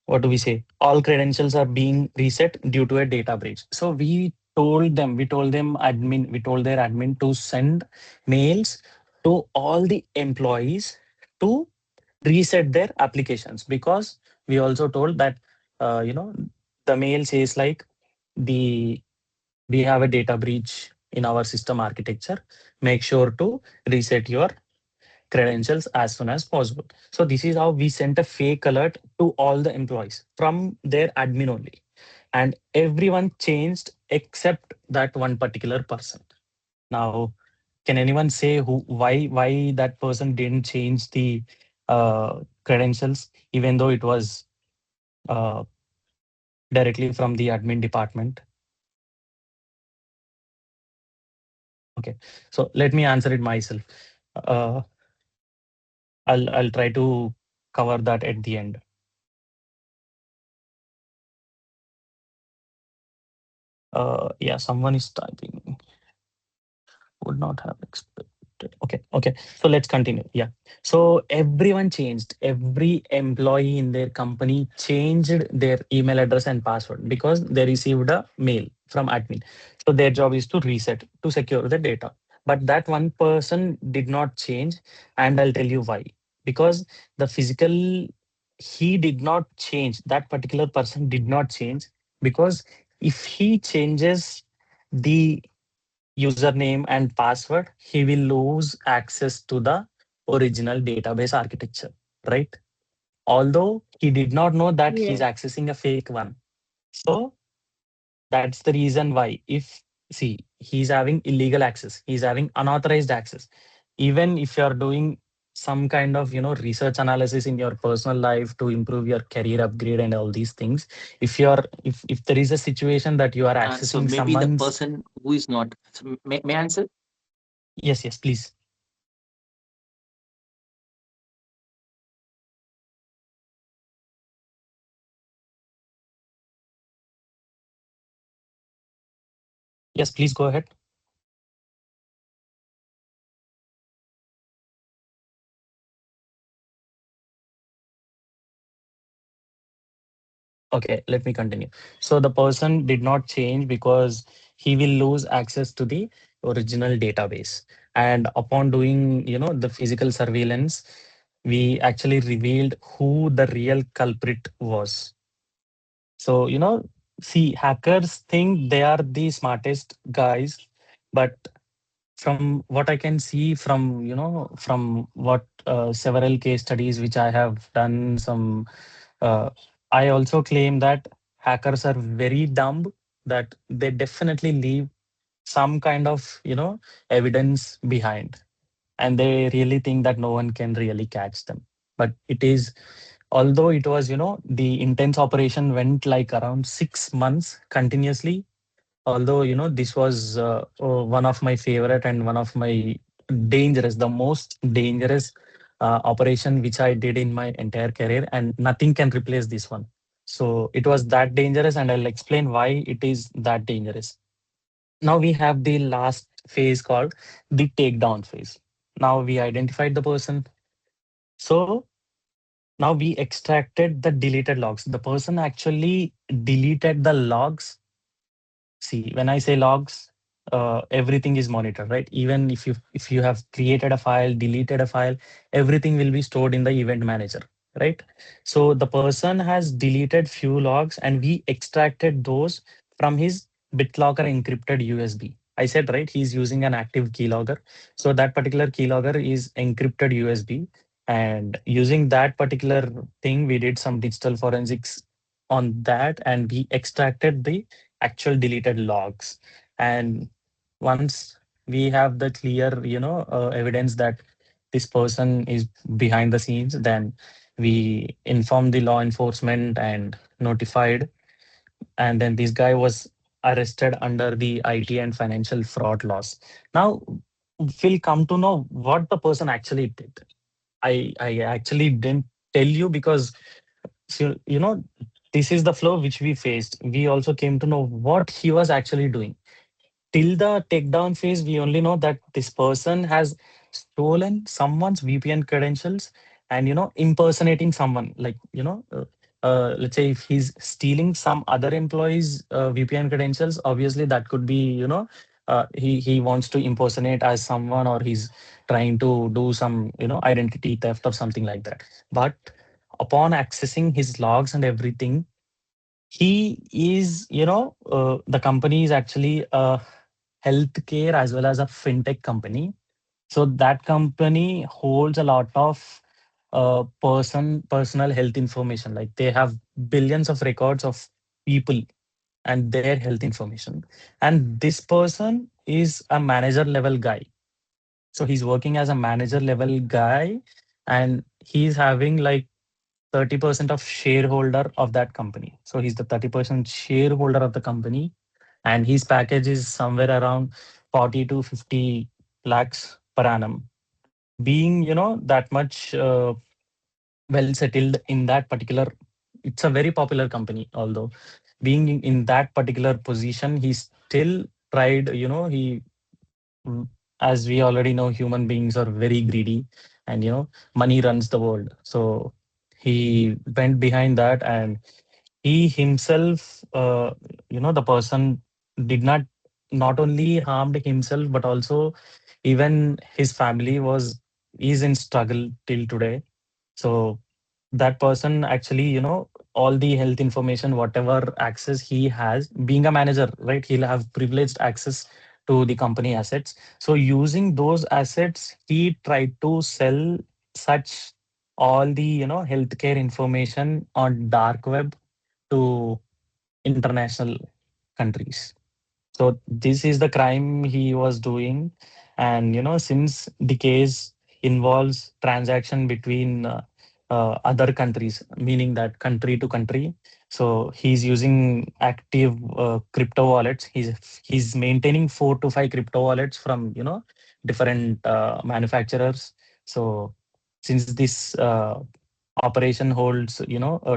what do we say? All credentials are being reset due to a data breach. So we told their admin to send mails to all the employees to reset their applications, because we also told that the mail says like the we have a data breach in our system architecture. Make sure to reset your credentials as soon as possible. So this is how we sent a fake alert to all the employees from their admin only. and everyone changed except that one particular person. Now, can anyone say why that person didn't change the credentials, even though it was uh, directly from the admin department? Okay, so let me answer it myself. Uh, I'll try to cover that at the end. Yeah, someone is typing. Would not have expected. Okay, okay. So let's continue. Yeah. So everyone changed. Every employee in their company changed their email address and password because they received a mail from admin. So their job is to reset to secure the data. But that one person did not change, and I'll tell you why. Because the physical, he did not change. That particular person did not change because if he changes the username and password, he will lose access to the original database architecture, right? Although he did not know that he's Yeah. accessing a fake one. So that's the reason why. If see, he's having illegal access, he's having unauthorized access. Even if you're doing some kind of research analysis in your personal life to improve your career upgrade and all these things, if there is a situation that you are So accessing maybe the someone's. person who is not. So may I answer? Yes, yes, please. Yes, please go ahead. Okay, let me continue. So the person did not change because he will lose access to the original database. And upon doing, the physical surveillance, we actually revealed who the real culprit was. So, see, hackers think they are the smartest guys, but from what I can see from, from what several case studies which I have done, uh, I also claim that hackers are very dumb, that they definitely leave some kind of, evidence behind. And they really think that no one can really catch them. But it is, although it was, the intense operation went like around 6 months continuously. Although, this was one of my favorite and one of my dangerous, the most dangerous operation which I did in my entire career, and nothing can replace this one. So it was that dangerous, and I'll explain why it is that dangerous. Now we have the last phase called the takedown phase. Now we identified the person. So now we extracted the deleted logs. The person actually deleted the logs. See, when I say logs, everything is monitored, right? Even if you have created a file, deleted a file, everything will be stored in the event manager, right? So the person has deleted few logs, and we extracted those from his BitLocker encrypted USB. I said, right, he's using an active keylogger. So that particular keylogger is encrypted USB. And using that particular thing, we did some digital forensics on that, and we extracted the actual deleted logs. And once we have the clear evidence that this person is behind the scenes, then we inform the law enforcement and notified. And then this guy was arrested under the IT and financial fraud laws. Now we'll come to know what the person actually did. I actually didn't tell you because, so, this is the flow which we faced. We also came to know what he was actually doing. Till the takedown phase, we only know that this person has stolen someone's VPN credentials and, impersonating someone. Like, let's say if he's stealing some other employee's VPN credentials, obviously that could be, he wants to impersonate as someone, or he's trying to do some, identity theft or something like that. But upon accessing his logs and everything, he is, the company is actually a healthcare as well as a fintech company. So that company holds a lot of personal health information. Like they have billions of records of people. and their health information. And this person is a manager level guy. So he's working as a manager level guy, and he's having like 30% of shareholder of that company. So he's the 30% shareholder of the company, and his package is somewhere around 40 to 50 lakhs per annum. Being, that much well settled in that particular, it's a very popular company. Although being in that particular position, he still tried, he Mm, as we already know, human beings are very greedy, and money runs the world. So he went behind that, and he himself, the person did not only harmed himself, but also even his family is in struggle till today. So that person actually, all the health information, whatever access he has, being a manager, right? He'll have privileged access to the company assets. So using those assets, he tried to sell such all the, healthcare information on dark web to international countries. So this is the crime he was doing, and since the case involves transaction between other countries, meaning that country to country. So he's using active crypto wallets. He's maintaining 4 to 5 crypto wallets from different manufacturers. So since this operation holds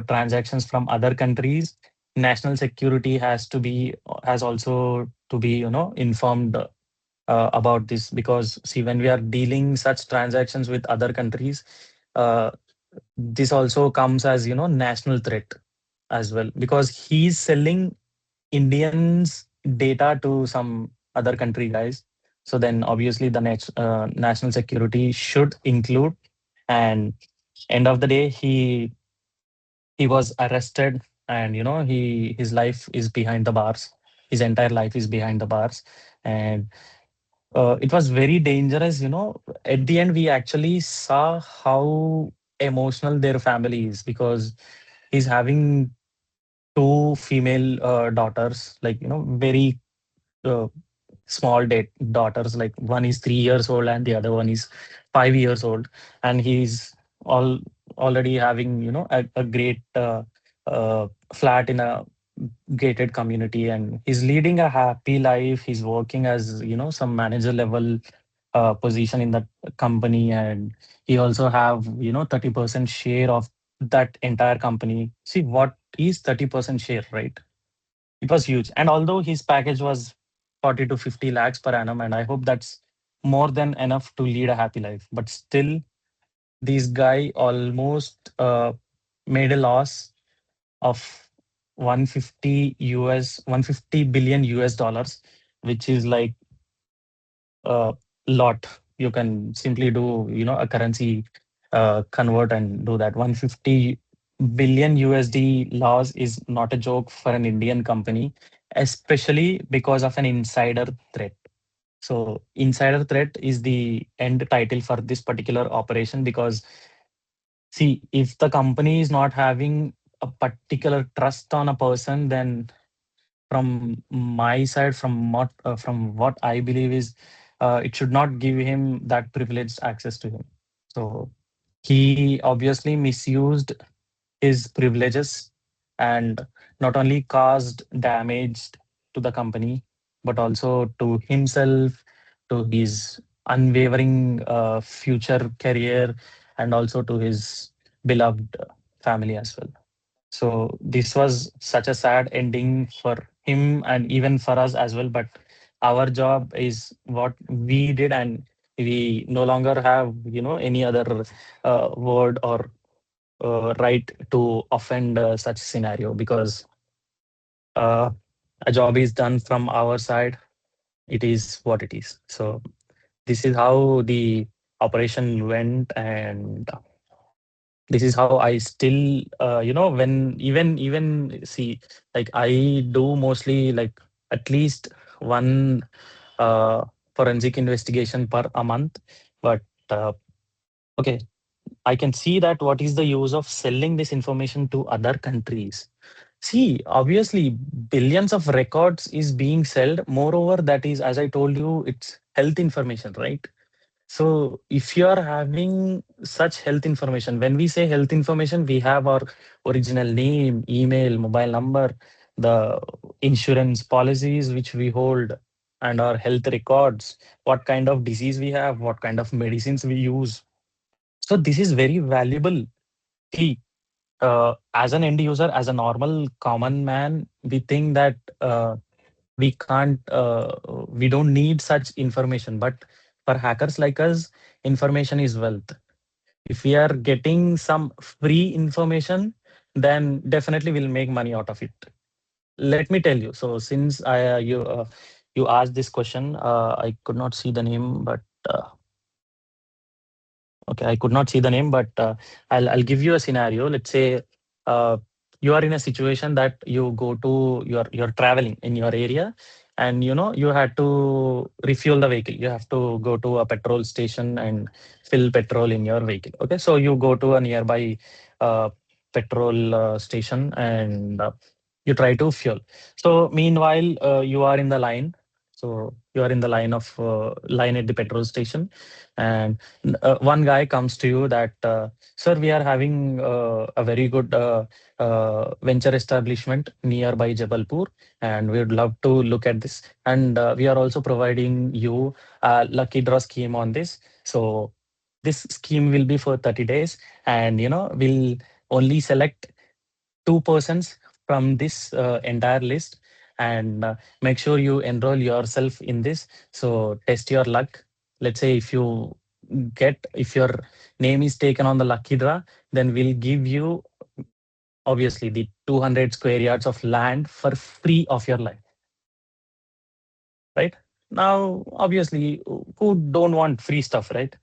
transactions from other countries, national security has also to be informed about this, because see, when we are dealing such transactions with other countries, uh, this also comes as national threat as well, because he's selling Indians data to some other country guys. So then obviously the national security should include. And end of the day, he was arrested, and his life is behind the bars. His entire life is behind the bars. And it was very dangerous. At the end, we actually saw how emotional their family is, because he's having two female daughters, like very uh, small daughters. Like one is 3 years old and the other one is 5 years old, and he's all already having a great flat in a gated community, and he's leading a happy life. He's working as some manager level position in that company, and he also have 30% share of that entire company. See, what is 30% share, right? It was huge. And although his package was 40 to 50 lakhs per annum, and I hope that's more than enough to lead a happy life, but still, this guy almost made a loss of 150 billion US dollars, which is like a lot. You can simply do, a currency convert and do that. 150 billion USD loss is not a joke for an Indian company, especially because of an insider threat. So, insider threat is the end title for this particular operation, because see, if the company is not having a particular trust on a person, then from my side, from what I believe is, it should not give him that privileged access to him. So he obviously misused his privileges, and not only caused damage to the company, but also to himself, to his unwavering future career, and also to his beloved family as well. So this was such a sad ending for him and even for us as well. But our job is what we did, and we no longer have any other word or right to offend such scenario, because uh, a job is done from our side. It is what it is. So this is how the operation went, and this is how I still, when even see, like I do mostly like at least one uh, forensic investigation per a month. But uh, okay, I can see that what is the use of selling this information to other countries. See, obviously, billions of records is being sold. Moreover, that is, as I told you, it's health information, right? So if you are having such health information, when we say health information, we have our original name, email, mobile number, the insurance policies which we hold, and our health records, what kind of disease we have, what kind of medicines we use. So this is very valuable. See, as an end user, as a normal common man, we think that we can't, we don't need such information. But for hackers like us, information is wealth. If we are getting some free information, then definitely we'll make money out of it. Let me tell you. So since you asked this question, I could not see the name, but uh, okay, I could not see the name, but I'll give you a scenario. Let's say uh, you are in a situation that you go to you're traveling in your area, and you had to refuel the vehicle. You have to go to a petrol station and fill petrol in your vehicle. Okay, so you go to a nearby uh, petrol station and you try to fuel. So meanwhile, you are in the line. So you are in the line at the petrol station, and one guy comes to you that, sir, we are having a very good venture establishment nearby Jabalpur, and we would love to look at this. And we are also providing you a lucky draw scheme on this. So this scheme will be for 30 days, and we'll only select two persons from this entire list, and make sure you enroll yourself in this. So test your luck. Let's say if your name is taken on the lucky draw, then we'll give you obviously the 200 square yards of land for free of your life, right? Now, obviously, who don't want free stuff, right?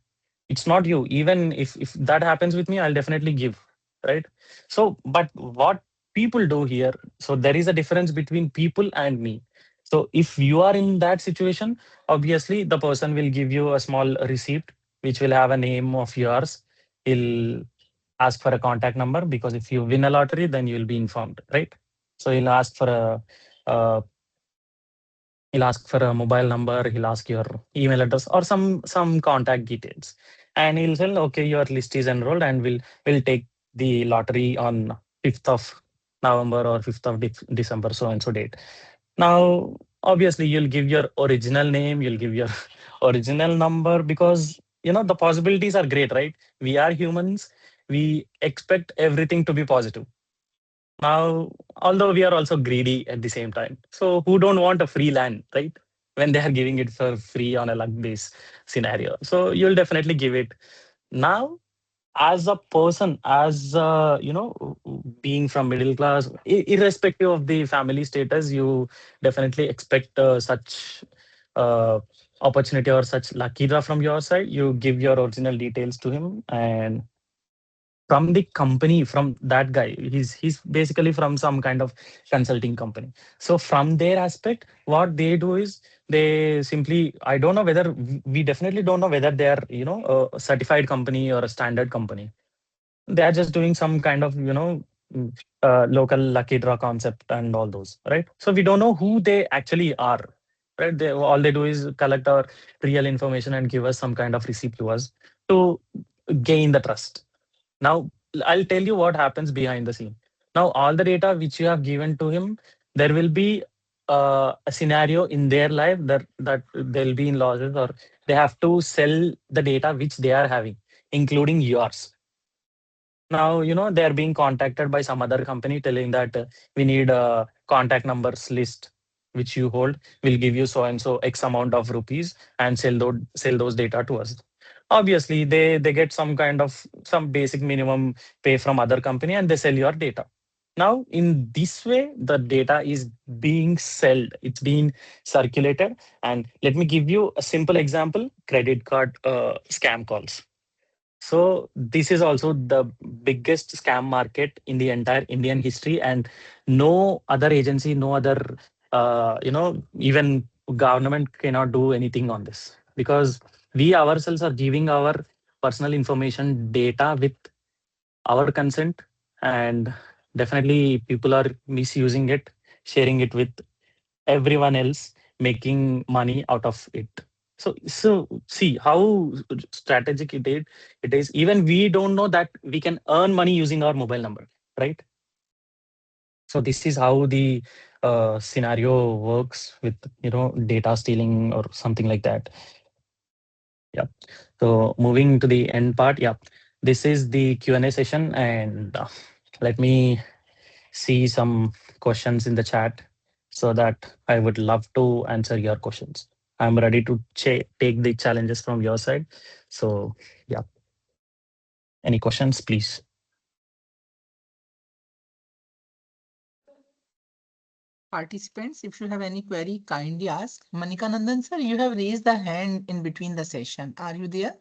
It's not you. Even if that happens with me, I'll definitely give, right? So but what people do here, so there is a difference between people and me. So if you are in that situation, obviously the person will give you a small receipt which will have a name of yours. He'll ask for a contact number, because if you win a lottery, then you'll be informed, right? So uh, he'll ask for a mobile number, he'll ask your email address or some contact details, and he'll say, okay, your list is enrolled, and we'll take the lottery on 5th of November or 5th of December, so and so date. Now, obviously, you'll give your original name, you'll give your original number, because the possibilities are great, right? We are humans, we expect everything to be positive. Now, although we are also greedy at the same time. So who don't want a free land, right? When they are giving it for free on a luck based scenario. So you'll definitely give it. Now, as a person, as being from middle class, irrespective of the family status, you definitely expect such uh, opportunity or such lucky draw from your side. You give your original details to him, and from the company, from that guy, he's basically from some kind of consulting company. So from their aspect, what they do is, they simply, I don't know whether, we definitely don't know whether they are a certified company or a standard company. They are just doing some kind of mm, local lucky draw concept and all those, right? So we don't know who they actually are, right? All they do is collect our real information and give us some kind of receipt to us to gain the trust. Now, I'll tell you what happens behind the scene. Now, all the data which you have given to him, there will be a scenario in their life that they'll be in losses, or they have to sell the data which they are having, including yours. Now, they are being contacted by some other company telling that, we need a contact numbers list which you hold. We'll give you so and so X amount of rupees and sell those data to us. Obviously, they get some basic minimum pay from other company, and they sell your data. Now, in this way, the data is being sold. It's being circulated. And let me give you a simple example: credit card scam calls. So this is also the biggest scam market in the entire Indian history, and no other agency, no other, even government cannot do anything on this, because we ourselves are giving our personal information data with our consent, and definitely people are misusing it, sharing it with everyone else, making money out of it. So see how strategic it is. It is even we don't know that we can earn money using our mobile number, right? So this is how the scenario works with data stealing or something like that. Yeah. So moving to the end part. Yeah, this is the Q&A session, and let me see some questions in the chat so that I would love to answer your questions. I'm ready to take the challenges from your side. So, yeah, any questions, please? Participants, if you have any query, kindly ask. Manikanandan sir, you have raised the hand in between the session. Are you there?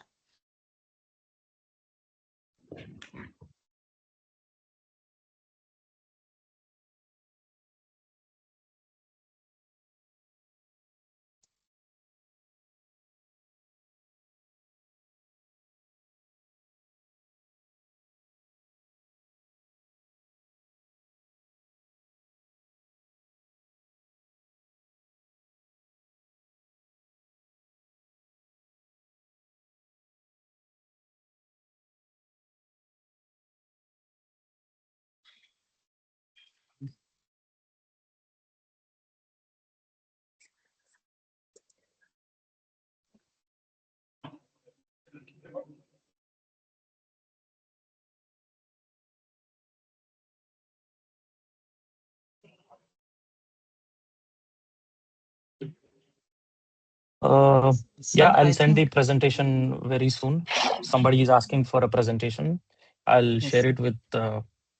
Yeah, Sir, I'll I send the think presentation very soon. Somebody is asking for a presentation. I'll share yes. it with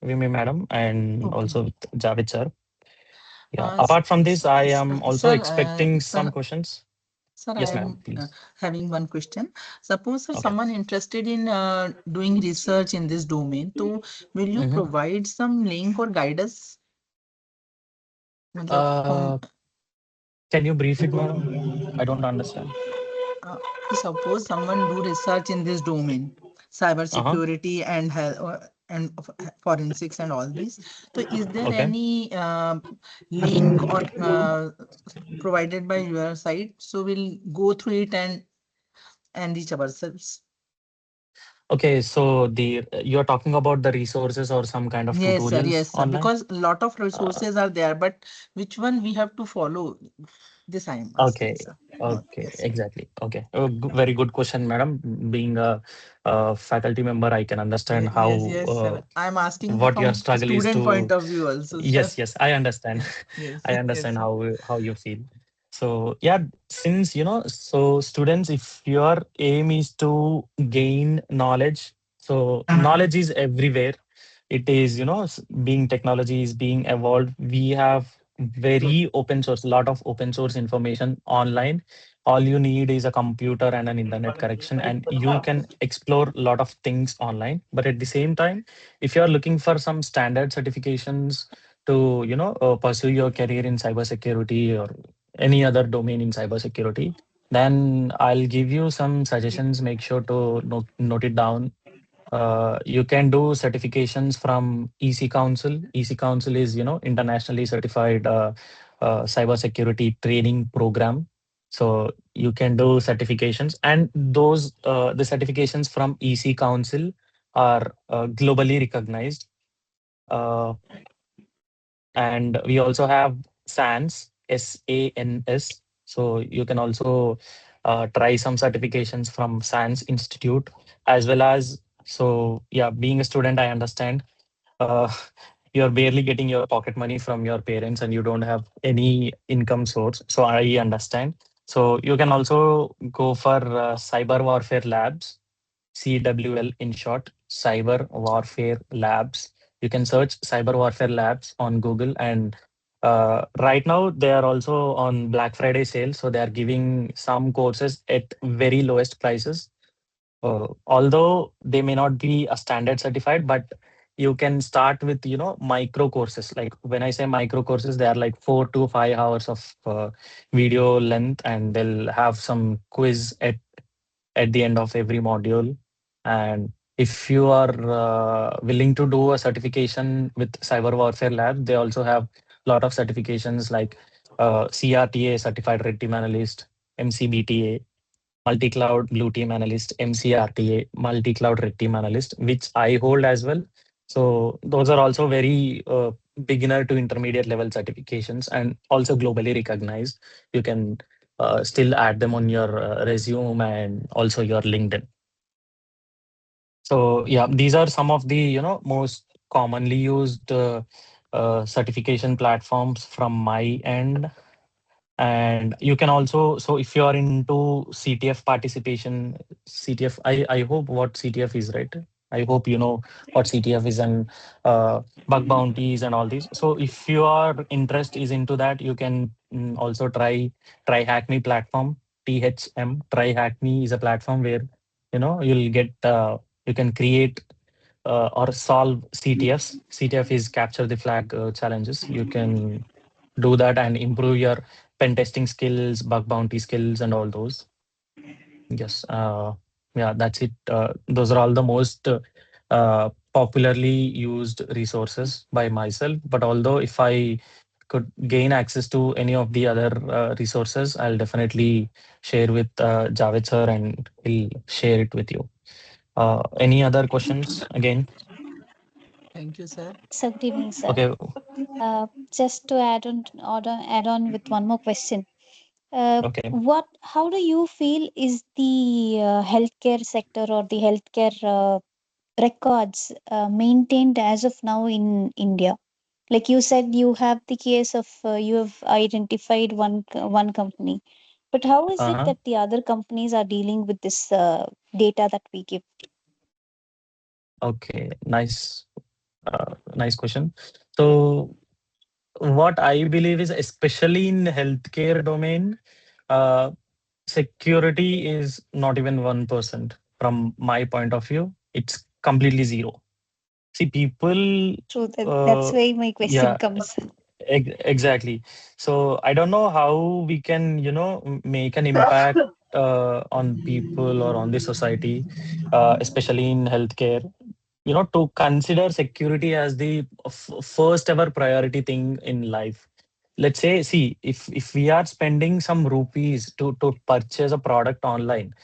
Vimi madam and Okay. also with Javed sir. Yeah. Uh, s- Apart from this, I am also sir, expecting some questions. sir, I Yes, madam, am please. having one question. Suppose sir, Okay. someone interested in doing research in this domain, so will you Mhm. provide some link or guidance? मतलब हम Uh, can you brief it, madam? I don't understand. uh, suppose someone do research in this domain, cyber Uh-huh. security and health and forensics and all these. So is there Okay. any link or provided by your site? So we'll go through it and reach ourselves. Okay, so the you're talking about the resources or some kind of Yes, sir. tutorials Yes, sir. online? Because a lot of Uh, resources are there, but which one we have to follow? This I am asking, okay, sir. Oh, okay, yes, sir. exactly. Okay, very good question, madam. Being a faculty member, I can understand Yes, how yes, sir. I'm asking what your from struggle is student point to. of view also, sir. Yes, yes, I understand. Yes, I yes, understand sir. how you feel. So yeah, since so students, if your aim is to gain knowledge, so knowledge is everywhere. It is, being technology is being evolved. We have very open source, lot of open source information online. All you need is a computer and an internet connection, and you can explore a lot of things online. But at the same time, if you are looking for some standard certifications to pursue your career in cybersecurity or any other domain in cybersecurity, then I'll give you some suggestions. Make sure to note it down. You can do certifications from EC Council. EC Council is, internationally certified cybersecurity training program. So you can do certifications, and those the certifications from EC Council are globally recognized. Uh, and we also have SANS, SANS. So you can also try some certifications from SANS Institute, as well as, so yeah, being a student, I understand uh, you're barely getting your pocket money from your parents and you don't have any income source. So I understand. So you can also go for cyber warfare labs, CWL in short, Cyber Warfare Labs. You can search Cyber Warfare Labs on Google, and right now they are also on Black Friday sale. So they are giving some courses at very lowest prices. Although they may not be a standard certified, but you can start with micro courses. Like when I say micro courses, they are like 4 to 5 hours of video length, and they'll have some quiz at the end of every module. And If you are willing to do a certification with Cyber Warfare Lab, they also have a lot of certifications like CRTA, Certified Red Team Analyst, MCBTA, Multi-Cloud Blue Team Analyst, MCRTA, Multi-Cloud Red Team Analyst, which I hold as well. So those are also very beginner to intermediate level certifications and also globally recognized. You can still add them on your resume and also your LinkedIn. So yeah, these are some of the most commonly used certification platforms from my end. And you can also, so if you are into CTF participation, CTF, I hope what CTF is, right? I hope you know what CTF is and bug bounties and all these. So if your interest is into that, you can also try Hack Me platform. THM Try Hack Me is a platform where you'll get you can create or solve CTFs. CTF is capture the flag challenges. You can do that and improve your pen testing skills, bug bounty skills, and all those. Yes. Yeah, that's it. Those are all the most popularly used resources by myself. But although if I could gain access to any of the other resources, I'll definitely share with Javed sir and he'll share it with you. Any other questions again? Thank you, sir. Yes, good evening, sir. Okay. Just to add on with one more question. Okay. How do you feel is the healthcare sector or the healthcare records maintained as of now in India? Like you said, you have the case of you have identified one company, but how is it Uh-huh. that the other companies are dealing with this data that we give? Okay. Nice question. So what I believe is, especially in healthcare domain, uh, security is not even 1% from my point of view. It's completely zero. See, people, So that's uh, why my question yeah, comes. exactly. So I don't know how we can, make an impact on people or on the society, especially in healthcare, to consider security as the first ever priority thing in life. Let's say, see, if we are spending some rupees to purchase a product online,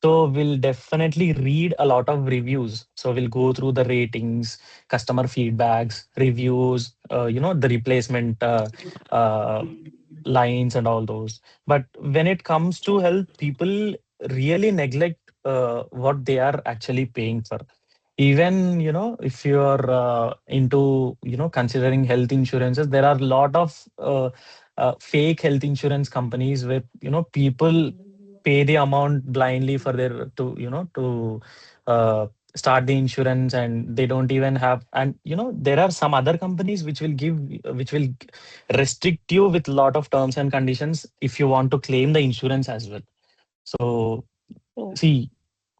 so we'll definitely read a lot of reviews. So we'll go through the ratings, customer feedbacks, reviews, the replacement uh, lines and all those. But when it comes to health, people really neglect what they are actually paying for. Even if you're into considering health insurances, there are a lot of fake health insurance companies where people pay the amount blindly for their to to uh, start the insurance, and they don't even have. And there are some other companies which will restrict you with a lot of terms and conditions if you want to claim the insurance as well. So So, see,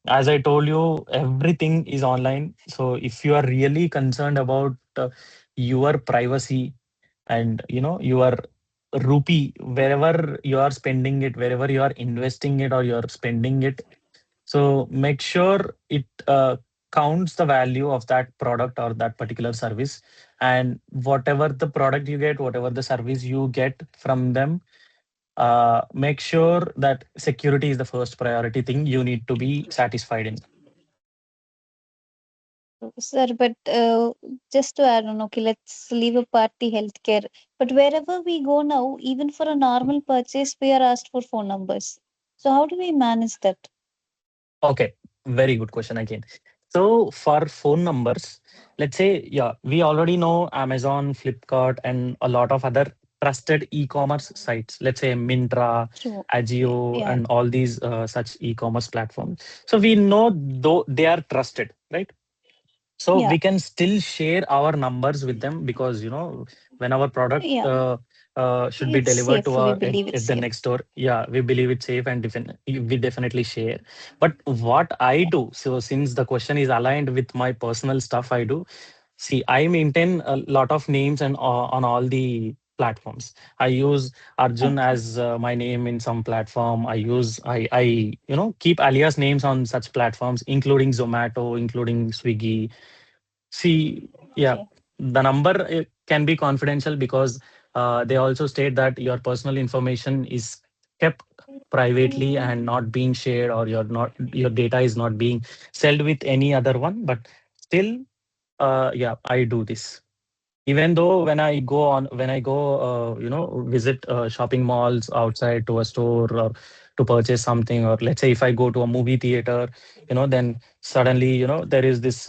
as I told you, everything is online. So if you are really concerned about your privacy and your rupee, wherever you are spending it, wherever you are investing it or you are spending it, so make sure it counts the value of that product or that particular service. And whatever the product you get, whatever the service you get from them, make sure that security is the first priority thing you need to be satisfied in. sir, but just to add on, okay, let's leave apart the healthcare. But wherever we go now, even for a normal purchase, we are asked for phone numbers. So how do we manage that? Okay, very good question again. So for phone numbers, let's say, yeah, we already know Amazon, Flipkart, and a lot of other trusted e-commerce sites. Let's say Mintra, True. Agio, Yeah. and all these such e-commerce platforms. So we know though they are trusted, right? So Yeah. we can still share our numbers with them because when our product Yeah. should be It's delivered safe. to We our believe it's at the safe. next door. Yeah, we believe it's safe and we definitely share. But what I do, so since the question is aligned with my personal stuff, I do see I maintain a lot of names and on all the platforms. I use Arjun Okay. as my name in some platform. I keep alias names on such platforms, including Zomato, including Swiggy. See, yeah, Okay. the number can be confidential because they also state that your personal information is kept privately and not being shared, or your data is not being sold with any other one. But still, yeah, I do this. Even though when I go visit shopping malls outside to a store, or to purchase something, or let's say if I go to a movie theater, then suddenly there is this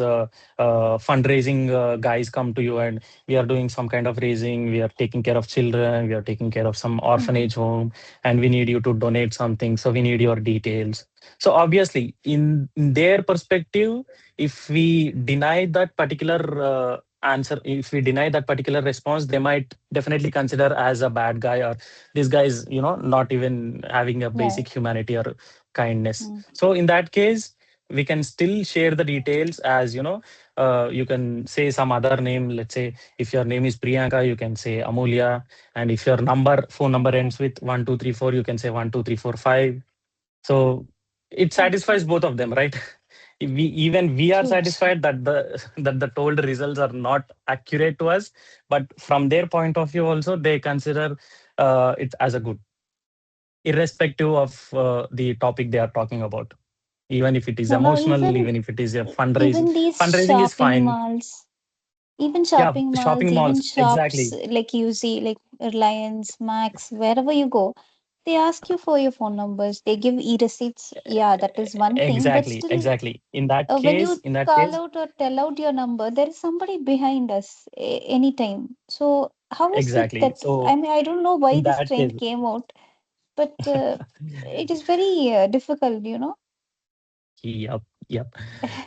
fundraising guys come to you, and we are doing some kind of raising, we are taking care of children, we are taking care of some Mm-hmm. orphanage home, and we need you to donate something, so we need your details. So obviously in their perspective, if we deny that particular answer, if we deny that particular response, they might definitely consider as a bad guy, or this guy is not even having a Right. basic humanity or kindness. Mm. So in that case, we can still share the details, as you can say some other name. Let's say if your name is Priyanka, you can say Amulya, and if your phone number ends with 1234, you can say 12345. So it Okay. satisfies both of them, right? We are True. satisfied that the told results are not accurate to us, but from their point of view also, they consider it as a good, irrespective of the topic they are talking about. Even if it is So now emotional, even if it is a fundraising, even these fundraising is shopping fine. malls, even Yeah, shopping malls, shopping even malls, shops exactly. like you see, like Reliance, Max, wherever you go, they ask you for your phone numbers. They give e-receipts. Yeah, that is one thing. But Exactly, still, exactly. In that when case, you in that call case, out or tell out your number, there is somebody behind us anytime. So how is it exactly. that, I So mean, I don't know why in this that case, trend came out, but it is very difficult. yep, yep.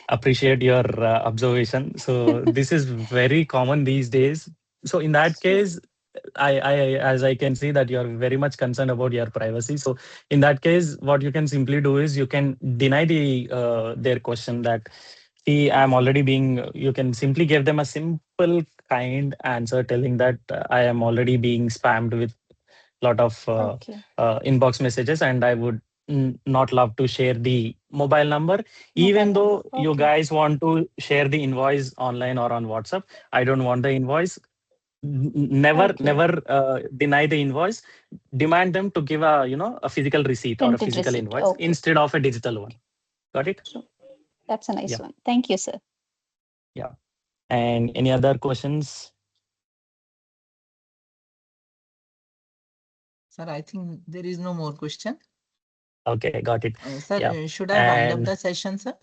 Appreciate your observation. So this is very common these days. So in that True. case, as I can see that you are very much concerned about your privacy. So in that case, what you can simply do is you can deny their question that, see, I'm already being. You can simply give them a simple, kind answer telling that I am already being spammed with lot of Okay. inbox messages, and I would not love to share the mobile number. Mobile Even number. though you Okay. guys want to share the invoice online or on WhatsApp, I don't want the invoice. Never, Okay. never deny the invoice. Demand them to give a physical receipt or a Printed physical receipt. invoice Okay. instead of a digital one. Got it? True. That's a nice Yeah, one. Thank you, sir. yeah. And any other questions? Sir, I think there is no more question. Okay, got it. Sir, Yeah. should I wind up And the session, sir?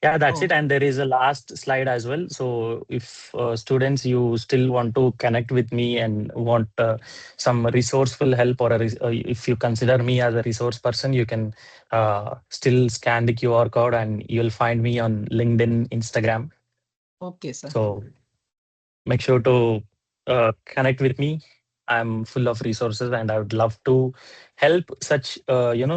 yeah, that's it. Oh, And there is a last slide as well. So if students, you still want to connect with me and want some resourceful help, or if you consider me as a resource person, you can still scan the QR code and you'll find me on LinkedIn, Instagram. okay, sir. So make sure to connect with me. I'm full of resources, and I would love to help such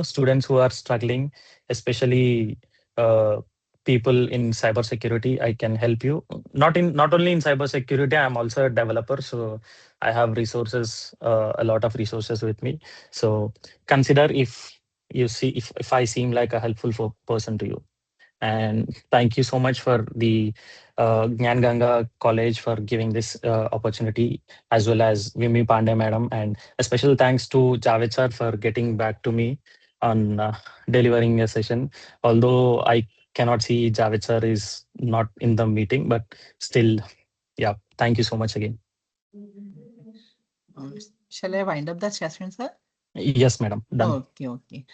students who are struggling, especially uh, people in cybersecurity. I can help you, not only in cybersecurity. I'm also a developer, so I have resources, a lot of resources with me. So consider if you see, if I seem like a helpful person to you. And thank you so much for the Gyan Ganga College for giving this opportunity, as well as Vimi Pandey madam. And a special thanks to Javed sir for getting back to me on delivering a session. Although I cannot see Javed sir is not in the meeting, but still, yeah, thank you so much again. Uh, shall I wind up the session, sir? Yes, madam. Done. Okay, okay.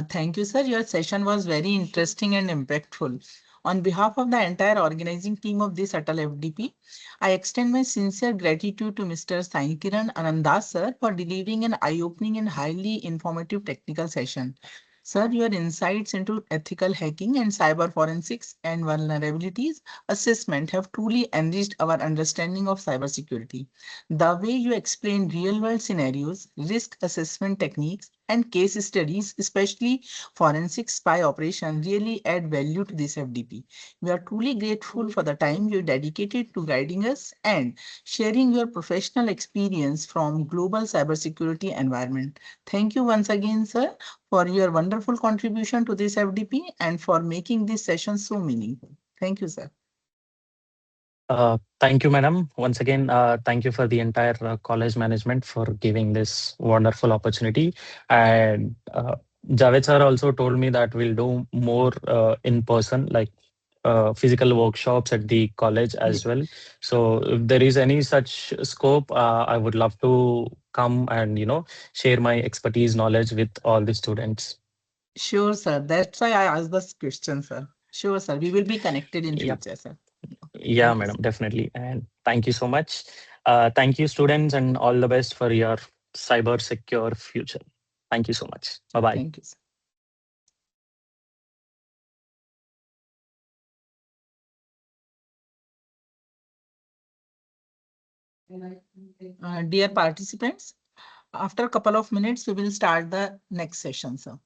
Thank you, sir. Your session was very interesting and impactful. On behalf of the entire organizing team of this Atal FDP, I extend my sincere gratitude to Mr. Kiran Anandas, sir, for delivering an eye-opening and highly informative technical session. Sir, your insights into ethical hacking and cyber forensics and vulnerabilities assessment have truly enriched our understanding of cybersecurity. The way you explain real-world scenarios, risk assessment techniques, and case studies, especially forensic spy operation, really add value to this FDP. We are truly grateful for the time you dedicated to guiding us and sharing your professional experience from global cybersecurity environment. Thank you once again, sir, for your wonderful contribution to this FDP and for making this session so meaningful. Thank you, sir. Thank you, madam. Once again, thank you for the entire college management for giving this wonderful opportunity. And Javed sir also told me that we'll do more in person, like physical workshops at the college as Yes. well. So if there is any such scope, I would love to come and share my expertise, knowledge with all the students. Sure, sir. That's why I asked this question, sir. Sure, sir. We will be connected in Yeah. future, sir. Yeah, Thank you, madam, sir. definitely. And thank you so much. Thank you, students, and all the best for your cyber secure future. Thank you so much. Bye bye. Thank you, sir. Dear participants, after a couple of minutes, we will start the next session, sir.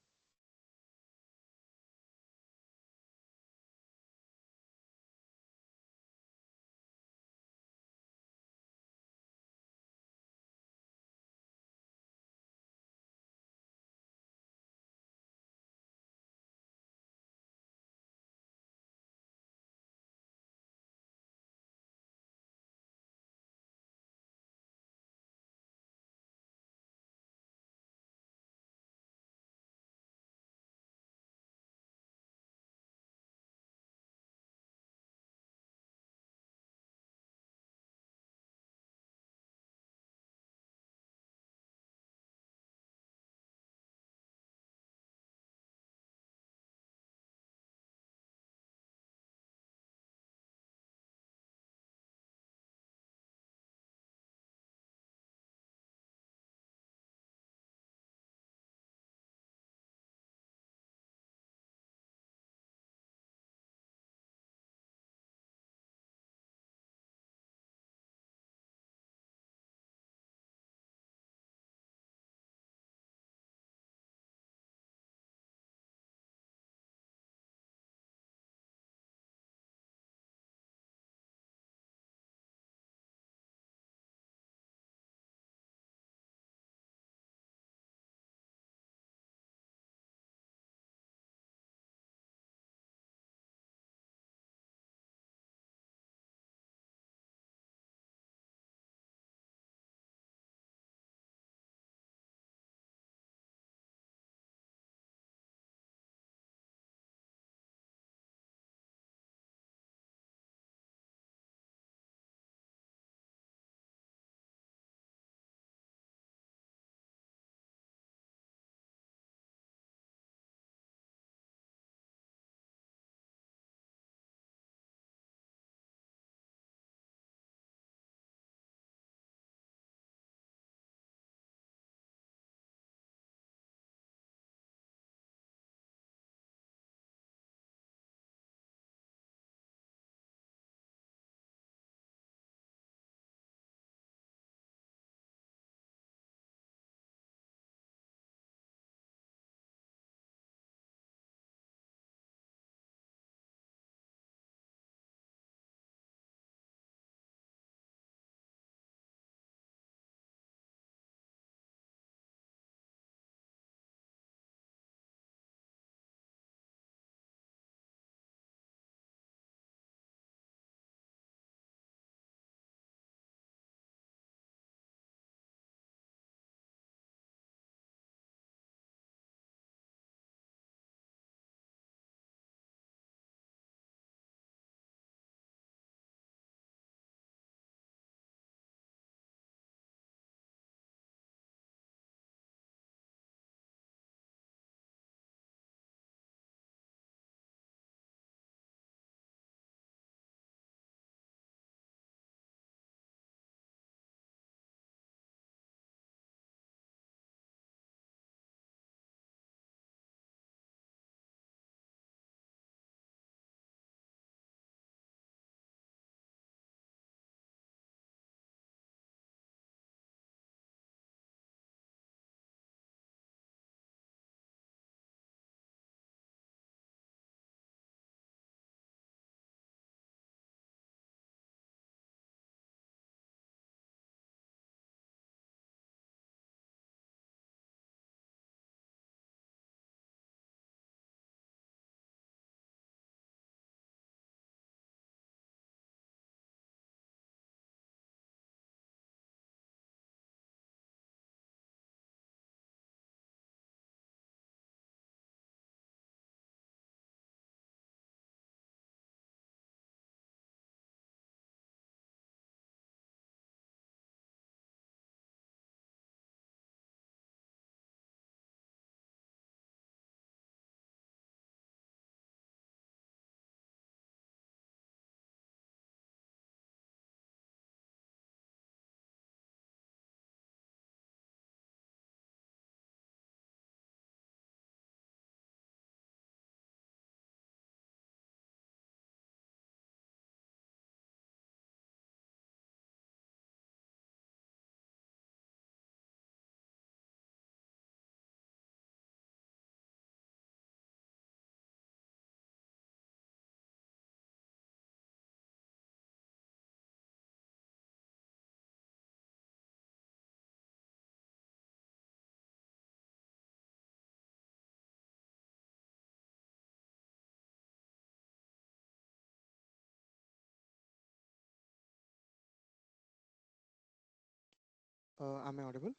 Am I audible?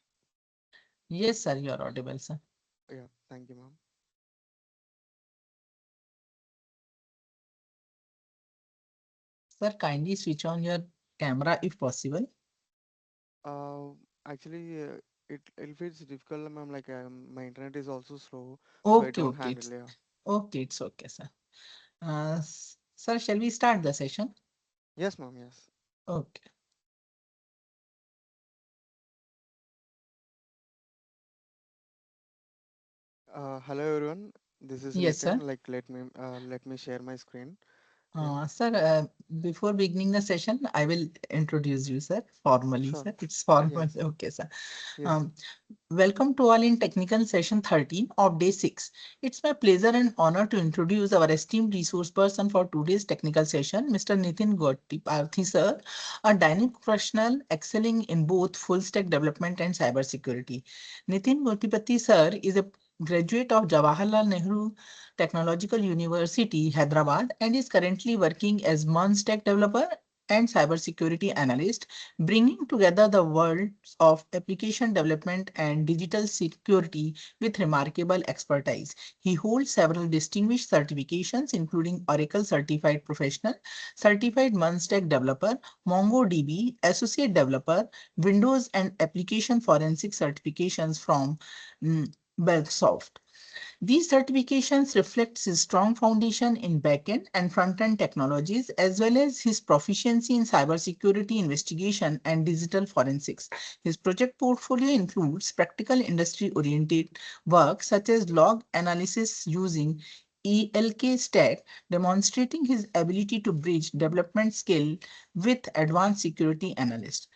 Yes, sir, you are audible, sir. Yeah, thank you, ma'am. Sir, kindly switch on your camera if possible. Uh, Actually, it feels difficult, ma'am. Like my internet is also slow, so I Okay, don't okay, handle. Yeah. it's okay, sir. Sir, shall we start the session? Yes, ma'am. Yes. Okay. Hello, everyone. This is Yes, Nitin. sir. Like, let me share my screen. Yeah. Sir, before beginning the session, I will introduce you, sir, formally, Sure. sir. It's formal. Yes. Okay, sir. Yes. Um, Welcome to all in technical session 13 of day 6. It's my pleasure and honor to introduce our esteemed resource person for today's technical session, Mr. Nitin Gotti sir, a dynamic professional excelling in both full stack development and cybersecurity. Nitin Gottipati sir is a graduate of Jawaharlal Nehru Technological University, Hyderabad, and is currently working as Munstack developer and cybersecurity analyst, bringing together the worlds of application development and digital security with remarkable expertise. He holds several distinguished certifications, including Oracle Certified Professional, Certified Munstack Developer, MongoDB, Associate Developer, Windows and Application Forensic certifications from Belsoft. These certifications reflect his strong foundation in backend and front-end technologies, as well as his proficiency in cybersecurity investigation and digital forensics. His project portfolio includes practical industry-oriented work such as log analysis using ELK stack, demonstrating his ability to bridge development skill with advanced security analysts.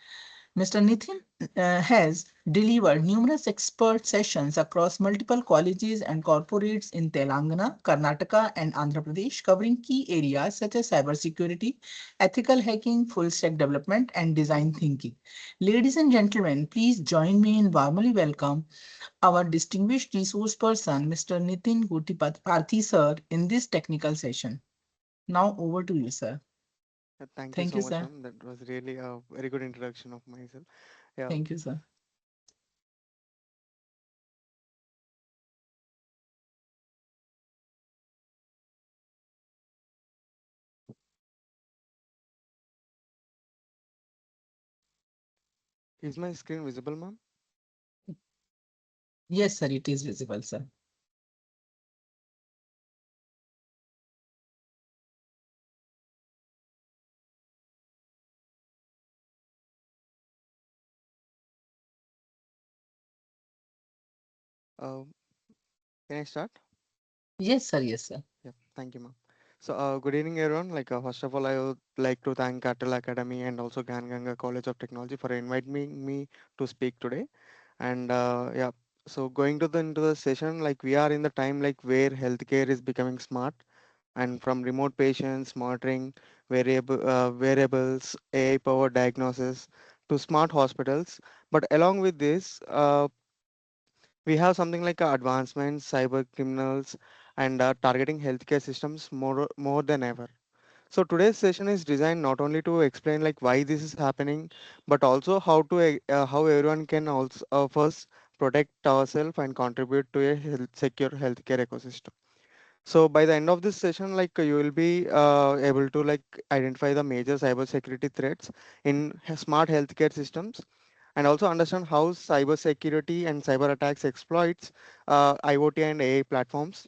Mr. Nitin has delivered numerous expert sessions across multiple colleges and corporates in Telangana, Karnataka, and Andhra Pradesh, covering key areas such as cybersecurity, ethical hacking, full stack development, and design thinking. Ladies and gentlemen, please join me in warmly welcome our distinguished resource person, Mr. Nitin Gutipathi sir, in this technical session. Now over to you, sir. Thank you Thank so you, much, sir. ma'am. That was really a very good introduction of myself. Yeah. Thank you, sir. Is my screen visible, ma'am? Yes, sir, it is visible, sir. Uh, can I start? Yes, sir. Yes, sir. Yeah. Thank you, ma'am. So, good evening, everyone. Like, first of all, I would like to thank Cattle Academy and also Ganga College of Technology for inviting me to speak today. And yeah, so going to the into the session, like we are in the time like where healthcare is becoming smart, and from remote patients monitoring, variables, AI powered diagnosis to smart hospitals. But along with this, we have something like advancements, cyber criminals, and targeting healthcare systems more than ever. So today's session is designed not only to explain like why this is happening, but also how everyone can also first protect ourselves and contribute to a secure healthcare ecosystem. So by the end of this session, like you will be able to like identify the major cybersecurity threats in smart healthcare systems, and also understand how cybersecurity and cyber attacks exploits IoT and AI platforms.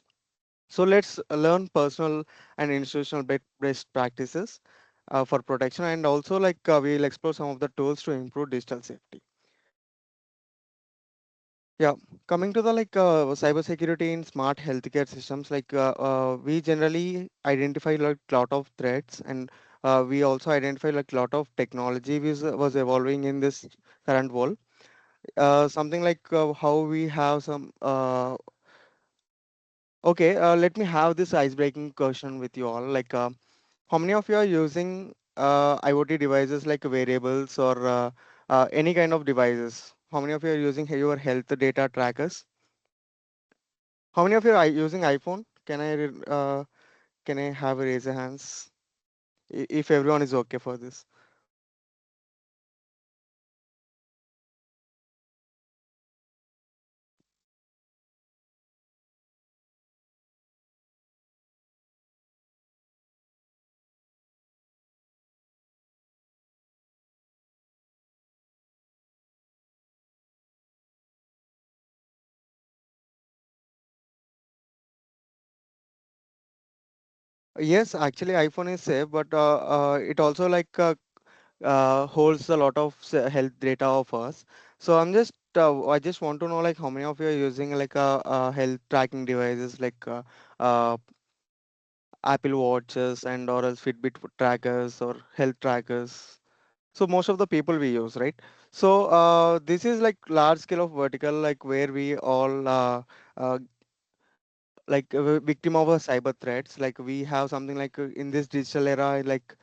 So let's learn personal and institutional best practices for protection, and also like we'll explore some of the tools to improve digital safety. Yeah, coming to the like cybersecurity in smart healthcare systems, like we generally identify like lot of threats, and we also identify like lot of technology was evolving in this current world. Something like how we have some okay, let me have this ice-breaking question with you all. Like, how many of you are using IoT devices like wearables or any kind of devices? How many of you are using your health data trackers? How many of you are using iPhone? Can I have a raise of hands if everyone is okay for this? Yes, actually iPhone is safe, but it also holds a lot of health data of us. So I just want to know like how many of you are using like health tracking devices like uh, Apple Watches and or else Fitbit trackers or health trackers. So most of the people we use, right? So this is like large scale of vertical, like where we all uh, like a victim of a cyber threats. Like we have something like in this digital era, like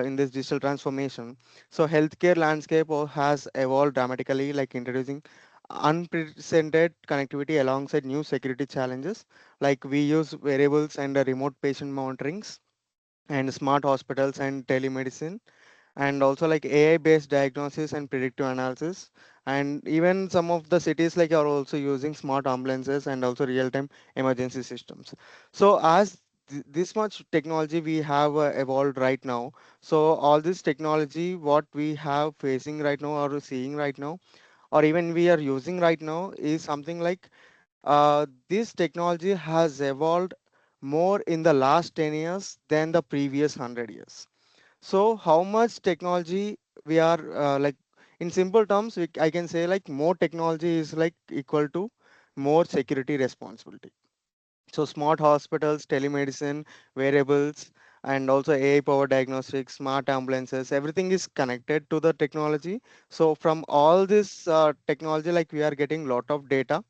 in this digital transformation. So healthcare landscape has evolved dramatically, like introducing unprecedented connectivity alongside new security challenges. Like we use variables and remote patient monitorings and smart hospitals and telemedicine and also like AI based diagnosis and predictive analysis. And even some of the cities like are also using smart ambulances and also real time emergency systems. So as this much technology we have evolved right now, so all this technology what we have facing right now or seeing right now or even we are using right now is something like this technology has evolved more in the last 10 years than the previous 100 years. So how much technology we are in simple terms, I can say like more technology is like equal to more security responsibility. So smart hospitals, telemedicine, wearables, and also AI powered diagnostics, smart ambulances, everything is connected to the technology. So from all this technology, like we are getting lot of data.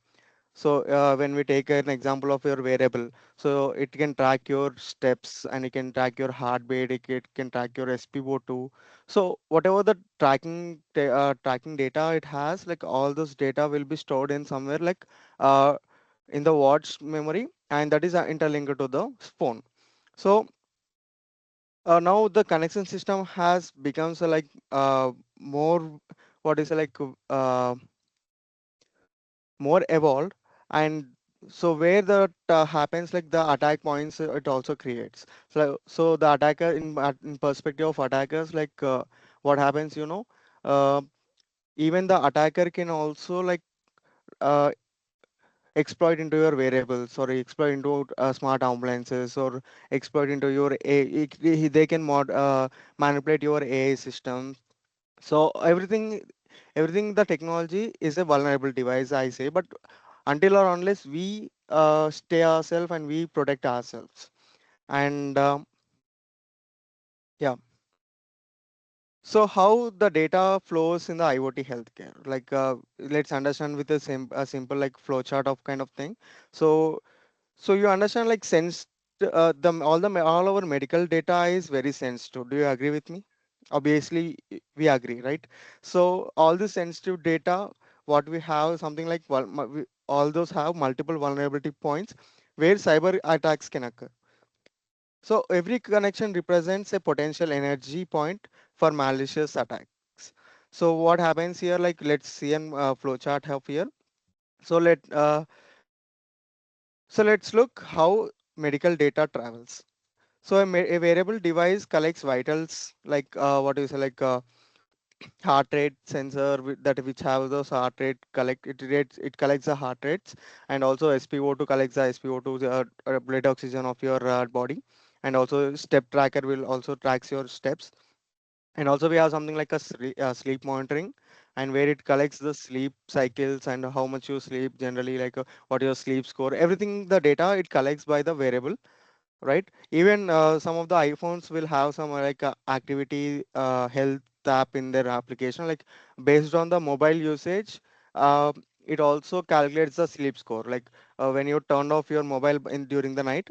So when we take an example of your wearable, so it can track your steps and it can track your heartbeat, it can track your SpO2. So whatever the tracking data it has, like all those data will be stored in somewhere like uh, in the watch memory, and that is interlinked to the phone. So now the connection system has becomes more what is uh, more evolved, and so where that happens like the attack points it also creates. So the attacker in perspective of attackers what happens, uh, even the attacker can also uh, exploit into your variables or exploit into smart ambulances or exploit into your they can manipulate your AI system. So everything the technology is a vulnerable device, I say, but until or unless we stay ourselves and we protect ourselves. And yeah, so how the data flows in the IoT healthcare? Let's understand with a simple like flowchart of kind of thing. So so you understand like sense all our medical data is very sensitive. Do you agree with me? Obviously, we agree, right? So all the sensitive data, what we have, something like all those have multiple vulnerability points where cyber attacks can occur. So every connection represents a potential energy point for malicious attacks. So what happens here? Like let's see an flowchart of here. So let's look how medical data travels. So a wearable device collects vitals like what is heart rate sensor that which have those heart rate it collects the heart rates, and also SpO2 collects the SpO2 blood oxygen of your body, and also step tracker will also tracks your steps, and also we have something like a sleep monitoring, and where it collects the sleep cycles and how much you sleep generally, what your sleep score, everything the data it collects by the wearable, right? Even some of the iPhones will have some activity health app in their application, like based on the mobile usage. uh, it also calculates the sleep score, when you turn off your mobile in during the night,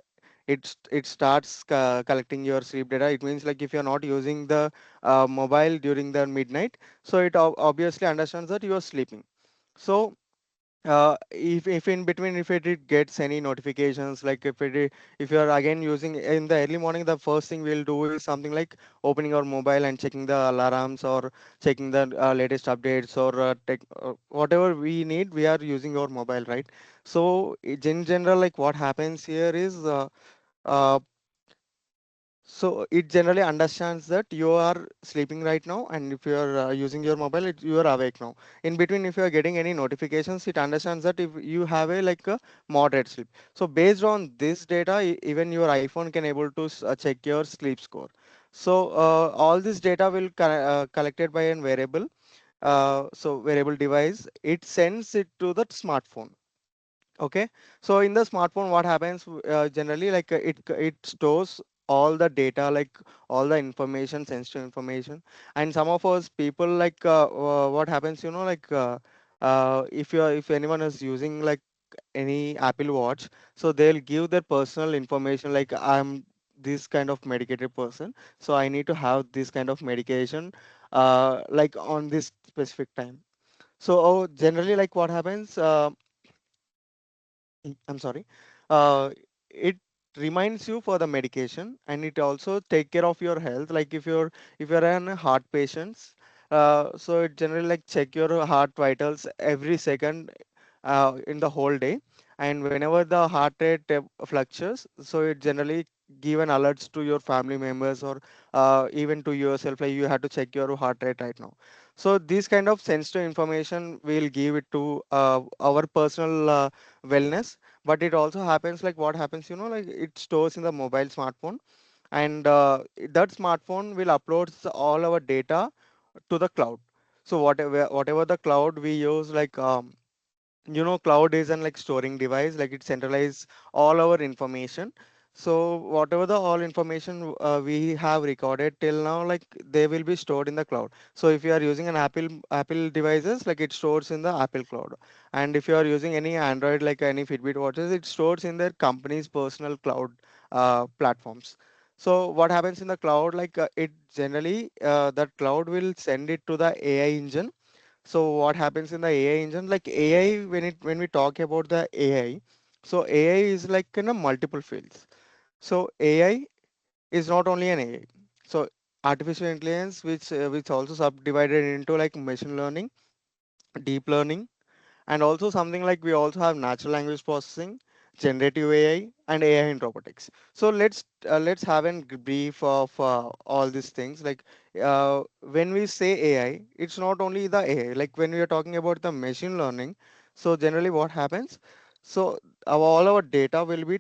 it starts collecting your sleep data. It means like if you're not using the mobile during the midnight, so it obviously understands that you are sleeping. So if in between if it gets any notifications, like if you are again using in the early morning, the first thing we'll do is something like opening our mobile and checking the alarms or checking the latest updates or whatever we need, we are using our mobile, right? So in general, like what happens here is uh, So it generally understands that you are sleeping right now, and if you are using your mobile, you are awake now. In between, if you are getting any notifications, it understands that if you have a like a moderate sleep. So based on this data, even your iPhone can able to check your sleep score. So all this data will collected by a wearable. So wearable device, it sends it to the smartphone. Okay, so in the smartphone, what happens generally, like it stores all the data, like all the information, sensitive information. And some of us people, like what happens, like if anyone is using like any Apple Watch, so they'll give their personal information, like I'm this kind of medicated person, so I need to have this kind of medication like on this specific time. So generally, like what happens, I'm sorry. It reminds you for the medication, and it also take care of your health. Like if you're an heart patient, so it generally like check your heart vitals every second in the whole day. And whenever the heart rate fluctuates, so it generally give an alerts to your family members, or even to yourself, like you have to check your heart rate right now. So this kind of sensitive information will give it to our personal wellness. But it also happens, like what happens, like it stores in the mobile smartphone, and that smartphone will upload all our data to the cloud. So whatever the cloud we use, like cloud is an like storing device, like it centralize all our information. So whatever the all information we have recorded till now, like they will be stored in the cloud. So if you are using an Apple devices, like it stores in the Apple cloud. And if you are using any Android, like any Fitbit watches, it stores in their company's personal cloud platforms. So what happens in the cloud, like it generally that cloud will send it to the AI engine. So what happens in the AI engine, like AI, when we talk about the AI, so AI is like in a multiple fields. So AI is not only an AI. So artificial intelligence, which also subdivided into like machine learning, deep learning, and also something like we also have natural language processing, generative AI, and AI in robotics. So let's have a brief of all these things. Like when we say AI, it's not only the AI. Like when we are talking about the machine learning, so generally what happens? So all our data will be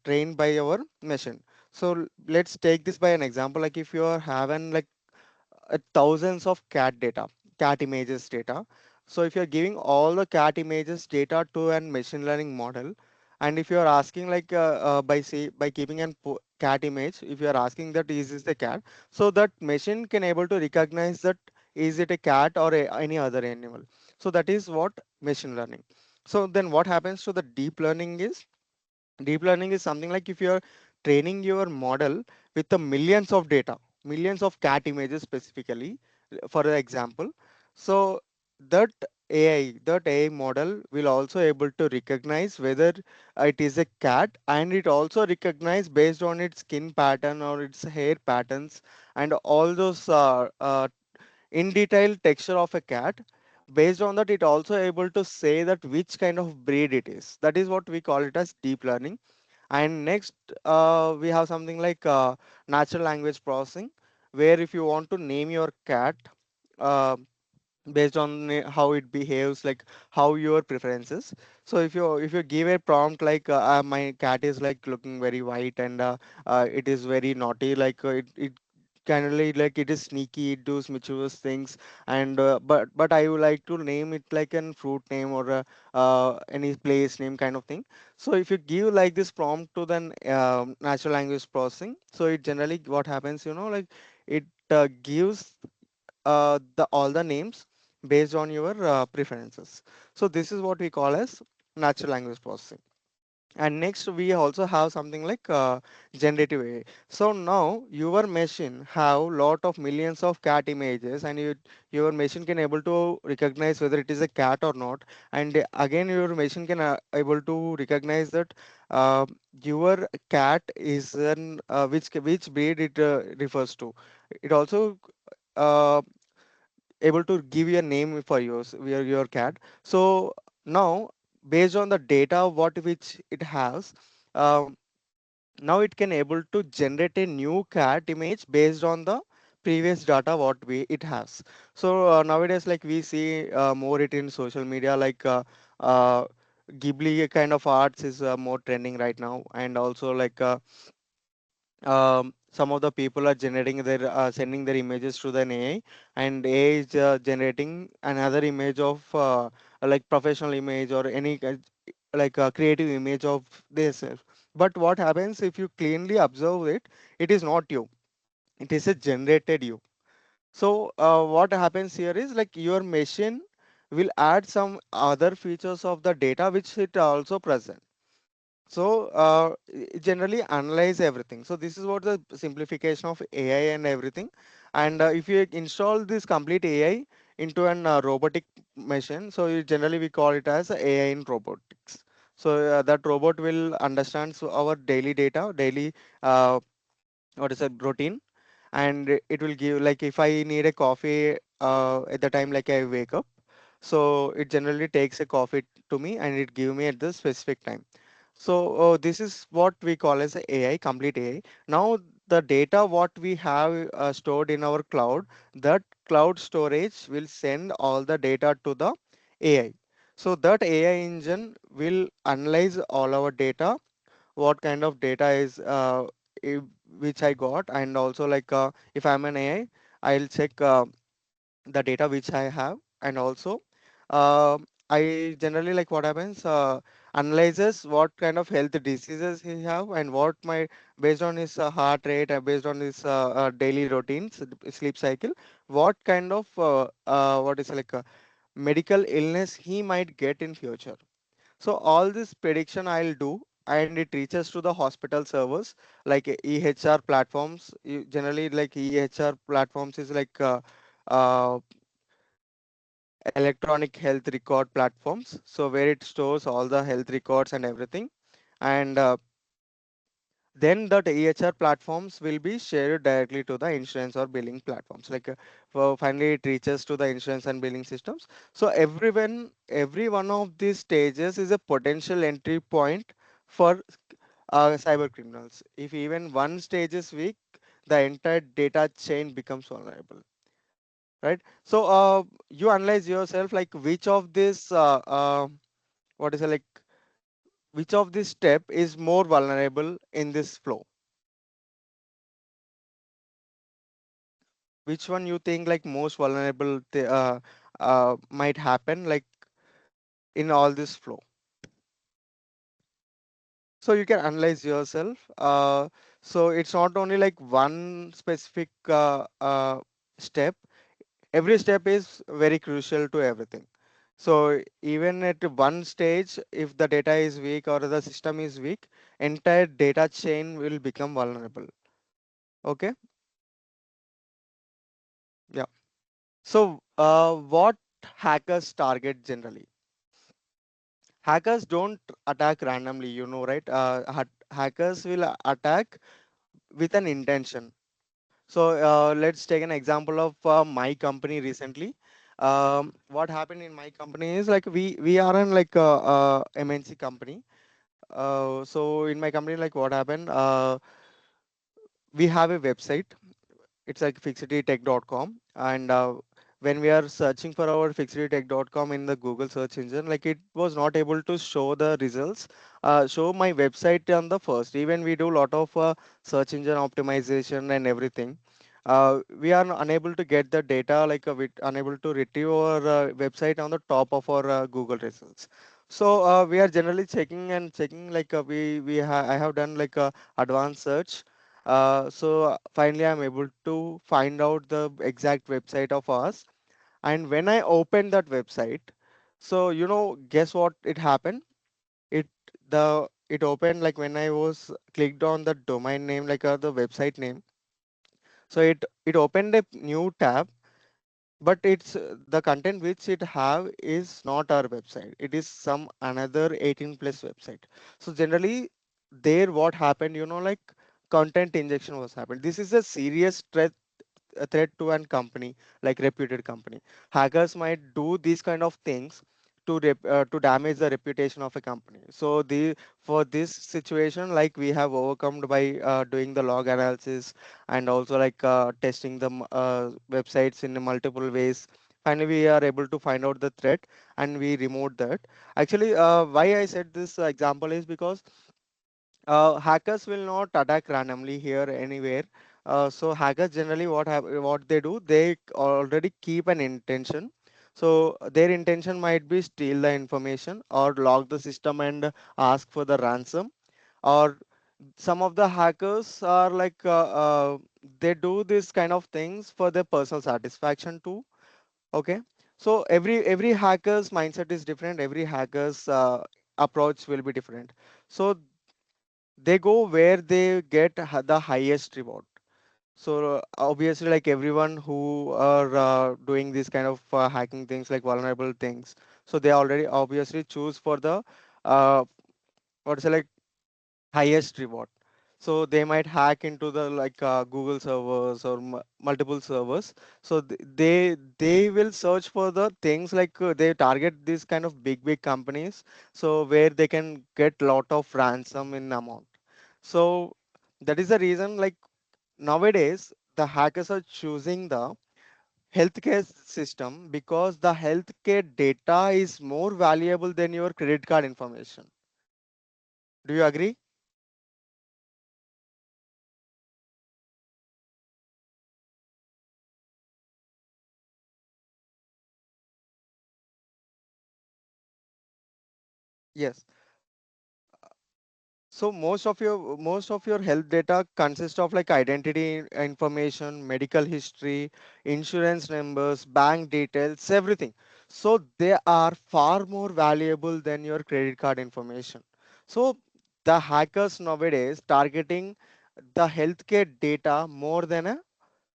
trained by our machine. So let's take this by an example. Like if you are having like thousands of cat images data. So if you're giving all the cat images data to an machine learning model, and if you're asking like by keeping an cat image, if you're asking that is this the cat, so that machine can able to recognize that is it a cat or any other animal. So that is what machine learning. So then what happens to the deep learning is, deep learning is something like if you're training your model with the millions of data, millions of cat images specifically, for example. So that AI model will also able to recognize whether it is a cat, and it also recognize based on its skin pattern or its hair patterns, and all those in detail texture of a cat. Based on that, it also able to say that which kind of breed it is. That is what we call it as deep learning. And next, we have something like natural language processing, where if you want to name your cat uh, based on how it behaves, like how your preferences. So if you give a prompt like my cat is like looking very white, and it is very naughty, like it kind of like it is sneaky, it does mischievous things, and but I would like to name it like an fruit name, or any place name kind of thing. So if you give like this prompt to then natural language processing, so it generally what happens, like it gives the all the names based on your preferences. So this is what we call as natural language processing. And next we also have something like generative AI. So now your machine have lot of millions of cat images, and your machine can able to recognize whether it is a cat or not. And again your machine can able to recognize that uh, your cat is an which breed it refers to. It also uh, able to give you a name for your cat. So now based on the data what which it has, um, now it can able to generate a new cat image based on the previous data what we it has. So nowadays like we see more it in social media, like uh, Ghibli kind of arts is more trending right now, and also like some of the people are generating their sending their images to the AI, and AI is generating another image of like professional image or any like a creative image of themselves. But what happens if you cleanly observe it, it is not you, it is a generated you. So what happens here is like your machine will add some other features of the data which it also present. So it generally analyze everything. So this is what the simplification of AI and everything. And if you install this complete AI into an robotic machine, so generally we call it as AI in robotics. So that robot will understand so our daily data, daily uh, what is a routine, and it will give like if I need a coffee at the time like I wake up, so it generally takes a coffee to me and it give me at the specific time. So this is what we call as a AI, complete AI. Now the data what we have stored in our cloud, that cloud storage will send all the data to the AI. So that AI engine will analyze all our data, what kind of data is which I got, and also like if I'm an AI, I'll check the data which I have, and also uh, I generally like what happens analyzes what kind of health diseases he have, and what my based on his heart rate and based on his daily routines, sleep cycle, what kind of what is like medical illness he might get in future. So all this prediction I'll do, and it reaches to the hospital servers like EHR platforms. Generally, like EHR platforms is like uh, electronic health record platforms. So where it stores all the health records and everything, and then that EHR platforms will be shared directly to the insurance or billing platforms. Like finally, it reaches to the insurance and billing systems. So every one of these stages is a potential entry point for cyber criminals. If even one stage is weak, the entire data chain becomes vulnerable. Right. So you analyze yourself like which of this what is it like which of this step is more vulnerable in this flow. Which one you think like most vulnerable might happen like in all this flow. So you can analyze yourself. So it's not only like one specific step. Every step is very crucial to everything. So even at one stage, if the data is weak or the system is weak, entire data chain will become vulnerable. Okay. Yeah. So what hackers target generally? Hackers don't attack randomly, you know, right? Hackers will attack with an intention. So let's take an example of my company recently. What happened in my company is like we are in like a MNC company. So in my company, like what happened? We have a website. It's like fixitytech.com, and when we are searching for our fixitytech.com in the Google search engine, like it was not able to show the results, show my website on the first. Even we do a lot of search engine optimization and everything, we are unable to get the data, like we unable to retrieve our website on the top of our Google results. So we are generally checking and checking, like I have done like a advanced search. So finally, I'm able to find out the exact website of us. And when I opened that website, so guess what? It happened. It it opened like when I was clicked on the domain name, like the website name. So it opened a new tab, but it's the content which it have is not our website. It is some another 18 plus website. So generally, there what happened, like content injection was happened. This is a serious threat, a threat to an company, like reputed company. Hackers might do these kind of things to damage the reputation of a company. So the for this situation, like we have overcome by doing the log analysis and also like testing the websites in multiple ways. Finally, we are able to find out the threat and we removed that. Actually, why I said this example is because hackers will not attack randomly here anywhere. So hackers generally what they do, they already keep an intention. So their intention might be steal the information or log the system and ask for the ransom. Or some of the hackers are like they do this kind of things for their personal satisfaction too. Okay, so every hacker's mindset is different. Every hacker's approach will be different. So they go where they get the highest reward. So obviously, like everyone who are doing this kind of hacking things, like vulnerable things, so they already obviously choose for the uh, what's it like highest reward. So they might hack into the like Google servers or multiple servers. So they will search for the things like they target these kind of big companies. So where they can get lot of ransom in amount. So that is the reason like nowadays the hackers are choosing the healthcare system because the healthcare data is more valuable than your credit card information. Do you agree? Yes. So most of your health data consists of like identity information, medical history, insurance numbers, bank details, everything. So they are far more valuable than your credit card information. So the hackers nowadays targeting the healthcare data more than a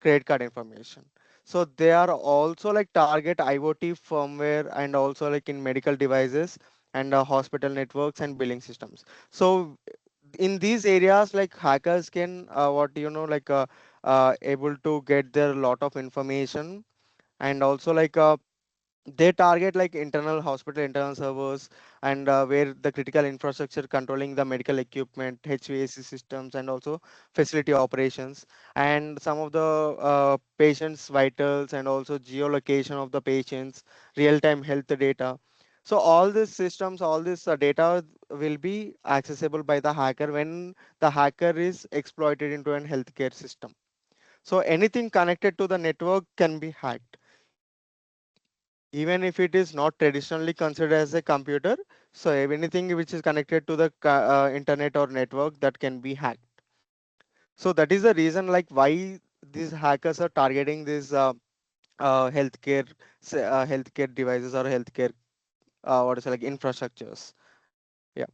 credit card information. So they are also like target IoT firmware and also like in medical devices and hospital networks and billing systems. So in these areas like hackers can what like able to get their lot of information and also like they target like internal hospital internal servers and where the critical infrastructure controlling the medical equipment HVAC systems and also facility operations and some of the patients vitals and also geolocation of the patients real-time health data. So all these systems all this data will be accessible by the hacker when the hacker is exploited into an healthcare system. So anything connected to the network can be hacked even if it is not traditionally considered as a computer. So anything which is connected to the internet or network that can be hacked. So that is the reason like why these hackers are targeting these healthcare devices or healthcare what is it, like infrastructures. Yeah.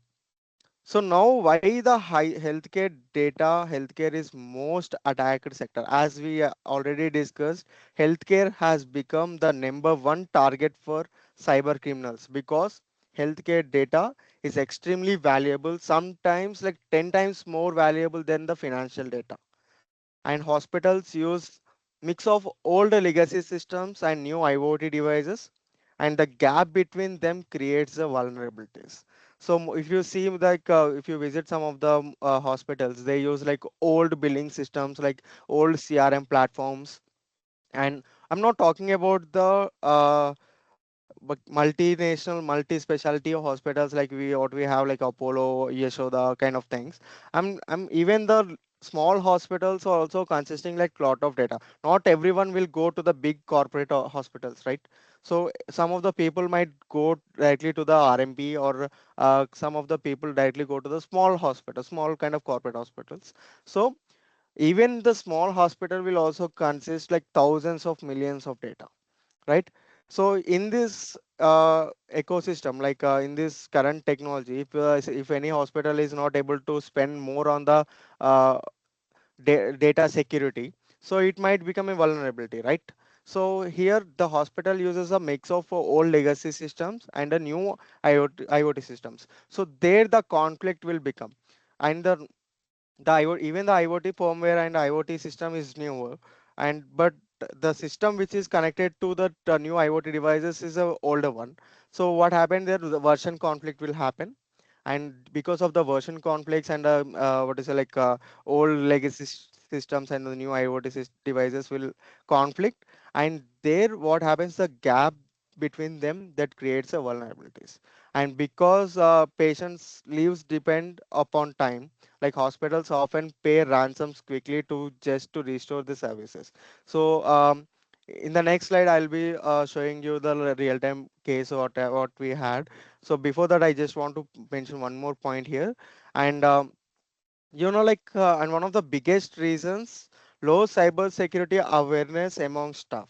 So now why the high healthcare is most attacked sector. As we already discussed, healthcare has become the number one target for cyber criminals because healthcare data is extremely valuable, sometimes like 10 times more valuable than the financial data. And hospitals use mix of older legacy systems and new IoT devices, and the gap between them creates the vulnerabilities. So if you see like if you visit some of the hospitals, they use like old billing systems, like old CRM platforms, and I'm not talking about the but multinational, multi-specialty hospitals like what we have like Apollo, Yashoda kind of things. I'm even the small hospitals are also consisting like lot of data. Not everyone will go to the big corporate hospitals, right? So some of the people might go directly to the RMP or some of the people directly go to the small hospitals, small kind of corporate hospitals. So even the small hospital will also consist like thousands of millions of data, right? So in this ecosystem like in this current technology, if any hospital is not able to spend more on the uh, data security, so it might become a vulnerability, right? So here the hospital uses a mix of old legacy systems and a new IoT systems. So there the conflict will become, and the IoT, even the IoT firmware and IoT system is newer, and but the system which is connected to the new IoT devices is a older one. So what happened there, the version conflict will happen, and because of the version conflicts and what is it, like old legacy systems and the new IoT devices will conflict, and there what happens, the gap between them that creates a vulnerabilities. And because patients lives depend upon time, like hospitals often pay ransoms quickly to just to restore the services. So in the next slide I'll be showing you the real-time case what we had. So before that, I just want to mention one more point here. And and one of the biggest reasons, low cyber security awareness among staff.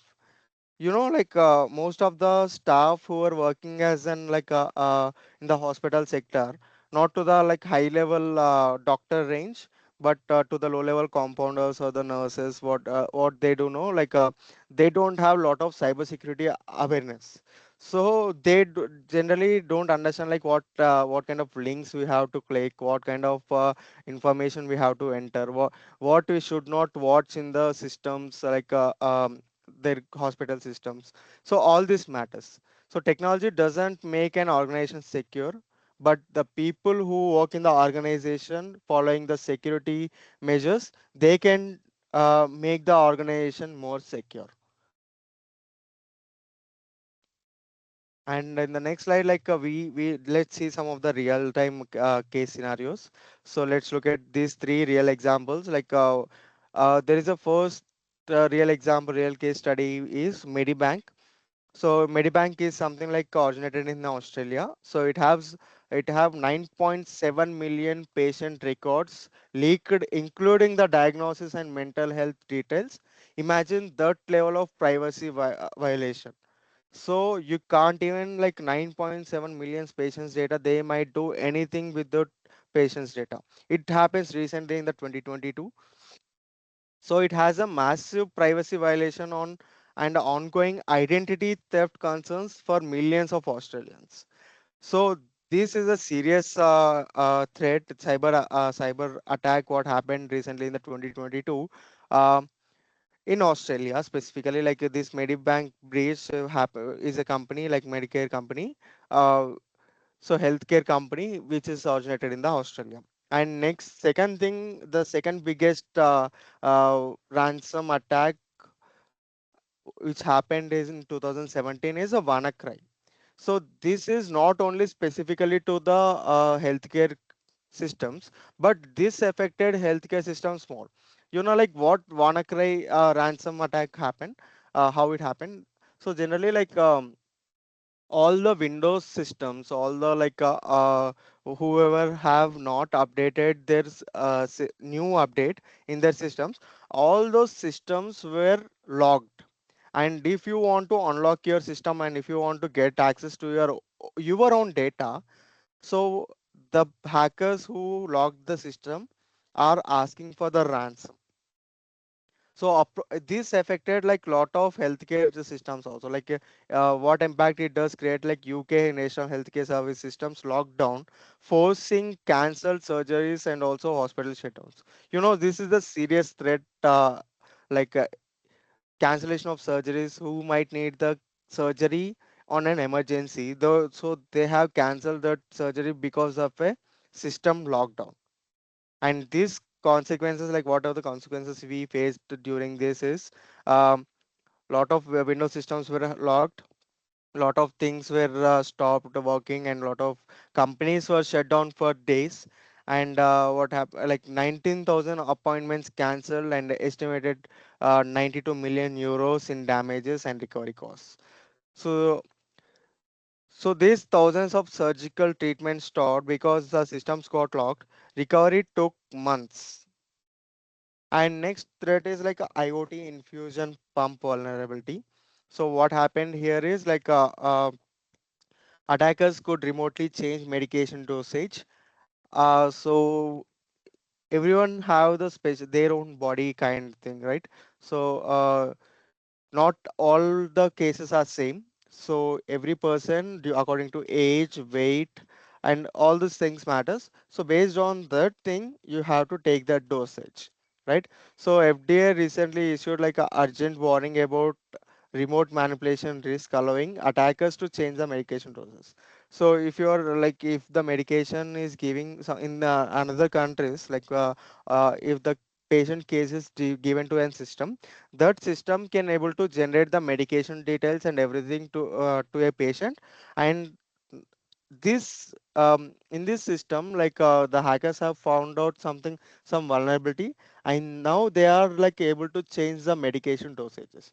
Most of the staff who are working as an in the hospital sector, not to the like high level doctor range, but to the low level compounders or the nurses, what they do know, they don't have lot of cyber security awareness. So they generally don't understand like what kind of links we have to click, what kind of information we have to enter, what we should not watch in the systems, their hospital systems. So all this matters. So technology doesn't make an organization secure, but the people who work in the organization following the security measures, they can make the organization more secure. And in the next slide, we let's see some of the real time case scenarios. So let's look at these three real examples. There is a first real example, real case study is Medibank. So Medibank is something like originated in Australia. So it have 9.7 million patient records leaked, including the diagnosis and mental health details. Imagine that level of privacy violation. So you can't even like 9.7 million patients data. They might do anything with the patients data. It happens recently in the 2022. So it has a massive privacy violation on and ongoing identity theft concerns for millions of Australians. So this is a serious threat, cyber attack. What happened recently in the 2022 um, in Australia specifically, this Medibank breach is a company like Medicare company. Uh, so healthcare company which is originated in the Australia. And next second thing, the second biggest ransom attack which happened is in 2017 is a WannaCry. So this is not only specifically to the healthcare systems, but this affected healthcare systems more. Like what WannaCry ransom attack happened, how it happened. So generally, all the Windows systems, all the whoever have not updated their new update in their systems, all those systems were logged. And if you want to unlock your system and if you want to get access to your own data, so the hackers who logged the system are asking for the ransom. So this affected like lot of healthcare systems also. What impact it does create, like UK national healthcare service systems locked down, forcing cancelled surgeries and also hospital shutdowns. This is the serious threat. Like Cancellation of surgeries who might need the surgery on an emergency, though, so they have cancelled that surgery because of a system lockdown. And these consequences, like what are the consequences we faced during this is, um, lot of Windows systems were locked, lot of things were stopped working, and lot of companies were shut down for days. And what happened, like 19,000 appointments cancelled and estimated 92 million euros in damages and recovery costs. So so these thousands of surgical treatments stopped because the systems got locked. Recovery took months. And next threat is like a IoT infusion pump vulnerability. So what happened here is attackers could remotely change medication dosage. So everyone have the space, their own body kind of thing, right? So not all the cases are same. So every person, according to age, weight, and all these things matters. So based on that thing, you have to take that dosage. right? So FDA recently issued like a urgent warning about remote manipulation risk, allowing attackers to change the medication doses. So if you're like, if the medication is giving some in another countries, like if the patient case is given to a system, that system can able to generate the medication details and everything to a patient. And this in this system, like the hackers have found out something, some vulnerability, and now they are like able to change the medication dosages.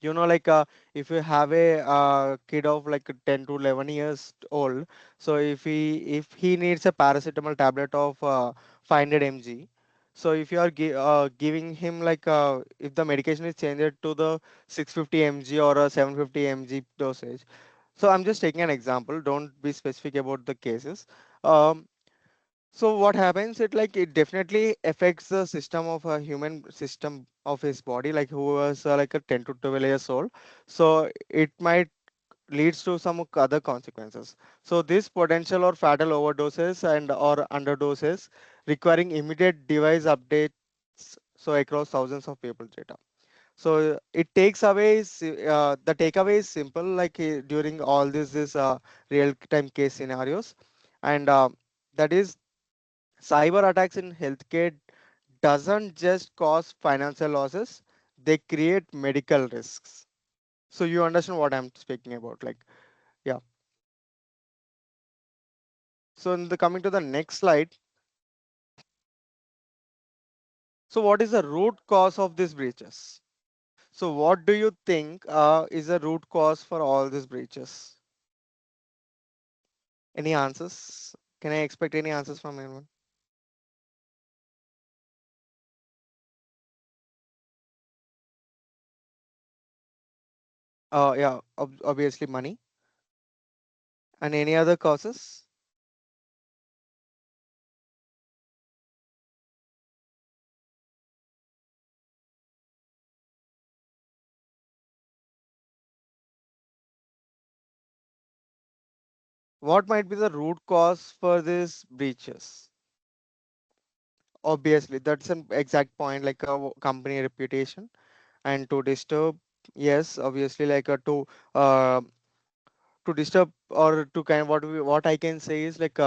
Like if you have a kid of like 10 to 11 years old, so if he needs a paracetamol tablet of 500 mg, so if you are giving him like if the medication is changed to the 650 mg or a 750 mg dosage. So I'm just taking an example, don't be specific about the cases. um, so what happens, it like it definitely affects the system of a human system of his body, like who was like a 10 to 12 years old. So it might leads to some other consequences. So this potential or fatal overdoses and or underdoses requiring immediate device updates, so across thousands of people's data. So it takes away the takeaway is simple, like during all this real time case scenarios. And that is, cyber attacks in healthcare doesn't just cause financial losses, they create medical risks. So you understand what I'm speaking about, like, yeah. So in the coming to the next slide, so what is the root cause of these breaches? So what do you think is the root cause for all these breaches? Any answers? Can I expect any answers from anyone? Yeah, obviously money. And any other causes? What might be the root cause for these breaches? Obviously, that's an exact point, like a company reputation and to disturb. Yes, obviously, like uh, to disturb or to kind of what I can say is like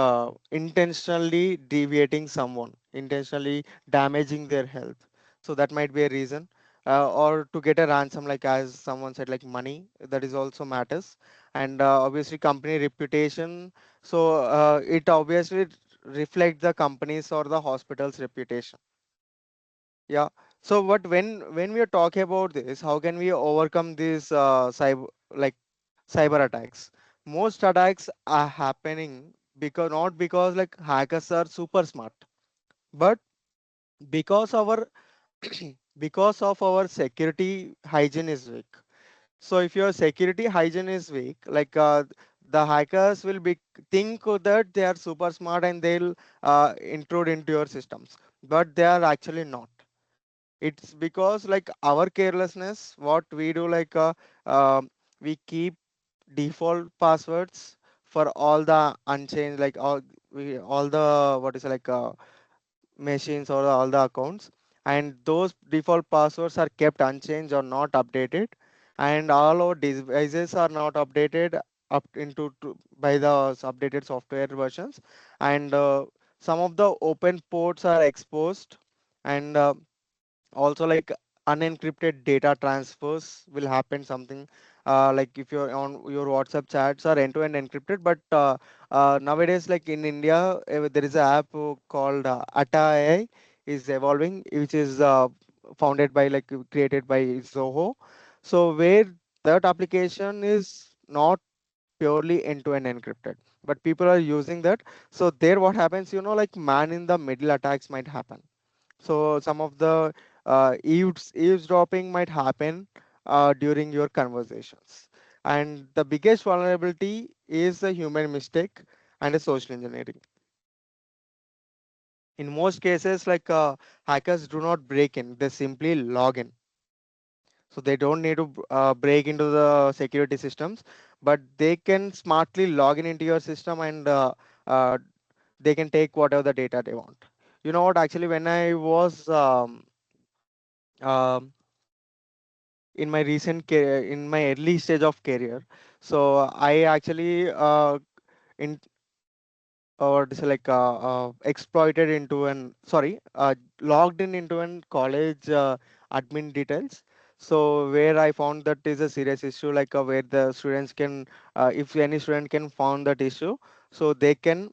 intentionally deviating someone, intentionally damaging their health. So that might be a reason. Or to get a ransom, like as someone said, like money, that is also matters. And obviously company reputation. So it obviously reflects the company's or the hospital's reputation. Yeah. So what when we are talking about this, how can we overcome these cyber attacks? Most attacks are happening because not because like hackers are super smart, but because our because of our security hygiene is weak. So if your security hygiene is weak, like the hackers will be think that they are super smart and they'll intrude into your systems, but they are actually not. It's because like our carelessness, what we do, like we keep default passwords for all the unchanged, like all the what is it, like machines or all the accounts, and those default passwords are kept unchanged or not updated, and all our devices are not updated up into by the updated software versions, and some of the open ports are exposed, and also like unencrypted data transfers will happen something, like if you're on your WhatsApp chats are end-to-end encrypted, but nowadays like in India, there is an app called Atta AI is evolving, which is founded by like created by Zoho. So where that application is not purely end-to-end encrypted, but people are using that. So there what happens, like man in the middle attacks might happen. So some of the eavesdropping might happen during your conversations. And the biggest vulnerability is a human mistake and a social engineering. In most cases, like hackers do not break in, they simply log in. So they don't need to break into the security systems, but they can smartly log in into your system, and they can take whatever the data they want. You know what? Actually, when I was um in my in my early stage of career, so I actually in or this like exploited into an sorry logged in into an college admin details, so where I found that is a serious issue, like where the students can if any student can found that issue, so they can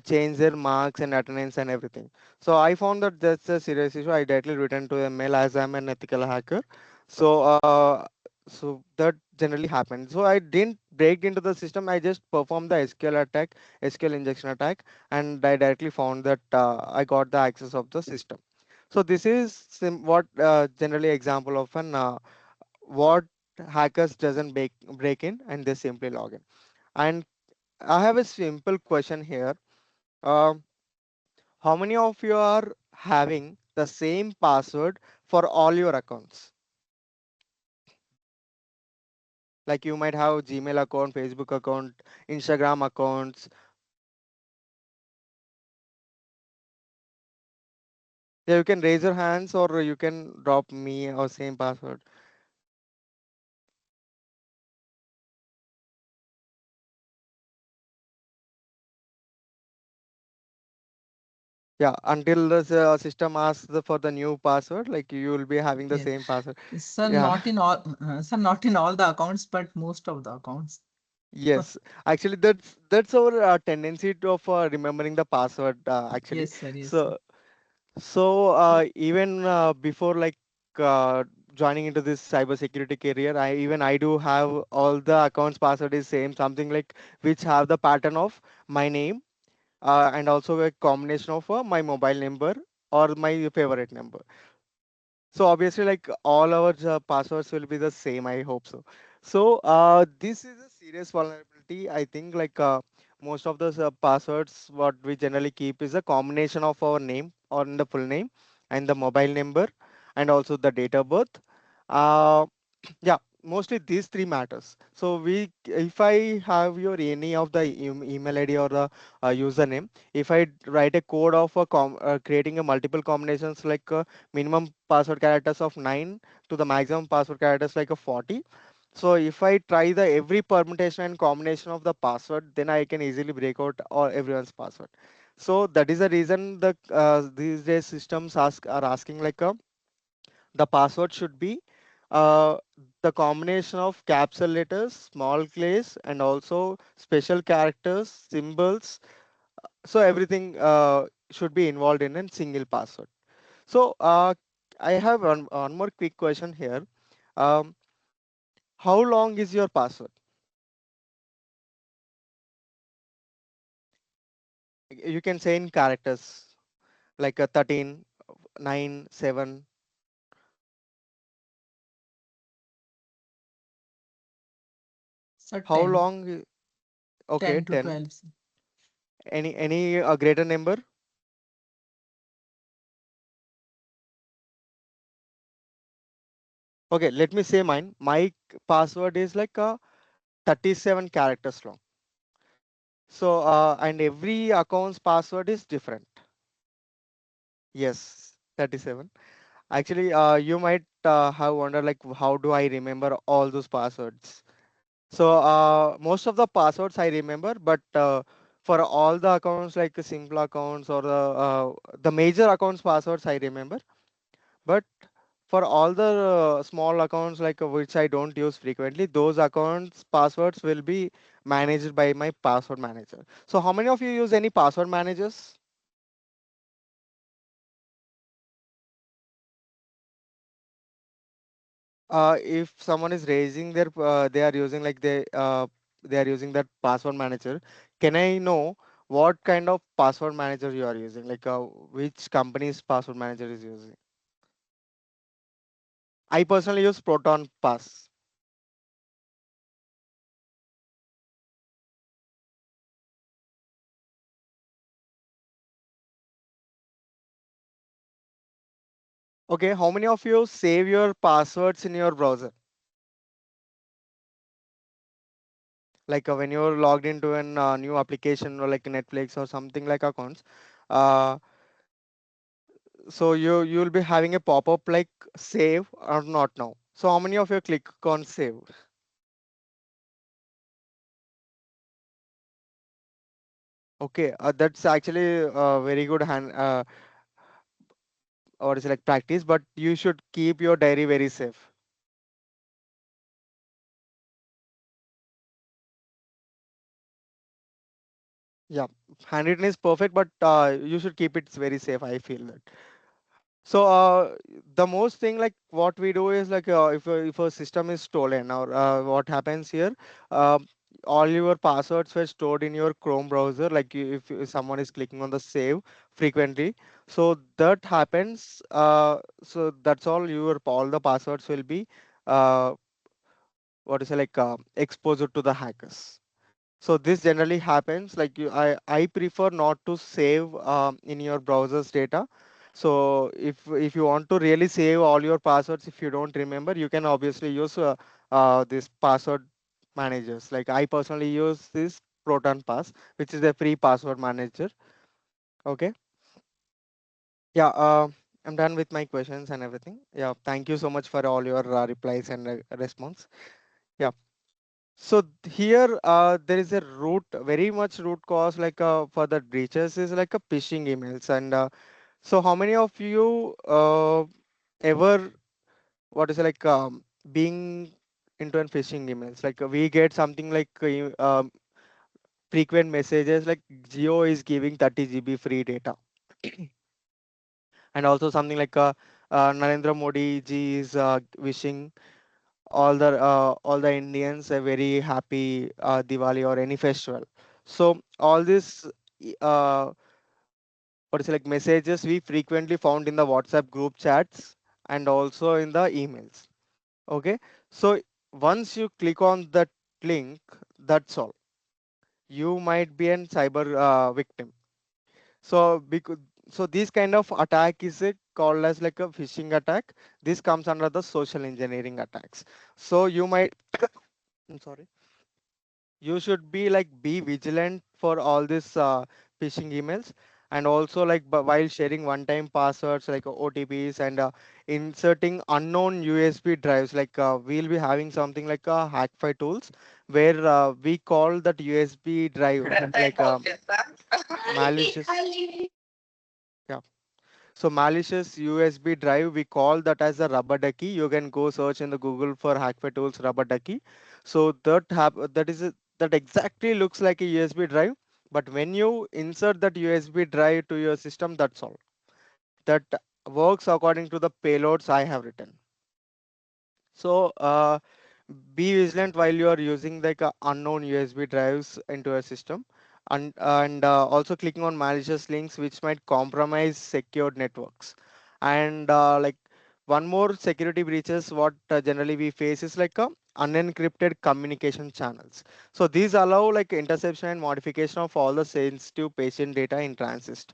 change their marks and attendance and everything. So I found that that's a serious issue. I directly returned to the mail as I'm an ethical hacker. So so that generally happened. So I didn't break into the system, I just performed the SQL attack, SQL injection attack, and I directly found that I got the access of the system. So this is what generally example of an what hackers doesn't break in and they simply log in. And I have a simple question here. Um, how many of you are having the same password for all your accounts? Like you might have Gmail account, Facebook account, Instagram accounts. Yeah, you can raise your hands or you can drop me or same password. Yeah, until the system asks for the new password, like you will be having the Yes. same password. Sir, Yeah, not in all, sir, not in all the accounts, but most of the accounts. yes. Actually, that's our tendency to of remembering the password. Actually, Yes, sir. Yes, sir. so even before like uh, joining into this cybersecurity career, I do have all the accounts password is same, something like which have the pattern of my name and also a combination of my mobile number or my favorite number. So obviously, like all our passwords will be the same. I hope so. So this is a serious vulnerability. I think like most of those passwords, what we generally keep is a combination of our name or the full name and the mobile number and also the date of birth. Uh, yeah, mostly these three matters. So if I have your any of the email ID or the username, if I write a code of creating a multiple combinations like minimum password characters of 9 to the maximum password characters like a 40. So if I try the every permutation and combination of the password, then I can easily break out all everyone's password. So that is the reason the these days systems are asking like the password should be uh, the combination of capital letters, small case, and also special characters, symbols. So everything should be involved in a single password. So I have one more quick question here. Um, how long is your password? You can say in characters like a 13, 9, 7. Sir, How 10, long? Okay, 10 to 10. 12. Sir. Any greater number? Okay, let me say mine. My password is like a 37 characters long. So and every account's password is different. Yes, 37. Actually, you might have wondered like how do I remember all those passwords? So most of the passwords I remember, but for all the accounts like the simple accounts or the major accounts passwords I remember. But for all the small accounts like which I don't use frequently, those accounts passwords will be managed by my password manager. So how many of you use any password managers? If someone is raising their they are using like they are using that password manager, can I know what kind of password manager you are using, like which company's password manager is using? I personally use Proton Pass. Okay, how many of you save your passwords in your browser? Like when you're logged into an new application or like Netflix or something like accounts, uh, So you'll be having a pop-up like save or not now. So how many of you click on save? Okay, that's actually a very good hand or is like practice, but you should keep your diary very safe. Yeah, handwritten is perfect, but you should keep it very safe. I feel that. So the most thing like what we do is like if a system is stolen or what happens here, uh, all your passwords were stored in your Chrome browser. Like if someone is clicking on the save frequently, so that happens. So that's all the passwords will be uh, what is it like exposed to the hackers. So this generally happens like I prefer not to save in your browser's data. So if you want to really save all your passwords, if you don't remember, you can obviously use this password managers. Like I personally use this Proton Pass, which is a free password manager. Okay. Yeah. I'm done with my questions and everything. Yeah. Thank you so much for all your replies and response. Yeah. So here there is a very much root cause like for the breaches is like a phishing emails. And so how many of you ever what is it like being into an phishing emails? Like we get something like frequent messages like Geo is giving 30 GB free data, and also something like Narendra Modi ji is wishing all the Indians a very happy Diwali or any festival. So all this uh, what is it, like messages we frequently found in the WhatsApp group chats and also in the emails. Okay, so once you click on that link, that's all. You might be a cyber victim. So because so this kind of attack is called as like a phishing attack. This comes under the social engineering attacks. So you might I'm sorry, you should be like be vigilant for all this phishing emails, and also like while sharing one time passwords like OTPs and inserting unknown USB drives, like we'll be having something like hackfy tools where we call that USB drive like malicious. Yeah. So malicious USB drive, we call that as a rubber ducky. You can go search in the Google for Hackfire Tools rubber ducky. So that exactly looks like a USB drive. But when you insert that USB drive to your system, that's all. That works according to the payloads I have written. So be vigilant while you are using like unknown USB drives into your system, and also clicking on malicious links which might compromise secured networks. And like one more security breaches what generally we face is like unencrypted communication channels. So these allow like interception and modification of all the sensitive patient data in transit.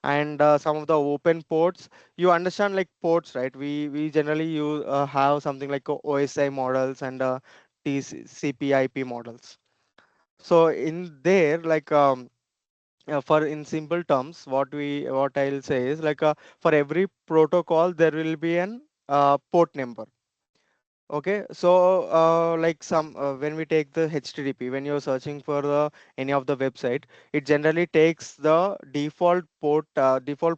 And some of the open ports, you understand like ports, right? We generally use have something like OSI models and TCP/IP models. So in there like for in simple terms what I'll say is like for every protocol there will be an port number. Okay, so like some when we take the HTTP, when you're searching for any of the website, it generally takes the default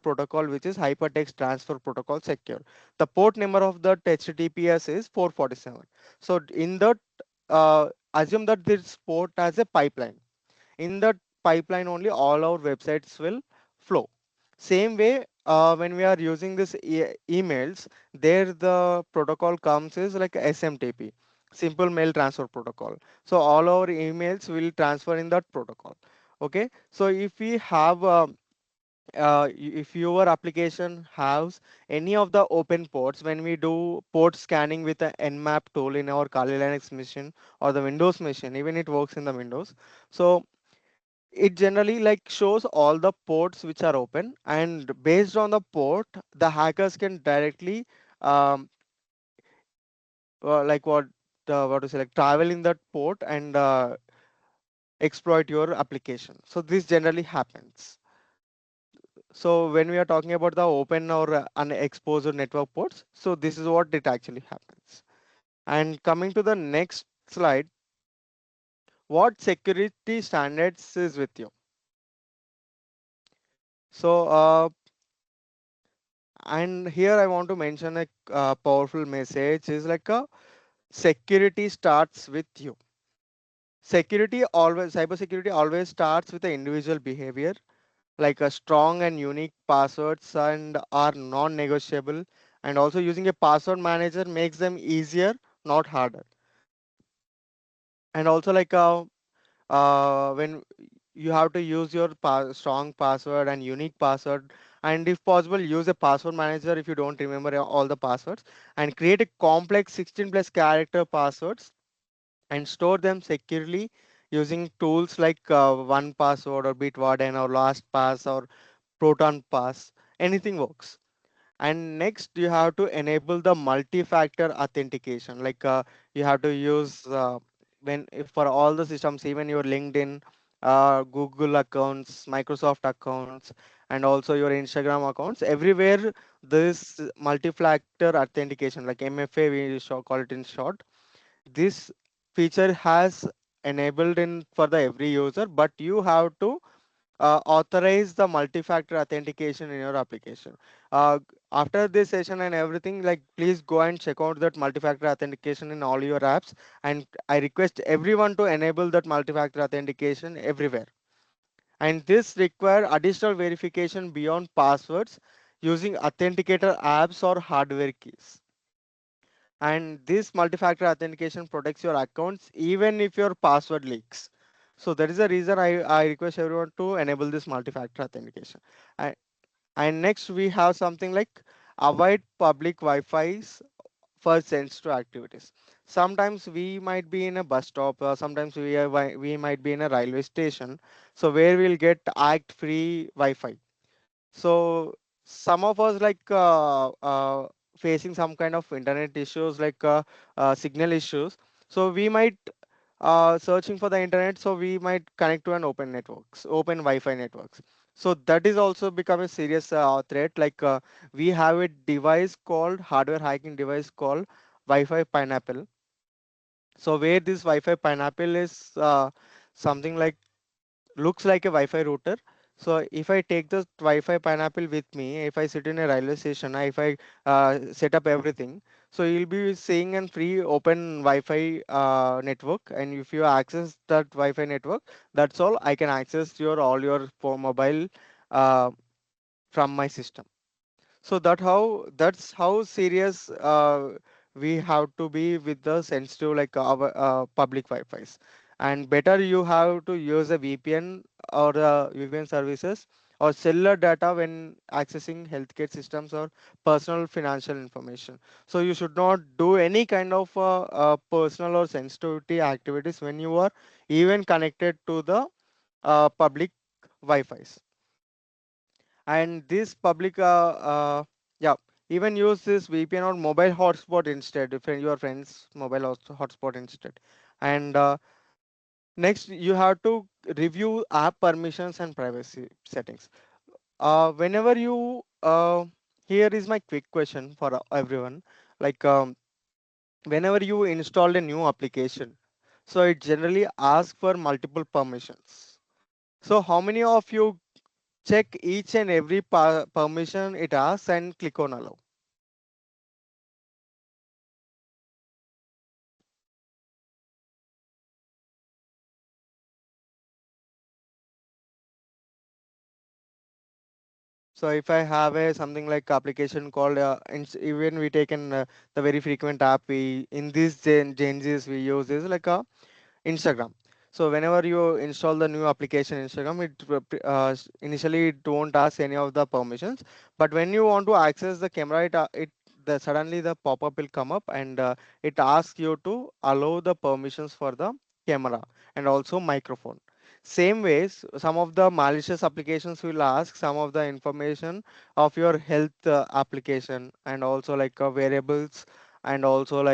protocol, which is Hypertext Transfer Protocol Secure. The port number of the HTTPS is 447. So in that, assume that this port as a pipeline. In that pipeline only all our websites will flow. Same way when we are using this emails, there the protocol comes is like SMTP, simple mail transfer protocol. So all our emails will transfer in that protocol. Okay, so if we have if your application has any of the open ports, when we do port scanning with the nmap tool in our Kali Linux machine or the Windows machine, even it works in the Windows. So it generally like shows all the ports which are open, and based on the port the hackers can directly um, like what to say like travel in that port and exploit your application. So this generally happens. So when we are talking about the open or unexposed network ports, so this is what it actually happens. And coming to the next slide, what security standards is with you? So and here I want to mention a powerful message is like a security starts with you. Cybersecurity always starts with the individual behavior, like a strong and unique passwords and are non-negotiable. And also using a password manager makes them easier, not harder. And also when you have to use your strong password and unique password, and if possible use a password manager if you don't remember all the passwords, and create a complex 16 plus character passwords and store them securely using tools like one password or bitwarden or lastpass or proton pass. Anything works. And next you have to enable the multi-factor authentication, like you have to use when if for all the systems, even your LinkedIn, Google accounts, Microsoft accounts, and also your Instagram accounts, everywhere this multi-factor authentication, like MFA we call it in short, this feature has enabled in for the every user, but you have to authorize the multi-factor authentication in your application. After this session and everything, like please go and check out that multi-factor authentication in all your apps. And I request everyone to enable that multi-factor authentication everywhere. And this require additional verification beyond passwords using authenticator apps or hardware keys. And this multi-factor authentication protects your accounts even if your password leaks. So that is the reason I request everyone to enable this multi-factor authentication. And, and next we have something like avoid public Wi-Fi's for sensitive activities. Sometimes we might be in a bus stop, sometimes we might be in a railway station, so where we'll get act free Wi-Fi. So some of us facing some kind of internet issues, signal issues. So we might searching for the internet. So we might connect to an open Wi-Fi networks. So that is also become a serious threat. We have a device called hardware hacking device called Wi-Fi Pineapple. So where this Wi-Fi Pineapple is something like looks like a Wi-Fi router. So if I take the Wi-Fi Pineapple with me, if I sit in a railway station, if I set up everything, so you'll be seeing a free open Wi-Fi network. And if you access that Wi-Fi network, that's all. I can access your all your mobile uh, from my system. So that's how serious we have to be with the sensitive like our public Wi-Fi's. And better you have to use a VPN or VPN services or cellular data when accessing healthcare systems or personal financial information. So you should not do any kind of personal or sensitivity activities when you are even connected to the public Wi-Fi's. And this public yeah, even use this VPN or mobile hotspot instead if your friends mobile hotspot instead. And next you have to review app permissions and privacy settings whenever you here is my quick question for everyone. like um, Whenever you install a new application, so it generally asks for multiple permissions. So how many of you check each and every permission it asks and click on allow? So if I have a something like application called even we taken the very frequent app we in these changes we use is like a Instagram. So whenever you install the new application Instagram, initially it won't ask any of the permissions, but when you want to access the camera, suddenly the pop-up will come up and it asks you to allow the permissions for the camera and also microphone. Same ways, some of the malicious applications will ask some of the information of your health application and also variables and also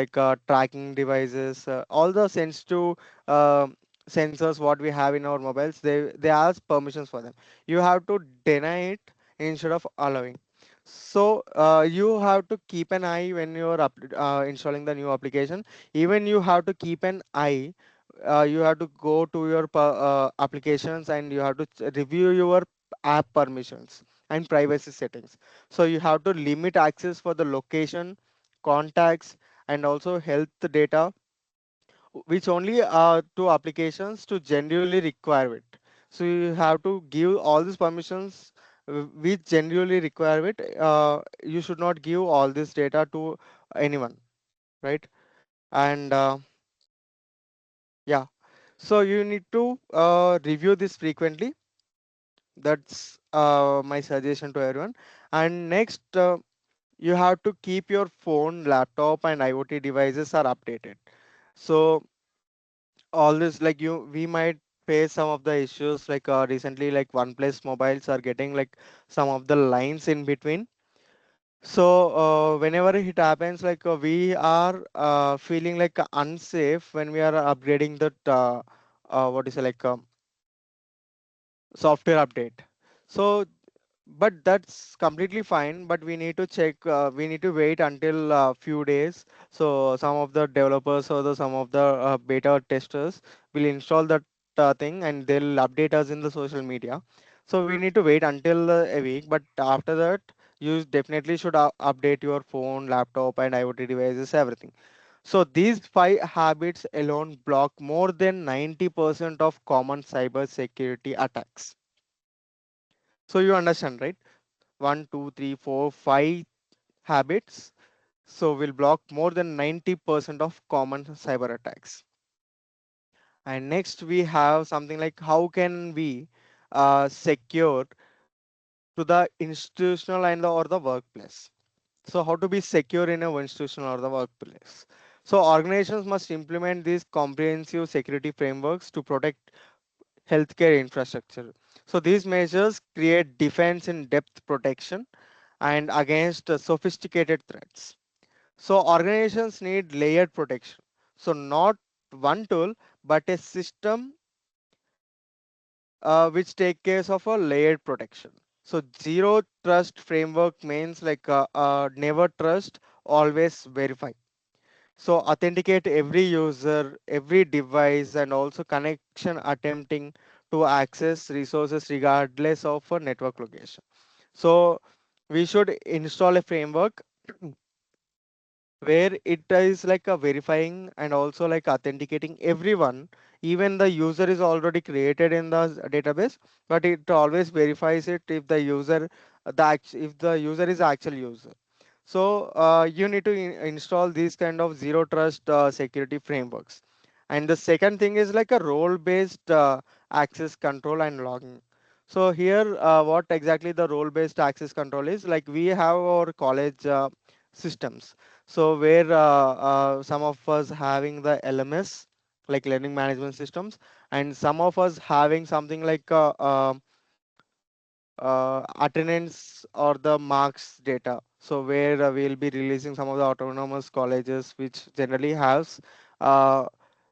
tracking devices, all the sensitive uh, sensors what we have in our mobiles, they ask permissions for them. You have to deny it instead of allowing. So you have to keep an eye when you're installing the new application. Even you have to keep an eye. You have to go to your applications and you have to review your app permissions and privacy settings. So you have to limit access for the location, contacts, and also health data, which only to applications to genuinely require it. So you have to give all these permissions which genuinely require it. You should not give all this data to anyone, right? And yeah, so you need to review this frequently. That's my suggestion to everyone. And next, you have to keep your phone, laptop, and IoT devices are updated. So all this, like, we might face some of the issues, like recently, like OnePlus mobiles are getting like some of the lines in between. So whenever it happens, like we are feeling like unsafe when we are upgrading the what is it, like software update. So but that's completely fine, but we need to check, we need to wait until a few days. So some of the developers or the some of the beta testers will install that thing and they'll update us in the social media. So we need to wait until a week, but after that you definitely should update your phone, laptop, and IoT devices, everything. So these five habits alone block more than 90% of common cyber security attacks. So you understand, right? One, two, three, four, five habits. So will block more than 90% of common cyber attacks. And next we have something like how can we secure to the institutional and or the workplace. So how to be secure in a institutional or the workplace. So organizations must implement these comprehensive security frameworks to protect healthcare infrastructure. So these measures create defense in depth protection and against sophisticated threats. So organizations need layered protection. So not one tool, but a system which take care of a layered protection. So zero trust framework means like never trust, always verify. So authenticate every user, every device, and also connection attempting to access resources regardless of a network location. So we should install a framework where it is like a verifying and also like authenticating everyone. Even the user is already created in the database, but it always verifies it if the user if the user is actual user. So you need to install these kind of zero trust security frameworks. And the second thing is like a role based access control and logging. So here what exactly the role based access control is, like we have our college systems. So where some of us having the LMS, like learning management systems, and some of us having something like attendance or the marks data. So where we'll be releasing some of the autonomous colleges, which generally has, uh,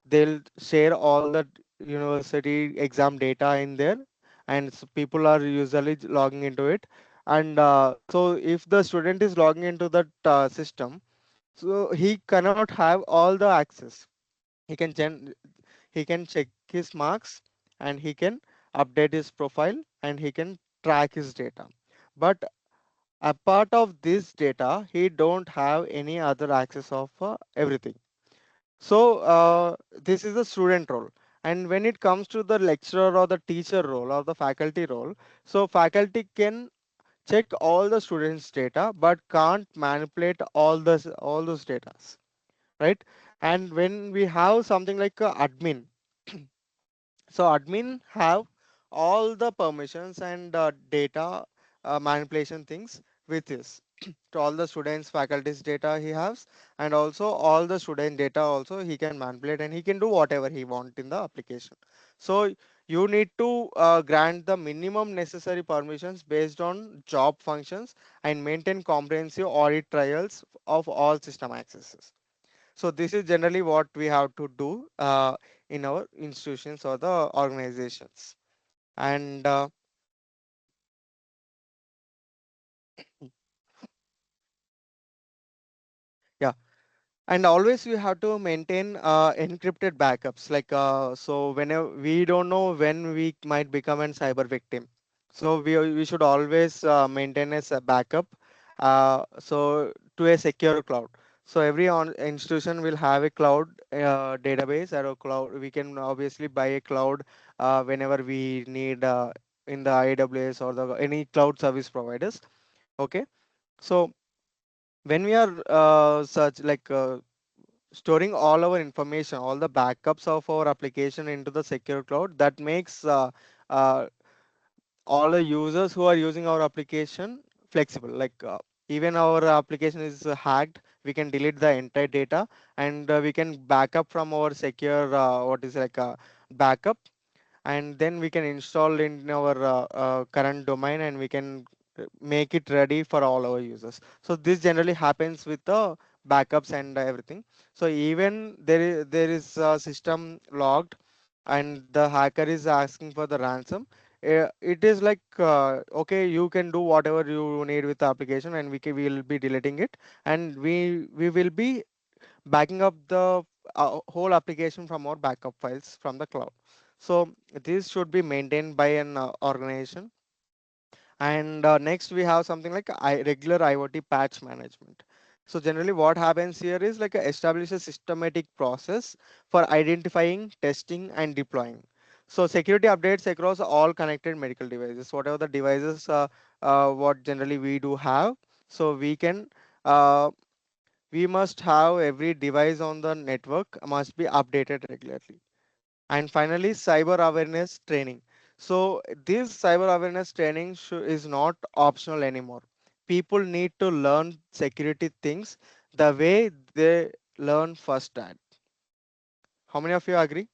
they'll share all the university exam data in there, and people are usually logging into it. And so if the student is logging into that system, so he cannot have all the access. He can he can check his marks and he can update his profile and he can track his data. But a part of this data, he don't have any other access of everything. So this is the student role. And when it comes to the lecturer or the teacher role or the faculty role, so faculty can check all the students' data, but can't manipulate all those data, right? And when we have something like a admin, so admin have all the permissions and data manipulation things with this to all the students faculties data he has, and also all the student data also he can manipulate and he can do whatever he want in the application. So you need to grant the minimum necessary permissions based on job functions and maintain comprehensive audit trials of all system accesses. So this is generally what we have to do in our institutions or the organizations. And And always you have to maintain encrypted backups, like so whenever we don't know when we might become a cyber victim, so we should always maintain as a backup, so to a secure cloud. So every institution will have a cloud database or a cloud. We can obviously buy a cloud whenever we need in the AWS or the any cloud service providers. Okay, so when we are such like storing all our information, all the backups of our application into the secure cloud, that makes uh, all the users who are using our application flexible. Like even our application is hacked, we can delete the entire data, and we can backup from our secure what is like a backup, and then we can install in our current domain, and we can make it ready for all our users. So this generally happens with the backups and everything. So even there is a system logged and the hacker is asking for the ransom, it is like okay, you can do whatever you need with the application, and we will be deleting it, and we will be backing up the whole application from our backup files from the cloud. So this should be maintained by an organization. And next we have something like regular IoT patch management. So generally what happens here is like establish a systematic process for identifying, testing and deploying. So security updates across all connected medical devices, whatever the devices what generally we do have. So uh, we must have every device on the network must be updated regularly. And finally, cyber awareness training. So this cyber awareness training is not optional anymore. People need to learn security things the way they learn first hand. How many of you agree?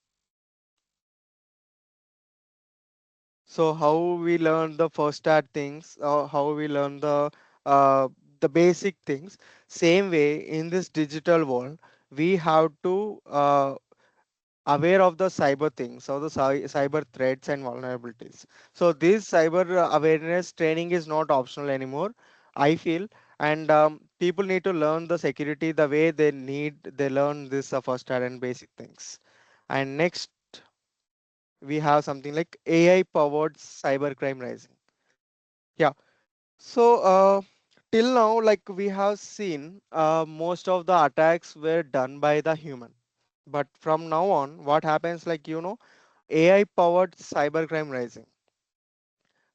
So how we learn the first aid things, or how we learn uh, the basic things. Same way in this digital world, we have to aware of the cyber things or the cyber threats and vulnerabilities. So this cyber awareness training is not optional anymore, I feel. And people need to learn the security the way they learn this first aid and basic things. And next we have something like AI powered cybercrime rising. Yeah. So till now, like we have seen, most of the attacks were done by the human. But from now on, what happens, like AI powered cybercrime rising.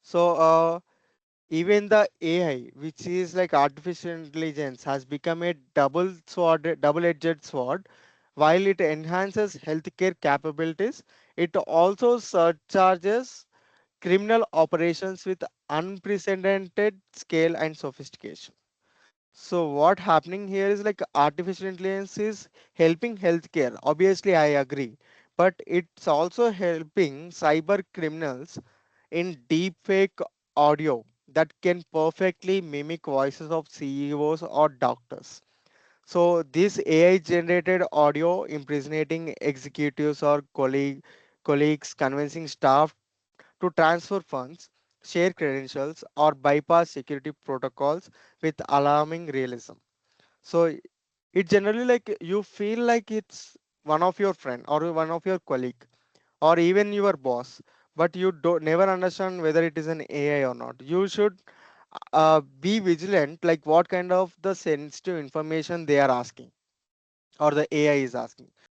So even the AI, which is like artificial intelligence, has become a double-edged sword. While it enhances healthcare capabilities, it also surcharges criminal operations with unprecedented scale and sophistication. So what happening here is like artificial intelligence is helping healthcare. Obviously, I agree, but it's also helping cyber criminals in deepfake audio that can perfectly mimic voices of CEOs or doctors. So this AI generated audio impersonating executives or colleagues, convincing staff to transfer funds, share credentials, or bypass security protocols with alarming realism. So it generally like you feel like it's one of your friend or one of your colleague or even your boss, but you don't never understand whether it is an AI or not. You should be vigilant, like what kind of the sensitive information they are asking or the AI is asking.